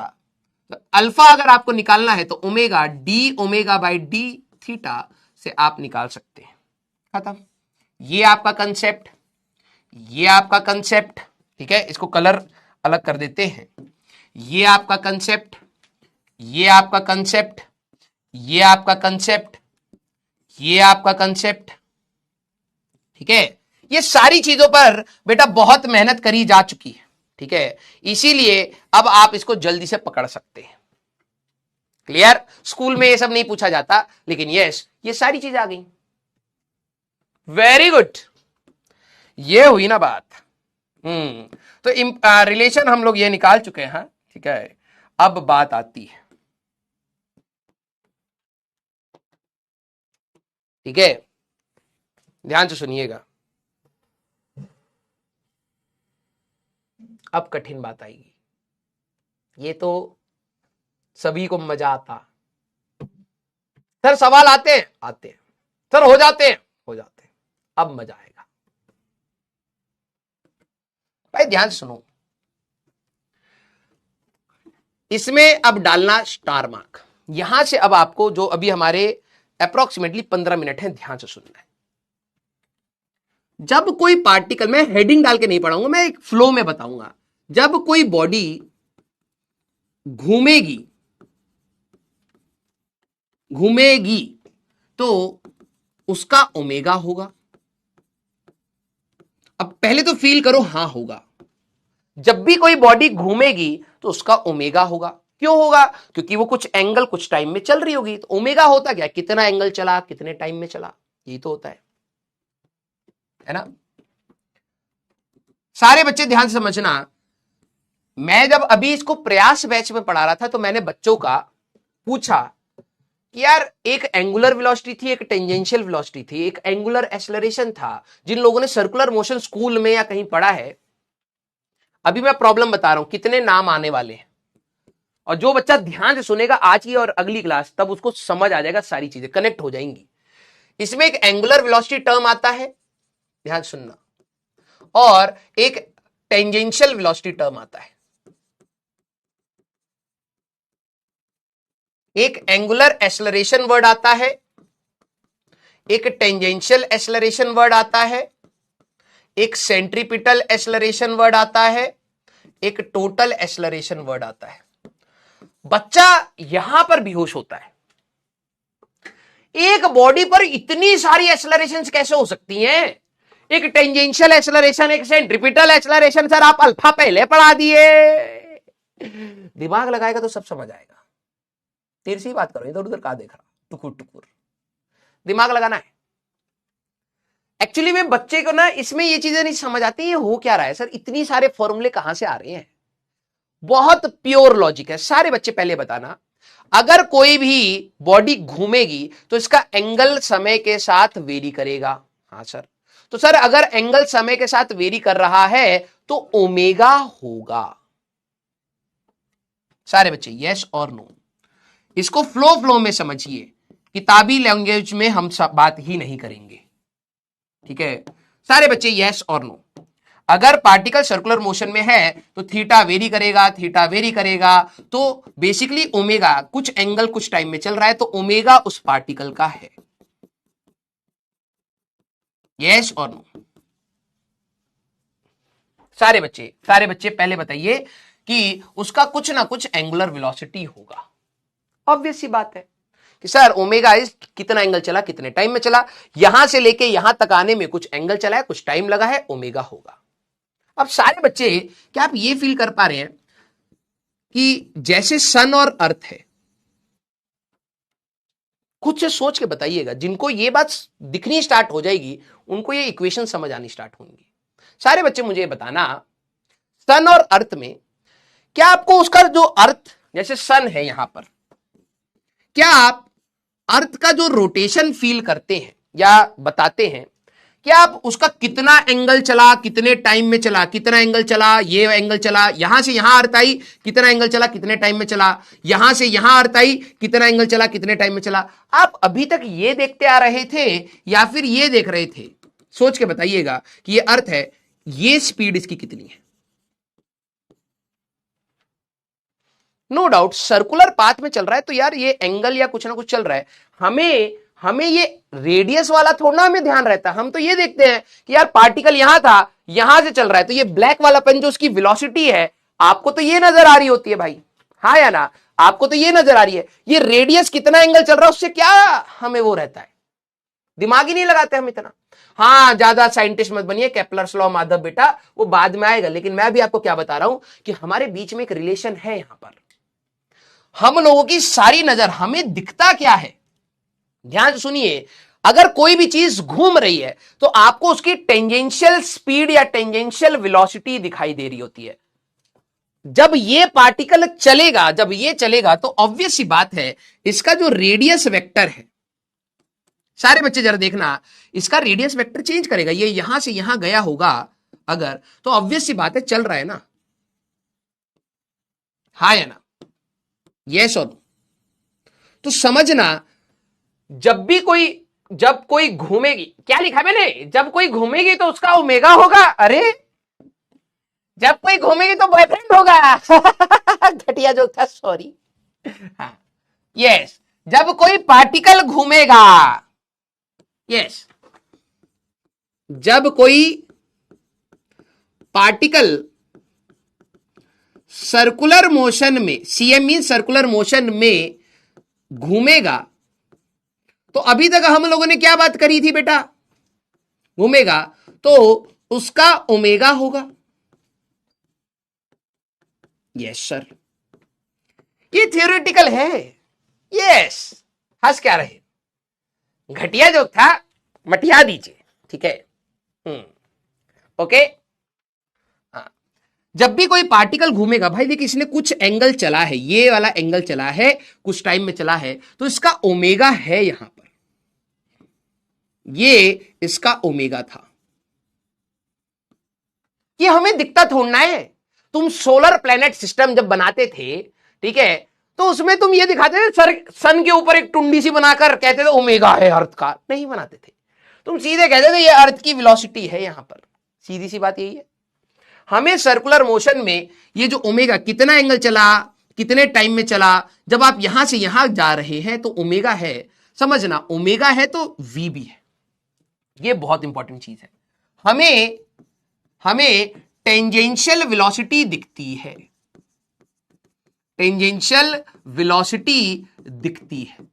तो अल्फा अगर आपको निकालना है तो omega D omega by D theta से आप निकाल सकते हैं। खत्म। ये आपका कंसेप्ट, ये आपका कंसेप्ट, ठीक है, इसको कलर अलग कर देते हैं। ये आपका कंसेप्ट, ये आपका कंसेप्ट, ये आपका कंसेप्ट, ये आपका कंसेप्ट, ठीक है। ये सारी चीजों पर बेटा बहुत मेहनत करी जा चुकी है, ठीक है, इसीलिए अब आप इसको जल्दी से पकड़ सकते हैं। क्लियर? स्कूल में ये सब नहीं पूछा जाता, लेकिन यस, ये सारी चीज आ गई। वेरी गुड, ये हुई ना बात। तो रिलेशन हम लोग ये निकाल चुके हैं, ठीक है। अब बात आती है, ठीक है, ध्यान से सुनिएगा, अब कठिन बात आएगी। ये तो सभी को मजा आता, सर सवाल आते हैं, आते हैं, सर हो जाते हैं, हो जाते हैं, अब मजा आएगा। भाई ध्यान से सुनो, इसमें अब डालना स्टार मार्क, यहां से अब आपको जो अभी हमारे अप्रोक्सीमेटली 15 मिनट है, ध्यान से सुनना है। जब कोई पार्टिकल, मैं हेडिंग डाल के नहीं पढ़ाऊंगा, मैं एक फ्लो में बताऊंगा। जब कोई बॉडी घूमेगी, घूमेगी तो उसका ओमेगा होगा। अब पहले तो फील करो, हां होगा। जब भी कोई बॉडी घूमेगी तो उसका ओमेगा होगा। क्यों होगा? क्योंकि वो कुछ एंगल कुछ टाइम में चल रही होगी, तो ओमेगा होता क्या, कितना एंगल चला, कितने टाइम में चला, यही तो होता है ना। सारे बच्चे ध्यान से समझना, मैं जब अभी इसको प्रयास बैच में पढ़ा रहा था तो मैंने बच्चों का पूछा कि यार एक एंगुलर वेलोसिटी थी, एक टेंजेंशियल वेलोसिटी थी, एक एंगुलर एक्सेलरेशन था। जिन लोगों ने सर्कुलर मोशन स्कूल में या कहीं पढ़ा है, अभी मैं प्रॉब्लम बता रहा हूं, कितने नाम आने वाले हैं। और जो बच्चा ध्यान से सुनेगा आज की और अगली क्लास, तब उसको समझ आ जाएगा, सारी चीजें कनेक्ट हो जाएंगी। इसमें एक एंगुलर वेलोसिटी टर्म आता है, ध्यान सुनना, और एक टेंजेंशियल वेलोसिटी टर्म आता है। एक एंगुलर एक्सेलरेशन वर्ड आता है, एक टेंजेंशियल एक्सेलरेशन वर्ड आता है, एक सेंट्रीपिटल एक्सेलरेशन वर्ड आता है, एक टोटल एक्सेलरेशन वर्ड आता है। बच्चा यहां पर बेहोश होता है। एक बॉडी पर इतनी सारी एक्सेलरेशंस कैसे हो सकती हैं? एक टेंजेंशियल एक्सेलरेशन, एक सेंट्रीपिटल एक्सेलरेशन। सर आप अल्फा पहले पढ़ा दिए। दिमाग लगाएगा तो सब समझ आएगा। तेरे से ही बात करो, इधर उधर कहां देख रहा, टुकुर टुकुर। दिमाग लगाना है। एक्चुअली में बच्चे को ना इसमें ये चीजें नहीं समझ आती, ये हो क्या रहा है सर, इतनी सारे फॉर्मूले कहां से आ रहे हैं। बहुत प्योर लॉजिक है। सारे बच्चे पहले बताना, अगर कोई भी बॉडी घूमेगी तो इसका एंगल समय के साथ वेरी करेगा। हाँ सर, तो सर अगर एंगल समय के साथ वेरी कर रहा है तो ओमेगा होगा। सारे बच्चे यस और नो। इसको फ्लो में समझिए, किताबी लैंग्वेज में हम सब बात ही नहीं करेंगे, ठीक है। सारे बच्चे यस और नो। अगर पार्टिकल सर्कुलर मोशन में है तो थीटा वेरी करेगा, थीटा वेरी करेगा, तो बेसिकली ओमेगा कुछ एंगल कुछ टाइम में चल रहा है तो ओमेगा उस पार्टिकल का है। यस और नो। सारे बच्चे पहले बताइए कि उसका कुछ ना कुछ एंगुलर वेलोसिटी होगा। ऑब्वियस सी बात है कि सर ओमेगा इज कितना एंगल चला, कितने टाइम में चला, यहां से लेके यहां तक आने में कुछ एंगल चला है, कुछ टाइम लगा है, ओमेगा होगा। अब सारे बच्चे क्या आप ये फील कर पा रहे हैं कि जैसे सन और अर्थ है, खुद से सोच के बताइएगा, जिनको ये बात दिखनी स्टार्ट हो जाएगी उनको ये इक्वेशन समझ आनी स्टार्ट होंगी। सारे बच्चे मुझे बताना, सन और अर्थ में क्या आपको उसका जो अर्थ, जैसे सन है यहां पर, क्या आप अर्थ का जो रोटेशन फील करते हैं या बताते हैं, क्या आप उसका कितना एंगल चला, कितने टाइम में चला, कितना एंगल चला, ये एंगल चला, यहां से यहां अर्थ आई, कितना एंगल चला, कितने टाइम में चला, यहां से यहां अर्थ आई, कितना एंगल चला, कितने टाइम में चला, आप अभी तक ये देखते आ रहे थे या फिर ये देख रहे थे? सोच के बताइएगा कि ये अर्थ है, ये स्पीड इसकी कितनी है। नो डाउट सर्कुलर पाथ में चल रहा है तो यार ये एंगल या कुछ ना कुछ चल रहा है। हमें ये रेडियस वाला थोड़ा हमें ध्यान रहता है। हम तो ये देखते हैं कि यार पार्टिकल यहां था, यहां से चल रहा है, तो ये ब्लैक वाला पेन जो उसकी वेलोसिटी है, आपको तो ये नजर आ रही होती है भाई, हाँ या ना, आपको तो ये नजर आ रही है। ये रेडियस कितना एंगल चल रहा है उससे क्या हमें वो रहता है, दिमाग ही नहीं लगाते हम इतना। हाँ, ज्यादा साइंटिस्ट मत बनिए, केपलर्स लॉ माधव बेटा, वो बाद में आएगा, लेकिन मैं भी आपको क्या बता रहा हूं कि हमारे बीच में एक रिलेशन है। यहां पर हम लोगों की सारी नजर, हमें दिखता क्या है, ध्यान से सुनिए। अगर कोई भी चीज घूम रही है तो आपको उसकी टेंजेंशियल स्पीड या टेंजेंशियल वेलोसिटी दिखाई दे रही होती है। जब ये पार्टिकल चलेगा, जब ये चलेगा तो ऑब्वियस सी बात है इसका जो रेडियस वेक्टर है, सारे बच्चे जरा देखना, इसका रेडियस वेक्टर चेंज करेगा। ये यहां से यहां गया होगा अगर, तो ऑब्वियस सी बात है चल रहा है ना, हाँ या ना, यस और नो। तो समझना, जब कोई घूमेगी, क्या लिखा मैंने, जब कोई घूमेगी तो उसका ओमेगा होगा। अरे जब कोई घूमेगी तो बॉयफ्रेंड होगा। घटिया जो था, सॉरी। हाँ, यस, जब कोई पार्टिकल घूमेगा, यस, जब कोई पार्टिकल सर्कुलर मोशन में, सीएम मीन सर्कुलर मोशन में घूमेगा, तो अभी तक हम लोगों ने क्या बात करी थी बेटा, घूमेगा तो उसका ओमेगा होगा। यस सर, ये थियोरेटिकल है। यस, हंस क्या रहे, घटिया जो था मटिया दीजिए, ठीक है। ओके, जब भी कोई पार्टिकल घूमेगा, भाई देखिए इसने कुछ एंगल चला है, ये वाला एंगल चला है, कुछ टाइम में चला है, तो इसका ओमेगा है यहां पर, ये इसका ओमेगा था। ये हमें दिखता थोड़ना है। तुम सोलर प्लेनेट सिस्टम जब बनाते थे, ठीक है, तो उसमें तुम ये दिखाते थे सर, सन के ऊपर एक टुंडी सी बनाकर कहते थे ओमेगा है अर्थ का, नहीं बनाते थे। तुम सीधे कहते थे ये अर्थ की वेलोसिटी है यहां पर, सीधी सी बात यही है। हमें सर्कुलर मोशन में ये जो ओमेगा कितना एंगल चला, कितने टाइम में चला, जब आप यहां से यहां जा रहे हैं तो ओमेगा है, समझना ओमेगा है तो v भी है। ये बहुत इंपॉर्टेंट चीज है। हमें हमें टेंजेंशियल वेलोसिटी दिखती है, टेंजेंशियल वेलोसिटी दिखती है।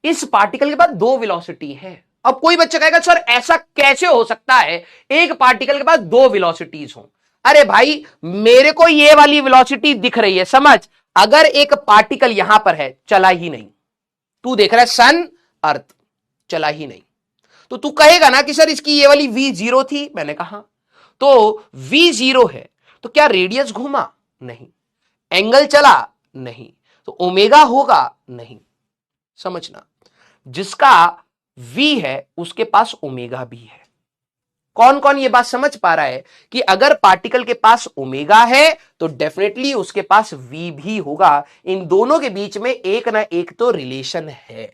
इस पार्टिकल के पास दो वेलोसिटी है। अब कोई बच्चा कहेगा सर ऐसा कैसे हो सकता है एक पार्टिकल के पास दो वेलोसिटीज हो। अरे भाई मेरे को ये वाली वेलोसिटी दिख रही है, समझ, अगर एक पार्टिकल यहां पर है, चला ही नहीं, तू देख रहा है सन अर्थ, चला ही नहीं, तो तू कहेगा ना कि सर इसकी ये वाली v0 थी, मैंने कहा तो v0 है तो क्या रेडियस घूमा, नहीं, एंगल चला, नहीं, तो ओमेगा होगा, नहीं। समझना, जिसका v है उसके पास ओमेगा भी है। कौन कौन ये बात समझ पा रहा है कि अगर पार्टिकल के पास ओमेगा है तो डेफिनेटली उसके पास v भी होगा। इन दोनों के बीच में एक ना एक तो रिलेशन है।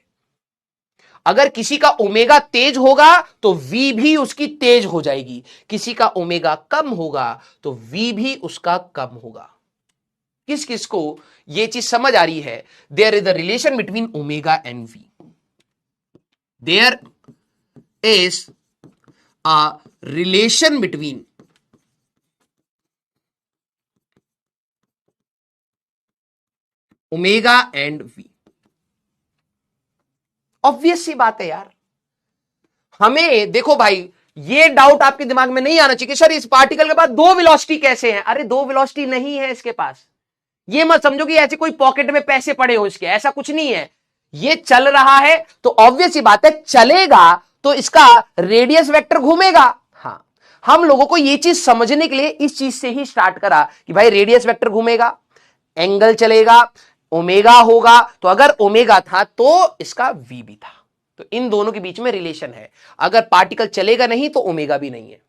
अगर किसी का ओमेगा तेज होगा तो v भी उसकी तेज हो जाएगी, किसी का ओमेगा कम होगा तो v भी उसका कम होगा। किस किस को यह चीज समझ आ रही है? There is a relation between omega and v, there is a relation between omega and v। Obvious सी बात है यार। हमें देखो भाई, ये डाउट आपके दिमाग में नहीं आना चाहिए कि सर इस पार्टिकल के पास दो वेलोसिटी कैसे हैं। अरे दो वेलोसिटी नहीं है इसके पास, ये मत समझो कि ऐसे कोई पॉकेट में पैसे पड़े हो इसके, ऐसा कुछ नहीं है। ये चल रहा है तो ऑब्वियस ही बात है चलेगा तो इसका रेडियस वेक्टर घूमेगा। हाँ, हम लोगों को ये चीज समझने के लिए इस चीज से ही स्टार्ट करा कि भाई रेडियस वेक्टर घूमेगा, एंगल चलेगा, ओमेगा होगा, तो अगर ओमेगा था तो इसका v भी था। तो इन दोनों के बीच में रिलेशन है। अगर पार्टिकल चलेगा नहीं तो ओमेगा भी नहीं है,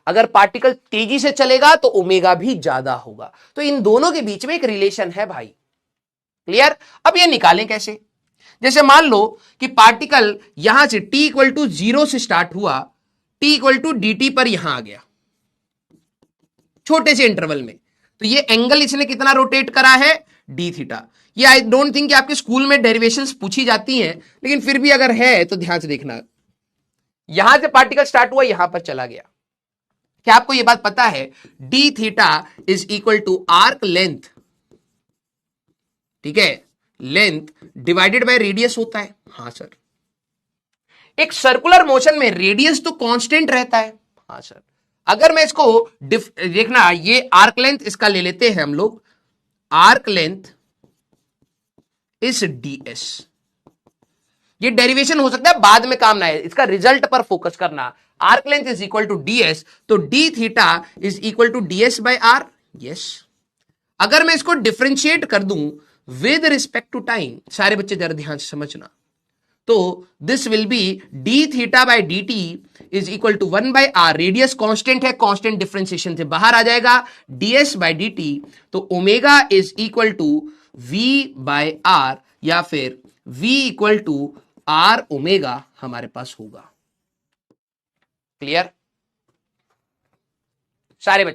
अगर पार्टिकल तेजी से चलेगा तो ओमेगा भी ज्यादा होगा। तो इन दोनों के बीच में एक रिलेशन है भाई। क्लियर? अब ये निकालें कैसे? जैसे मान लो कि पार्टिकल यहां से t इक्वल टू 0 से स्टार्ट हुआ, t इक्वल टू dt पर यहां आ गया छोटे से इंटरवल में, तो ये एंगल इसने कितना रोटेट करा है, d थीटा। ये आई डोंट थिंक कि आपके स्कूल में डेरिवेशंस पूछी जाती हैं, लेकिन फिर भी अगर है तो ध्यान से देखना। यहां से पार्टिकल स्टार्ट हुआ, यहां पर चला गया। क्या आपको यह बात पता है d theta is equal to arc length, ठीक है, लेंथ डिवाइडेड बाय रेडियस होता है। हाँ सर। एक सर्कुलर मोशन में रेडियस तो कांस्टेंट रहता है। हाँ सर। अगर मैं इसको देखना, ये आर्क लेंथ इसका ले लेते हैं हम लोग, आर्क लेंथ इज ds। ये डेरिवेशन हो सकता है बाद में काम ना है, इसका रिजल्ट पर फोकस करना। Arc length is equal to ds, तो d theta is equal to ds by r। Yes. अगर मैं इसको डिफरेंशिएट कर दूं विद रिस्पेक्ट टू टाइम, सारे बच्चे जरा ध्यान से समझना, तो this will be d theta by dt is equal to 1 by r। Radius constant है, कांस्टेंट डिफरेंशिएशन से बाहर आ जाएगा, ds बाय dt, तो omega is equal to v by r, या फिर v equal to r omega हमारे पास होगा। क्लियर? सारे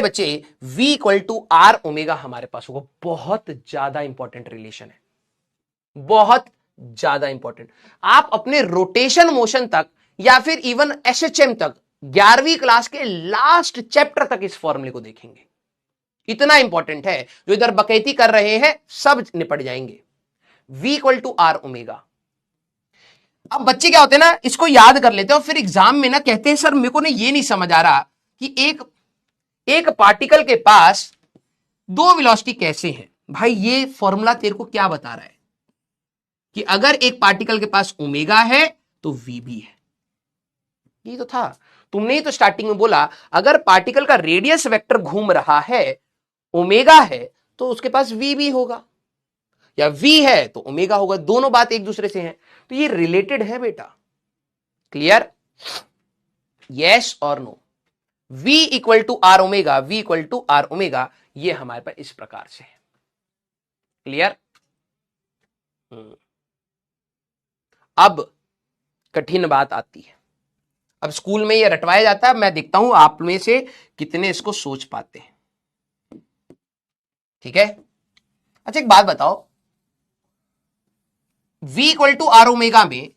बच्चे v equal to r omega हमारे पास होगा। बहुत ज्यादा इंपॉर्टेंट रिलेशन है, बहुत ज्यादा इंपॉर्टेंट। आप अपने रोटेशन मोशन तक या फिर इवन एसएचएम तक 11वीं क्लास के लास्ट चैप्टर तक इस फॉर्मूले को देखेंगे। इतना इंपॉर्टेंट है, जो इधर बकैती कर रहे हैं सब निपट जाएंगे। v equal to r omega. अब बच्चे क्या होते हैं ना, इसको याद कर लेते हैं और फिर एग्जाम में ना कहते हैं सर मेरे को ना ये नहीं समझ आ रहा कि एक पार्टिकल के पास दो वेलोसिटी कैसे हैं। भाई ये फॉर्मूला तेरे को क्या बता रहा है कि अगर एक पार्टिकल के पास ओमेगा है तो v भी है। ये तो था, तुमने ही तो स्टार्टिंग में बोला अगर पार्टिकल का रेडियस वेक्टर घूम रहा है, ओमेगा है, तो उसके पास v भी होगा, या v है तो ओमेगा होगा। दोनों बात एक दूसरे से हैं, तो ये रिलेटेड है बेटा। क्लियर? यस और no? v equal to are omega, v equal to are omega, ये हमारे पास इस प्रकार से है। क्लियर? अब कठिन बात आती है। अब स्कूल में ये रटवाया जाता है, मैं देखता हूं आप में से कितने इसको सोच पाते हैं। ठीक है, अच्छा एक बात बताओ, v equal to are omega में,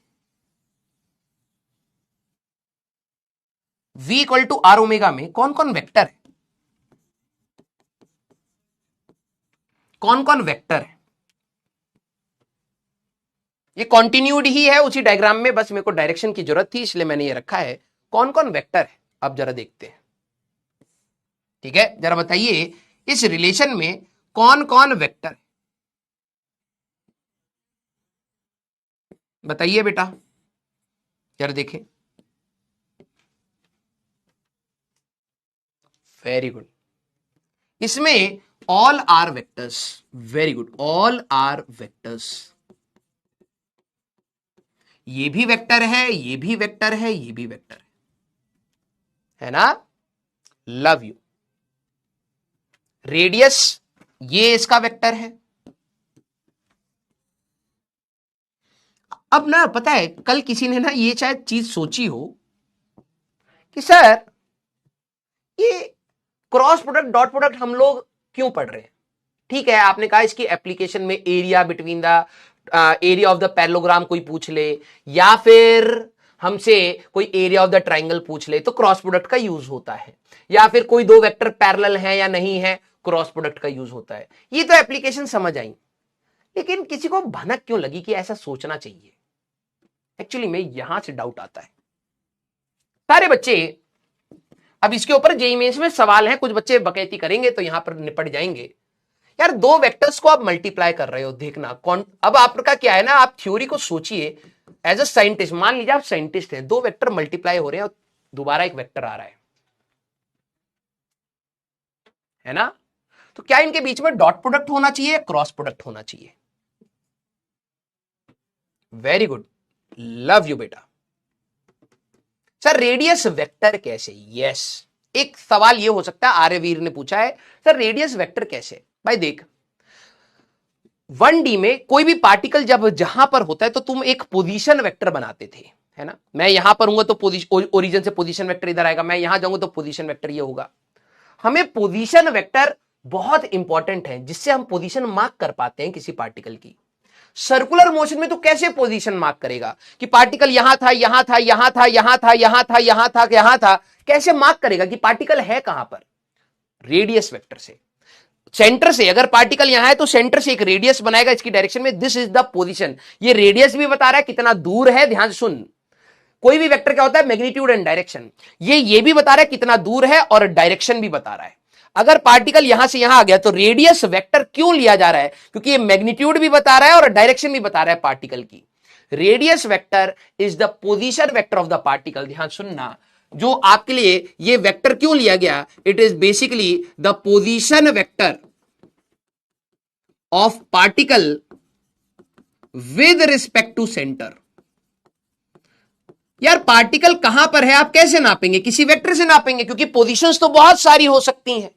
v equal to are omega में कौन कौन वेक्टर है? कौन कौन वेक्टर है? ये कॉन्टिन्यूड ही है उसी डायग्राम में, बस मेरे को डायरेक्शन की जरूरत थी इसलिए मैंने ये रखा है। कौन कौन वेक्टर है अब जरा देखते हैं। ठीक है, जरा बताइए इस रिलेशन में कौन कौन वेक्टर है, बताइए बेटा, जरा देखें। वेरी गुड, इसमें all are vectors, very good, all are vectors. ये भी वेक्टर है, ये भी वेक्टर है, ये भी वेक्टर है ना? Love you. रेडियस ये इसका वेक्टर है। अब ना पता है कल किसी ने ना ये शायद चीज सोची हो कि सर ये क्रॉस प्रोडक्ट डॉट प्रोडक्ट हम लोग क्यों पढ़ रहे हैं? ठीक है, आपने कहा इसकी एप्लीकेशन में area between the area of the parallelogram कोई पूछ ले, या फिर हमसे कोई एरिया ऑफ द ट्राइंगल पूछ ले तो क्रॉस प्रोडक्ट का यूज होता है, या फिर कोई दो वेक्टर पैरेलल है या नहीं है, क्रॉस प्रोडक्ट का यूज होता है। ये तो एप्लीकेशन समझ आई, लेकिन किसी को भनक क्यों लगी कि ऐसा सोचना चाहिए? एक्चुअली में यहां से डाउट आता है। सारे बच्चे अब इसके ऊपर जेईई मेंस में सवाल है, कुछ बच्चे बकैती करेंगे तो यहां पर निपट जाएंगे। यार दो वेक्टर्स को आप मल्टीप्लाई कर रहे हो, देखना कौन, अब आपका क्या है ना, आप थ्योरी को सोचिए एज अ साइंटिस्ट। मान लीजिए आप साइंटिस्ट हैं, दो वेक्टर मल्टीप्लाई हो रहे हैं और दोबारा एक वेक्टर आ रहा है ना? तो क्या इनके बीच में डॉट प्रोडक्ट होना चाहिए, क्रॉस प्रोडक्ट होना चाहिए? वेरी गुड, लव यू बेटा। सर रेडियस वेक्टर कैसे? यस, एक सवाल ये हो सकता है, आर्यवीर ने पूछा है सर रेडियस वेक्टर कैसे? भाई देख, 1D में कोई भी पार्टिकल जब जहां पर होता है तो तुम एक पोजीशन वेक्टर बनाते थे, है ना? मैं यहां पर हूंगा तो ओरिजिन से पोजीशन वेक्टर इधर आएगा, मैं यहां जाऊंगा तो पोजीशन वेक्टर ये होगा। हमें पोजीशन वेक्टर बहुत इंपॉर्टेंट है, जिससे हम पोजीशन मार्क कर पाते हैं किसी पार्टिकल की। सर्कुलर मोशन में तो कैसे पोजीशन मार्क करेगा कि पार्टिकल यहां था, यहां था, यहां था, यहां था, यहां था, यहां था, यहां था? कैसे मार्क करेगा कि पार्टिकल है कहां पर? रेडियस वेक्टर से। सेंटर से, अगर पार्टिकल यहां है तो सेंटर से एक रेडियस बनाएगा इसकी डायरेक्शन में, दिस इज द पोजीशन। ये रेडियस भी बता रहा है कितना दूर है, ध्यान से सुन। कोई भी वेक्टर क्या होता है? Magnitude and direction. ये भी बता रहा है कितना दूर है और डायरेक्शन भी बता रहा है। अगर पार्टिकल यहां से यहां आ गया तो रेडियस वेक्टर क्यों लिया जा रहा है? क्योंकि ये मैग्नीट्यूड भी बता रहा है और डायरेक्शन भी बता रहा है पार्टिकल की। Radius vector is the position vector of the particle. ध्यान सुनना, जो आपके लिए ये वेक्टर क्यों लिया गया, it is basically the position vector of particle with respect to centre. यार पार्टिकल कहां पर है आप कैसे नापेंगे? किसी वेक्टर से नापेंगे, क्योंकि पोजीशंस तो बहुत सारी हो सकती हैं।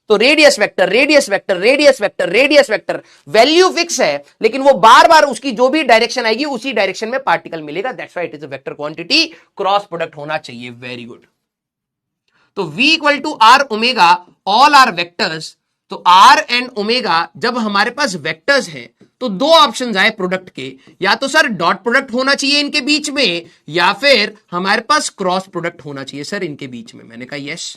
तो radius vector, radius vector, radius vector, radius vector, value fix है, लेकिन वो बार बार उसकी जो भी डायरेक्शन आएगी उसी डायरेक्शन में पार्टिकल मिलेगा। That's why it is a vector quantity. Cross product होना चाहिए। Very good. तो v equal to are omega, all are vectors. तो r एंड ओमेगा जब हमारे पास वेक्टर्स हैं तो दो ऑप्शंस आए प्रोडक्ट के, या तो सर डॉट प्रोडक्ट होना चाहिए इनके बीच में, या फिर हमारे पास क्रॉस प्रोडक्ट होना चाहिए सर इनके बीच में। मैंने कहा यस।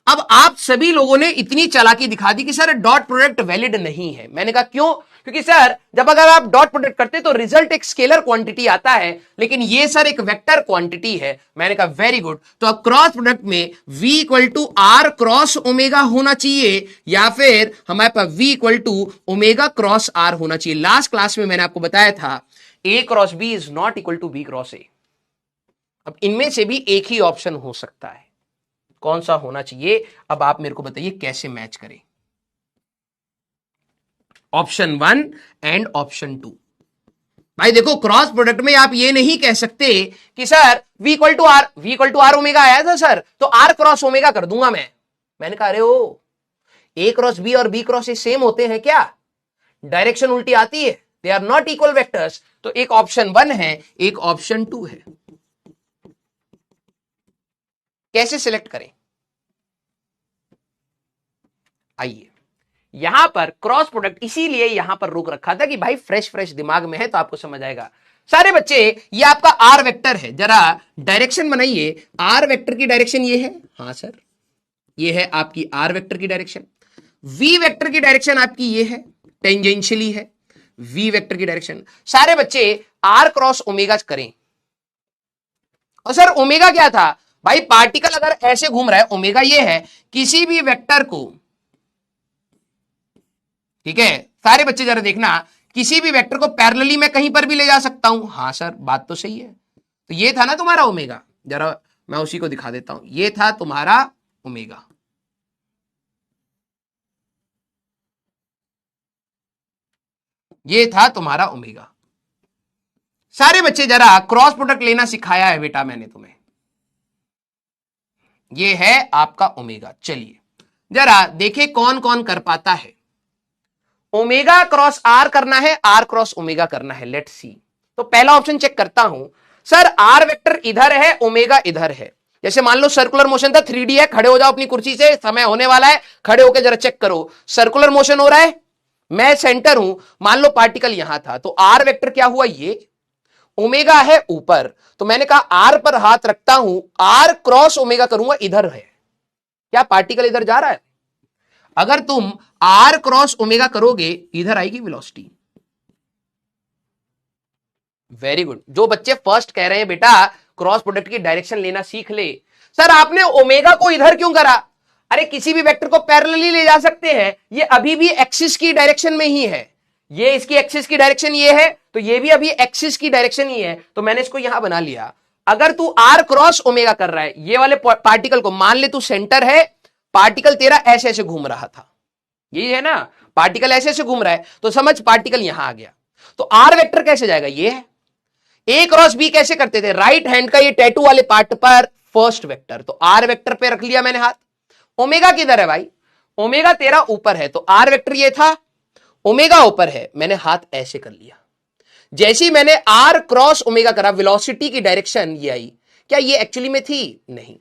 अब आप सभी लोगों ने इतनी चालाकी दिखा दी कि सर डॉट प्रोडक्ट वैलिड नहीं है। मैंने कहा क्यों? क्योंकि सर जब अगर आप डॉट प्रोडक्ट करते तो रिजल्ट एक स्केलर क्वांटिटी आता है, लेकिन ये सर एक वेक्टर क्वांटिटी है। मैंने कहा वेरी गुड। तो अब क्रॉस प्रोडक्ट में v equal to R cross omega होना चाहिए, या फिर हमारे पास v equal to omega cross R होना चाहिए। लास्ट क्लास में मैंने आपको बताया था a cross b is not equal to b cross a। अब इनमें से भी एक ही ऑप्शन हो सकता है, कौन सा होना चाहिए? अब आप मेरे को बताइए कैसे मैच करें ऑप्शन 1 एंड ऑप्शन 2। भाई देखो, क्रॉस प्रोडक्ट में आप ये नहीं कह सकते कि sir v equal to are omega आया था सर तो r क्रॉस ओमेगा कर दूंगा मैं। मैंने कहा अरे ओ, a क्रॉस b और b क्रॉस ए सेम होते हैं क्या? डायरेक्शन उल्टी आती है, they are not equal vectors. तो एक ऑप्शन 1 है, एक ऑप्शन 2 है। कैसे सिलेक्ट करें? आइए, यहां पर क्रॉस प्रोडक्ट इसीलिए यहां पर रोक रखा था कि भाई फ्रेश फ्रेश दिमाग में है तो आपको समझ आएगा। सारे बच्चे, ये आपका आर वेक्टर है, जरा डायरेक्शन बनाइए। आर वेक्टर की डायरेक्शन ये है, हाँ सर, ये है आपकी आर वेक्टर की डायरेक्शन। वी वेक्टर की डायरेक्शन आपकी ये है, टेंजेंशियली है वी वेक्टर की डायरेक्शन। सारे बच्चे आर क्रॉस ओमेगा करें। और सर ओमेगा क्या था? भाई पार्टिकल अगर ऐसे घूम रहा है, ओमेगा ये है किसी भी वेक्टर को, ठीक है सारे बच्चे जरा देखना, किसी भी वेक्टर को पैरेलली मैं कहीं पर भी ले जा सकता हूं। हाँ सर बात तो सही है। तो ये था ना तुम्हारा ओमेगा, जरा मैं उसी को दिखा देता हूं। ये था तुम्हारा ओमेगा, ये था तुम्हारा ओमेगा। सारे बच्चे जरा क्रॉस प्रोडक्ट लेना सिखाया है बेटा मैंने तुम्हें। ये है आपका ओमेगा। चलिए जरा देखे कौन कौन कर पाता है। ओमेगा क्रॉस आर करना है, आर क्रॉस ओमेगा करना है। Let's see. तो पहला ऑप्शन चेक करता हूं। सर आर वेक्टर इधर है, ओमेगा इधर है। जैसे मान लो सर्कुलर मोशन था, 3D है, खड़े हो जाओ अपनी कुर्सी से, समय होने वाला है, खड़े होकर जरा चेक करो। सर्कुलर मोशन हो रहा है, मैं सेंटर हूं, मान लो पार्टिकल यहां था, तो आर वेक्टर क्या हुआ, ये ओमेगा है ऊपर, तो मैंने कहा आर पर हाथ रखता हूं, आर क्रॉस ओमेगा करूंगा, इधर है। क्या पार्टिकल इधर जा रहा है? अगर तुम आर क्रॉस ओमेगा करोगे, इधर आएगी वेलोसिटी। Very good. जो बच्चे फर्स्ट कह रहे हैं बेटा क्रॉस प्रोडक्ट की डायरेक्शन लेना सीख ले। सर आपने ओमेगा को इधर क्यों करा? अरे किसी भी वेक्टर को पैरेलली ले जा सकते हैं, ये अभी भी एक्सिस की डायरेक्शन में ही है। ये इसकी एक्सिस की डायरेक्शन ये है, तो ये भी अभी एक्सिस की डायरेक्शन ही है, तो मैंने इसको यहां बना लिया। अगर तू आर क्रॉस ओमेगा कर रहा है, ये वाले पार्टिकल को मान ले तू सेंटर है, पार्टिकल तेरा ऐसे ऐसे घूम रहा था, यही है ना, पार्टिकल ऐसे ऐसे घूम रहा है, तो समझ पार्टिकल यहां आ गया। तो आर वेक्टर कैसे जाएगा, ये है। ए क्रॉस बी कैसे करते थे, राइट हैंड का ये टैटू वाले पार्ट पर फर्स्ट वेक्टर, तो आर वेक्टर पे रख लिया मैंने हाथ। ओमेगा किधर है भाई? ओमेगा तेरा ऊपर है, तो आर वेक्टर ये था, ओमेगा ऊपर है, मैंने हाथ ऐसे कर लिया। जैसे ही मैंने आर क्रॉस ओमेगा करा, वेलोसिटी की डायरेक्शन ये आई। क्या ये एक्चुअली में थी? नहीं,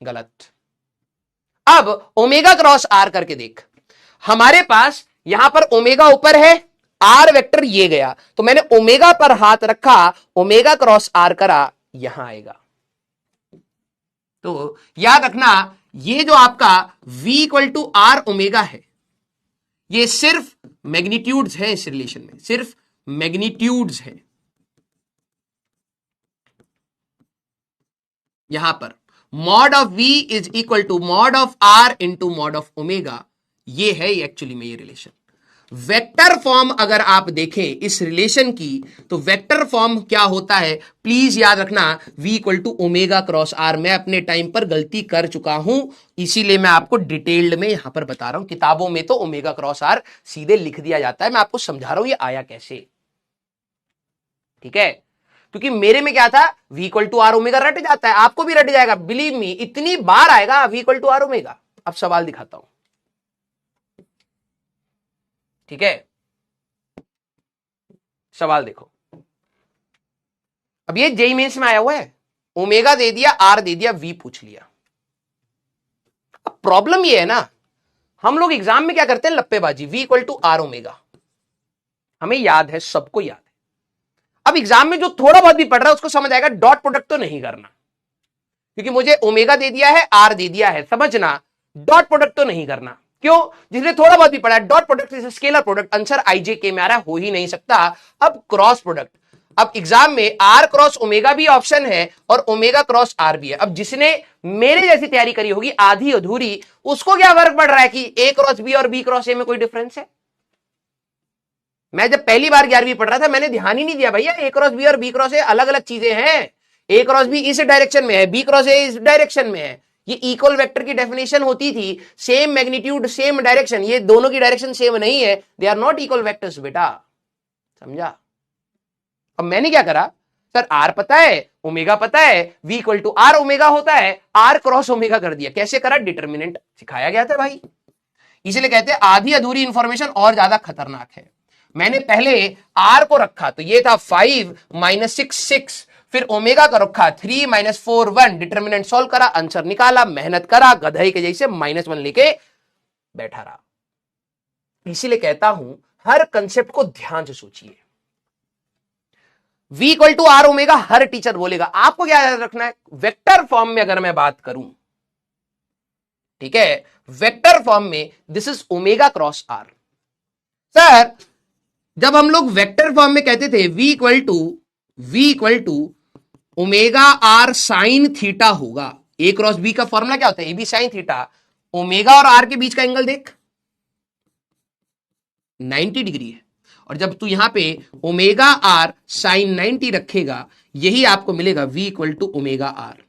गलत। अब ओमेगा क्रॉस आर करके देख, हमारे पास यहां पर ओमेगा ऊपर है, आर वेक्टर ये गया, तो मैंने ओमेगा पर हाथ रखा, ओमेगा क्रॉस आर करा, यहां आएगा। तो याद रखना, ये जो आपका v equal to are omega है, ये सिर्फ मैग्नीट्यूड्स है, इस रिलेशन में सिर्फ मैग्नीट्यूड्स है। यहां पर mod of v is equal to mod of r into mod of omega, ये है एक्चुअली में ये रिलेशन। वेक्टर फॉर्म अगर आप देखें इस रिलेशन की, तो वेक्टर फॉर्म क्या होता है, प्लीज याद रखना, v equal to omega cross r. मैं अपने टाइम पर गलती कर चुका हूं, इसीलिए मैं आपको डिटेल्ड में यहां पर बता रहा हूं। किताबों में तो ओमेगा क्रॉस आर सीधे लिख दिया जाता है, मैं आपको समझा रहा हूं ये आया कैसे, ठीक है। क्योंकि मेरे में क्या था, v equal to are omega रट जाता है, आपको भी रट जाएगा, बिलीव मी, इतनी बार आएगा v equal to are omega. अब सवाल दिखाता हूं, ठीक है। सवाल देखो, अब ये जेई मेंस में आया हुआ है, ओमेगा दे दिया, आर दे दिया, वी पूछ लिया। अब प्रॉब्लम ये है ना, हम लोग एग्जाम में क्या करते हैं, लप्पेबाजी, v equal to are omega हमें याद है, सबको याद है। अब एग्जाम में जो थोड़ा बहुत भी पढ़ रहा है उसको समझ आएगा, डॉट प्रोडक्ट तो नहीं करना, क्योंकि मुझे ओमेगा दे दिया है, आर दे दिया है, समझना, डॉट प्रोडक्ट तो नहीं करना। क्यों? जिसने थोड़ा बहुत भी पढ़ा है, dot product is scalar product, answer i j k में आ रहा है, हो ही नहीं सकता। अब क्रॉस प्रोडक्ट, अब एग्जाम में आर क्रॉस ओमेगा भी ऑप्शन है और ओमेगा क्रॉस आर भी है। अब जिसने मेरे जैसी तैयारी करी होगी आधी अधूरी, उसको क्या फर्क पड़ रहा है कि ए क्रॉस बी और बी क्रॉस ए में कोई डिफरेंस है? मैं जब पहली बार 11वीं पढ़ रहा था, मैंने ध्यान ही नहीं दिया भैया, ए क्रॉस बी और बी क्रॉस ए अलग अलग चीजें हैं। ए क्रॉस बी इस डायरेक्शन में है, बी क्रॉस ए इस डायरेक्शन में है। ये इक्वल वेक्टर की डेफिनेशन होती थी, सेम मैग्नीट्यूड सेम डायरेक्शन, ये दोनों की डायरेक्शन सेम नहीं है, they are not equal vectors बेटा, समझा। अब मैंने क्या करा, सर आर पता है, ओमेगा पता है, v equal to are omega होता है, आर क्रॉस ओमेगा कर दिया। कैसे करा? डिटर्मिनेंट सिखाया गया था भाई, इसलिए कहते हैं आधी अधूरी इंफॉर्मेशन और ज्यादा खतरनाक है। मैंने पहले आर को रखा, तो ये था 5 - 6 6, फिर ओमेगा का रखा 3 - 4 1, डिटर्मिनेंट सॉल्व करा, आंसर निकाला, मेहनत करा, गधे के जैसे -1 लेके बैठा रहा। इसीलिए कहता हूं हर कंसेप्ट को ध्यान से सोचिए। V equal to are omega हर टीचर बोलेगा, आपको क्या याद रखना है, वेक्टर फॉर्म में अगर मैं बात करूं, ठीक है, वेक्टर फॉर्म में this is omega cross r. Sir जब हम लोग वेक्टर फॉर्म में कहते थे V equal to omega r sine theta होगा, ए क्रॉस बी का फॉर्मूला क्या होता है, a b sine theta, omega और आर के बीच का एंगल देख 90 डिग्री है, और जब तू यहां पे ओमेगा आर साइन 90 रखेगा, यही आपको मिलेगा V equal to omega r.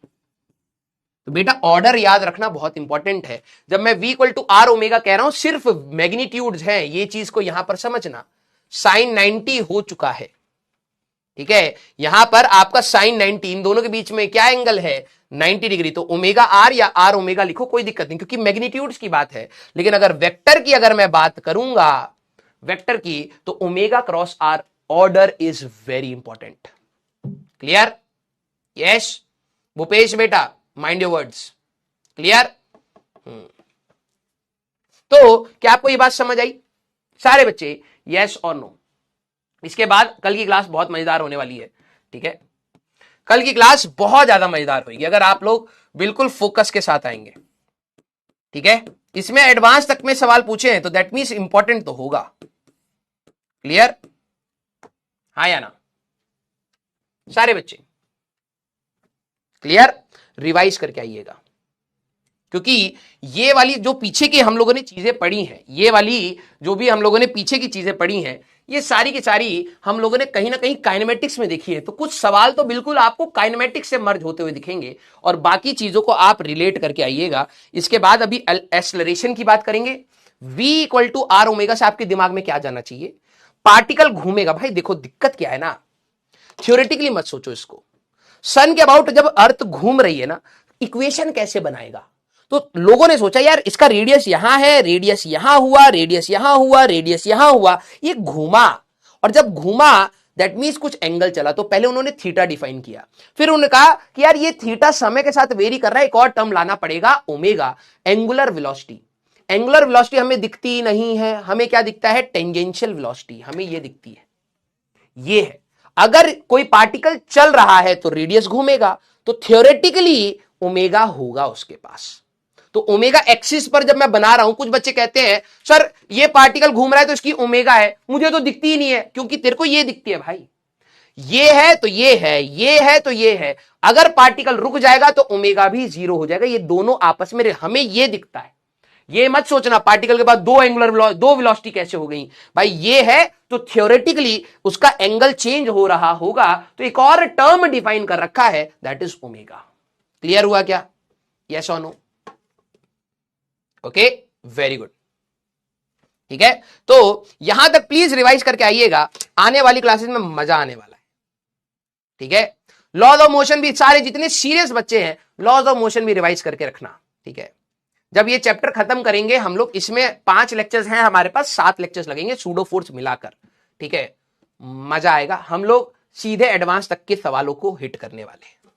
तो बेटा ऑर्डर याद रखना बहुत इंपॉर्टेंट है। जब मैं V equal to are omega कह रहा हूं, सिर्फ मैग्नीट्यूड्स हैं, ये चीज को यहां पर समझना। साइन 90 हो चुका है, ठीक है, यहां पर आपका साइन 90, इन दोनों के बीच में क्या एंगल है, 90 डिग्री। तो ओमेगा आर या आर ओमेगा लिखो, कोई दिक्कत नहीं, क्योंकि मैग्नीट्यूड्स की बात है। लेकिन अगर वेक्टर की अगर मैं बात करूंगा, वेक्टर की, तो omega cross r order is very important. Clear? Yes Bhupesh बेटा, माइंड योर वर्ड्स। क्लियर? तो क्या आपको ये बात समझ आई सारे बच्चे, यस और नो? इसके बाद कल की क्लास बहुत मजेदार होने वाली है, ठीक है, कल की क्लास बहुत ज्यादा मजेदार होगी अगर आप लोग बिल्कुल फोकस के साथ आएंगे, ठीक है। इसमें एडवांस तक में सवाल पूछे हैं तो दैट मीन्स इंपॉर्टेंट तो होगा। क्लियर? हाँ या ना सारे बच्चे? क्लियर? रिवाइज करके आइएगा, क्योंकि ये वाली जो पीछे की हम लोगों ने चीजें पढ़ी हैं, ये वाली जो भी हम लोगों ने पीछे की चीजें पढ़ी हैं, ये सारी की सारी हम लोगों ने कहीं ना कहीं काइनेमेटिक्स में देखी है। तो कुछ सवाल तो बिल्कुल आपको काइनेमेटिक्स से मर्ज होते हुए दिखेंगे और बाकी चीजों को आप रिलेट करके आइएगा। इसके बाद अभी एक्सेलरेशन की बात करेंगे। V equal to are omega से आपके दिमाग में क्या जाना चाहिए, पार्टिकल घूमेगा। भाई देखो दिक्कत क्या है ना, थ्योरेटिकली मत सोचो इसको। सन के अबाउट जब अर्थ घूम रही है ना, इक्वेशन कैसे बनाएगा? तो लोगों ने सोचा यार इसका रेडियस यहां है, रेडियस यहां हुआ, रेडियस यहां हुआ, रेडियस यहां हुआ, ये घूमा, और जब घूमा दैट मीन्स कुछ एंगल चला। तो पहले उन्होंने थीटा डिफाइन किया, फिर उन्होंने कहा कि यार ये थीटा समय के साथ वेरी कर रहा है, एक और टर्म लाना पड़ेगा, omega, angular velocity. Angular velocity हमें दिखती नहीं है, हमें क्या दिखता है, टेंजेंशियल वेलोसिटी, हमें ये दिखती है। ये है, अगर कोई पार्टिकल चल रहा है तो रेडियस घूमेगा, तो थ्योरेटिकली ओमेगा होगा उसके पास। तो ओमेगा एक्सिस पर जब मैं बना रहा हूं, कुछ बच्चे कहते हैं सर ये पार्टिकल घूम रहा है तो इसकी ओमेगा है, मुझे तो दिखती ही नहीं है, क्योंकि तेरे को ये दिखती है भाई, ये है तो ये है, ये है तो ये है। अगर पार्टिकल रुक जाएगा तो ओमेगा भी 0 हो जाएगा, ये दोनों आपस में, हमें ये दिखता है। ये मत सोचना पार्टिकल के बाद दो वेलोसिटी कैसे हो गई, भाई ये है तो थ्योरेटिकली उसका एंगल चेंज हो रहा होगा, तो एक और टर्म डिफाइन कर रखा है, दैट इज ओमेगा। क्लियर हुआ क्या? यस और नो? Okay, very good. ठीक है, तो यहां तक प्लीज रिवाइज करके आइएगा, आने वाली क्लासेस में मजा आने वाला है। ठीक है, लॉज ऑफ मोशन भी, सारे जितने सीरियस बच्चे हैं लॉज ऑफ मोशन भी रिवाइज करके रखना। ठीक है, जब ये चैप्टर खत्म करेंगे हम लोग, इसमें 5 लेक्चर्स हैं हमारे पास, 7 लेक्चर्स लगेंगे सूडो फोर्स मिलाकर। ठीक है, मजा आएगा, हम लोग सीधे एडवांस तक के सवालों को हिट करने वाले हैं।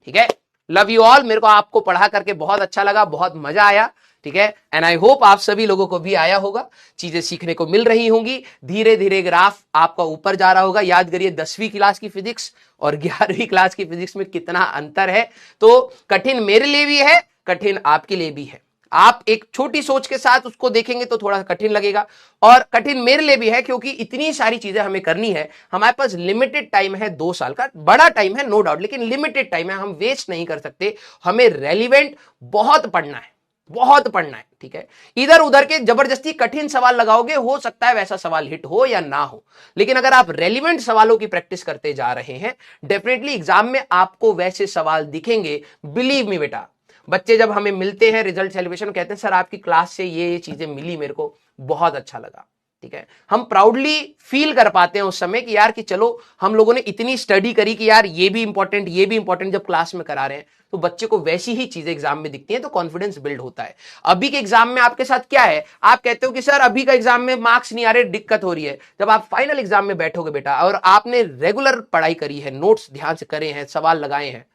ठीक है, लव यू ऑल। मेरे को आपको पढ़ा करके बहुत अच्छा लगा, बहुत मजा आया। ठीक है, एंड आई होप आप सभी लोगों को भी आया होगा, चीजें सीखने को मिल रही होंगी, धीरे धीरे ग्राफ आपका ऊपर जा रहा होगा। याद करिए 10वीं क्लास की फिजिक्स और 11वीं क्लास की फिजिक्स में कितना अंतर है। तो कठिन मेरे लिए भी है, कठिन आपके लिए भी है। आप एक छोटी सोच के साथ उसको देखेंगे तो थोड़ा कठिन लगेगा, और कठिन मेरे लिए भी है क्योंकि इतनी सारी चीजें हमें करनी है। हमारे पास लिमिटेड टाइम है, 2 साल का, बड़ा टाइम है नो डाउट, लेकिन लिमिटेड टाइम है, हम वेस्ट नहीं कर सकते। हमें रेलिवेंट बहुत पढ़ना है, बहुत पढ़ना है। ठीक है, इधर उधर के जबरदस्ती कठिन सवाल लगाओगे, हो सकता है वैसा सवाल हिट हो या ना हो, लेकिन अगर आप रेलिवेंट सवालों की प्रैक्टिस करते जा रहे हैं, डेफिनेटली एग्जाम में आपको वैसे सवाल दिखेंगे। बिलीव मी बेटा, बच्चे जब हमें मिलते हैं रिजल्ट सेलिब्रेशन, कहते हैं सर आपकी क्लास से ये चीजें मिली, मेरे को बहुत अच्छा लगा। ठीक है, हम प्राउडली फील कर पाते हैं उस समय कि यार कि चलो हम लोगों ने इतनी स्टडी करी कि यार ये भी इंपॉर्टेंट, ये भी इंपॉर्टेंट जब क्लास में करा रहे हैं, तो बच्चे को वैसी ही चीजें एग्जाम में दिखती हैं, तो कॉन्फिडेंस बिल्ड होता है। अभी के एग्जाम में आपके साथ क्या है, आप कहते हो कि सर अभी का एग्जाम में मार्क्स नहीं आ रहे, दिक्कत हो रही है। जब आप फाइनल एग्जाम में बैठोगे बेटा और आपने रेगुलर पढ़ाई करी है, नोट्स ध्यान से करे हैं, सवाल लगाए हैं,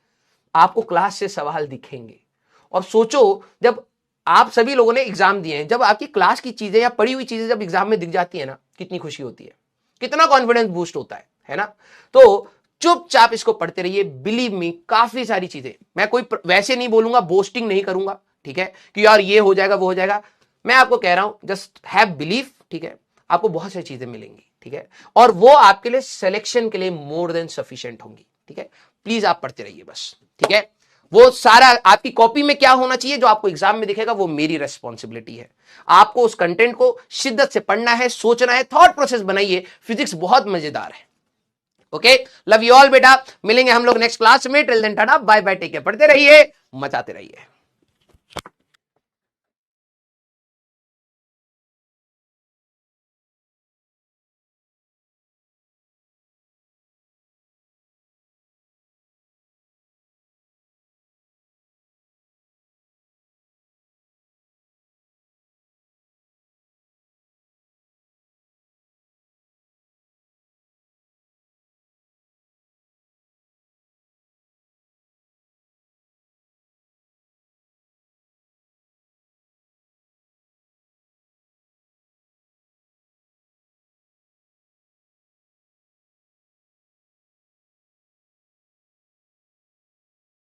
आपको क्लास से सवाल दिखेंगे। और सोचो जब आप सभी लोगों ने एग्जाम दिए हैं, जब आपकी क्लास की चीजें या पढ़ी हुई चीजें जब एग्जाम में दिख जाती है ना, कितनी खुशी होती है, कितना कॉन्फिडेंस बूस्ट होता है ना। तो चुपचाप इसको पढ़ते रहिए, बिलीव मी काफी सारी चीजें, मैं कोई वैसे नहीं बोलूंगा, बोस्टिंग नहीं करूंगा, ठीक है, कि यार ये हो जाएगा वो हो जाएगा। मैं आपको कह रहा हूं जस्ट हैव बिलीफ, ठीक है, आपको बहुत सारी चीजें मिलेंगी, ठीक है, और वो आपके लिए सिलेक्शन के लिए मोर देन सफिशिएंट होंगी, ठीक है। प्लीज आप पढ़ते रहिए बस, ठीक है। वो सारा आपकी कॉपी में क्या होना चाहिए जो आपको एग्जाम में दिखेगा, वो मेरी रेस्पॉन्सिबिलिटी है। आपको उस कंटेंट को शिद्दत से पढ़ना है, सोचना है, थॉट प्रोसेस बनाइए। फिजिक्स बहुत मजेदार है। ओके, लव यू ऑल बेटा, मिलेंगे हम लोग नेक्स्ट क्लास में। Till then tata bye bye, take care, पढ़ते रहिए, मचाते रहिए।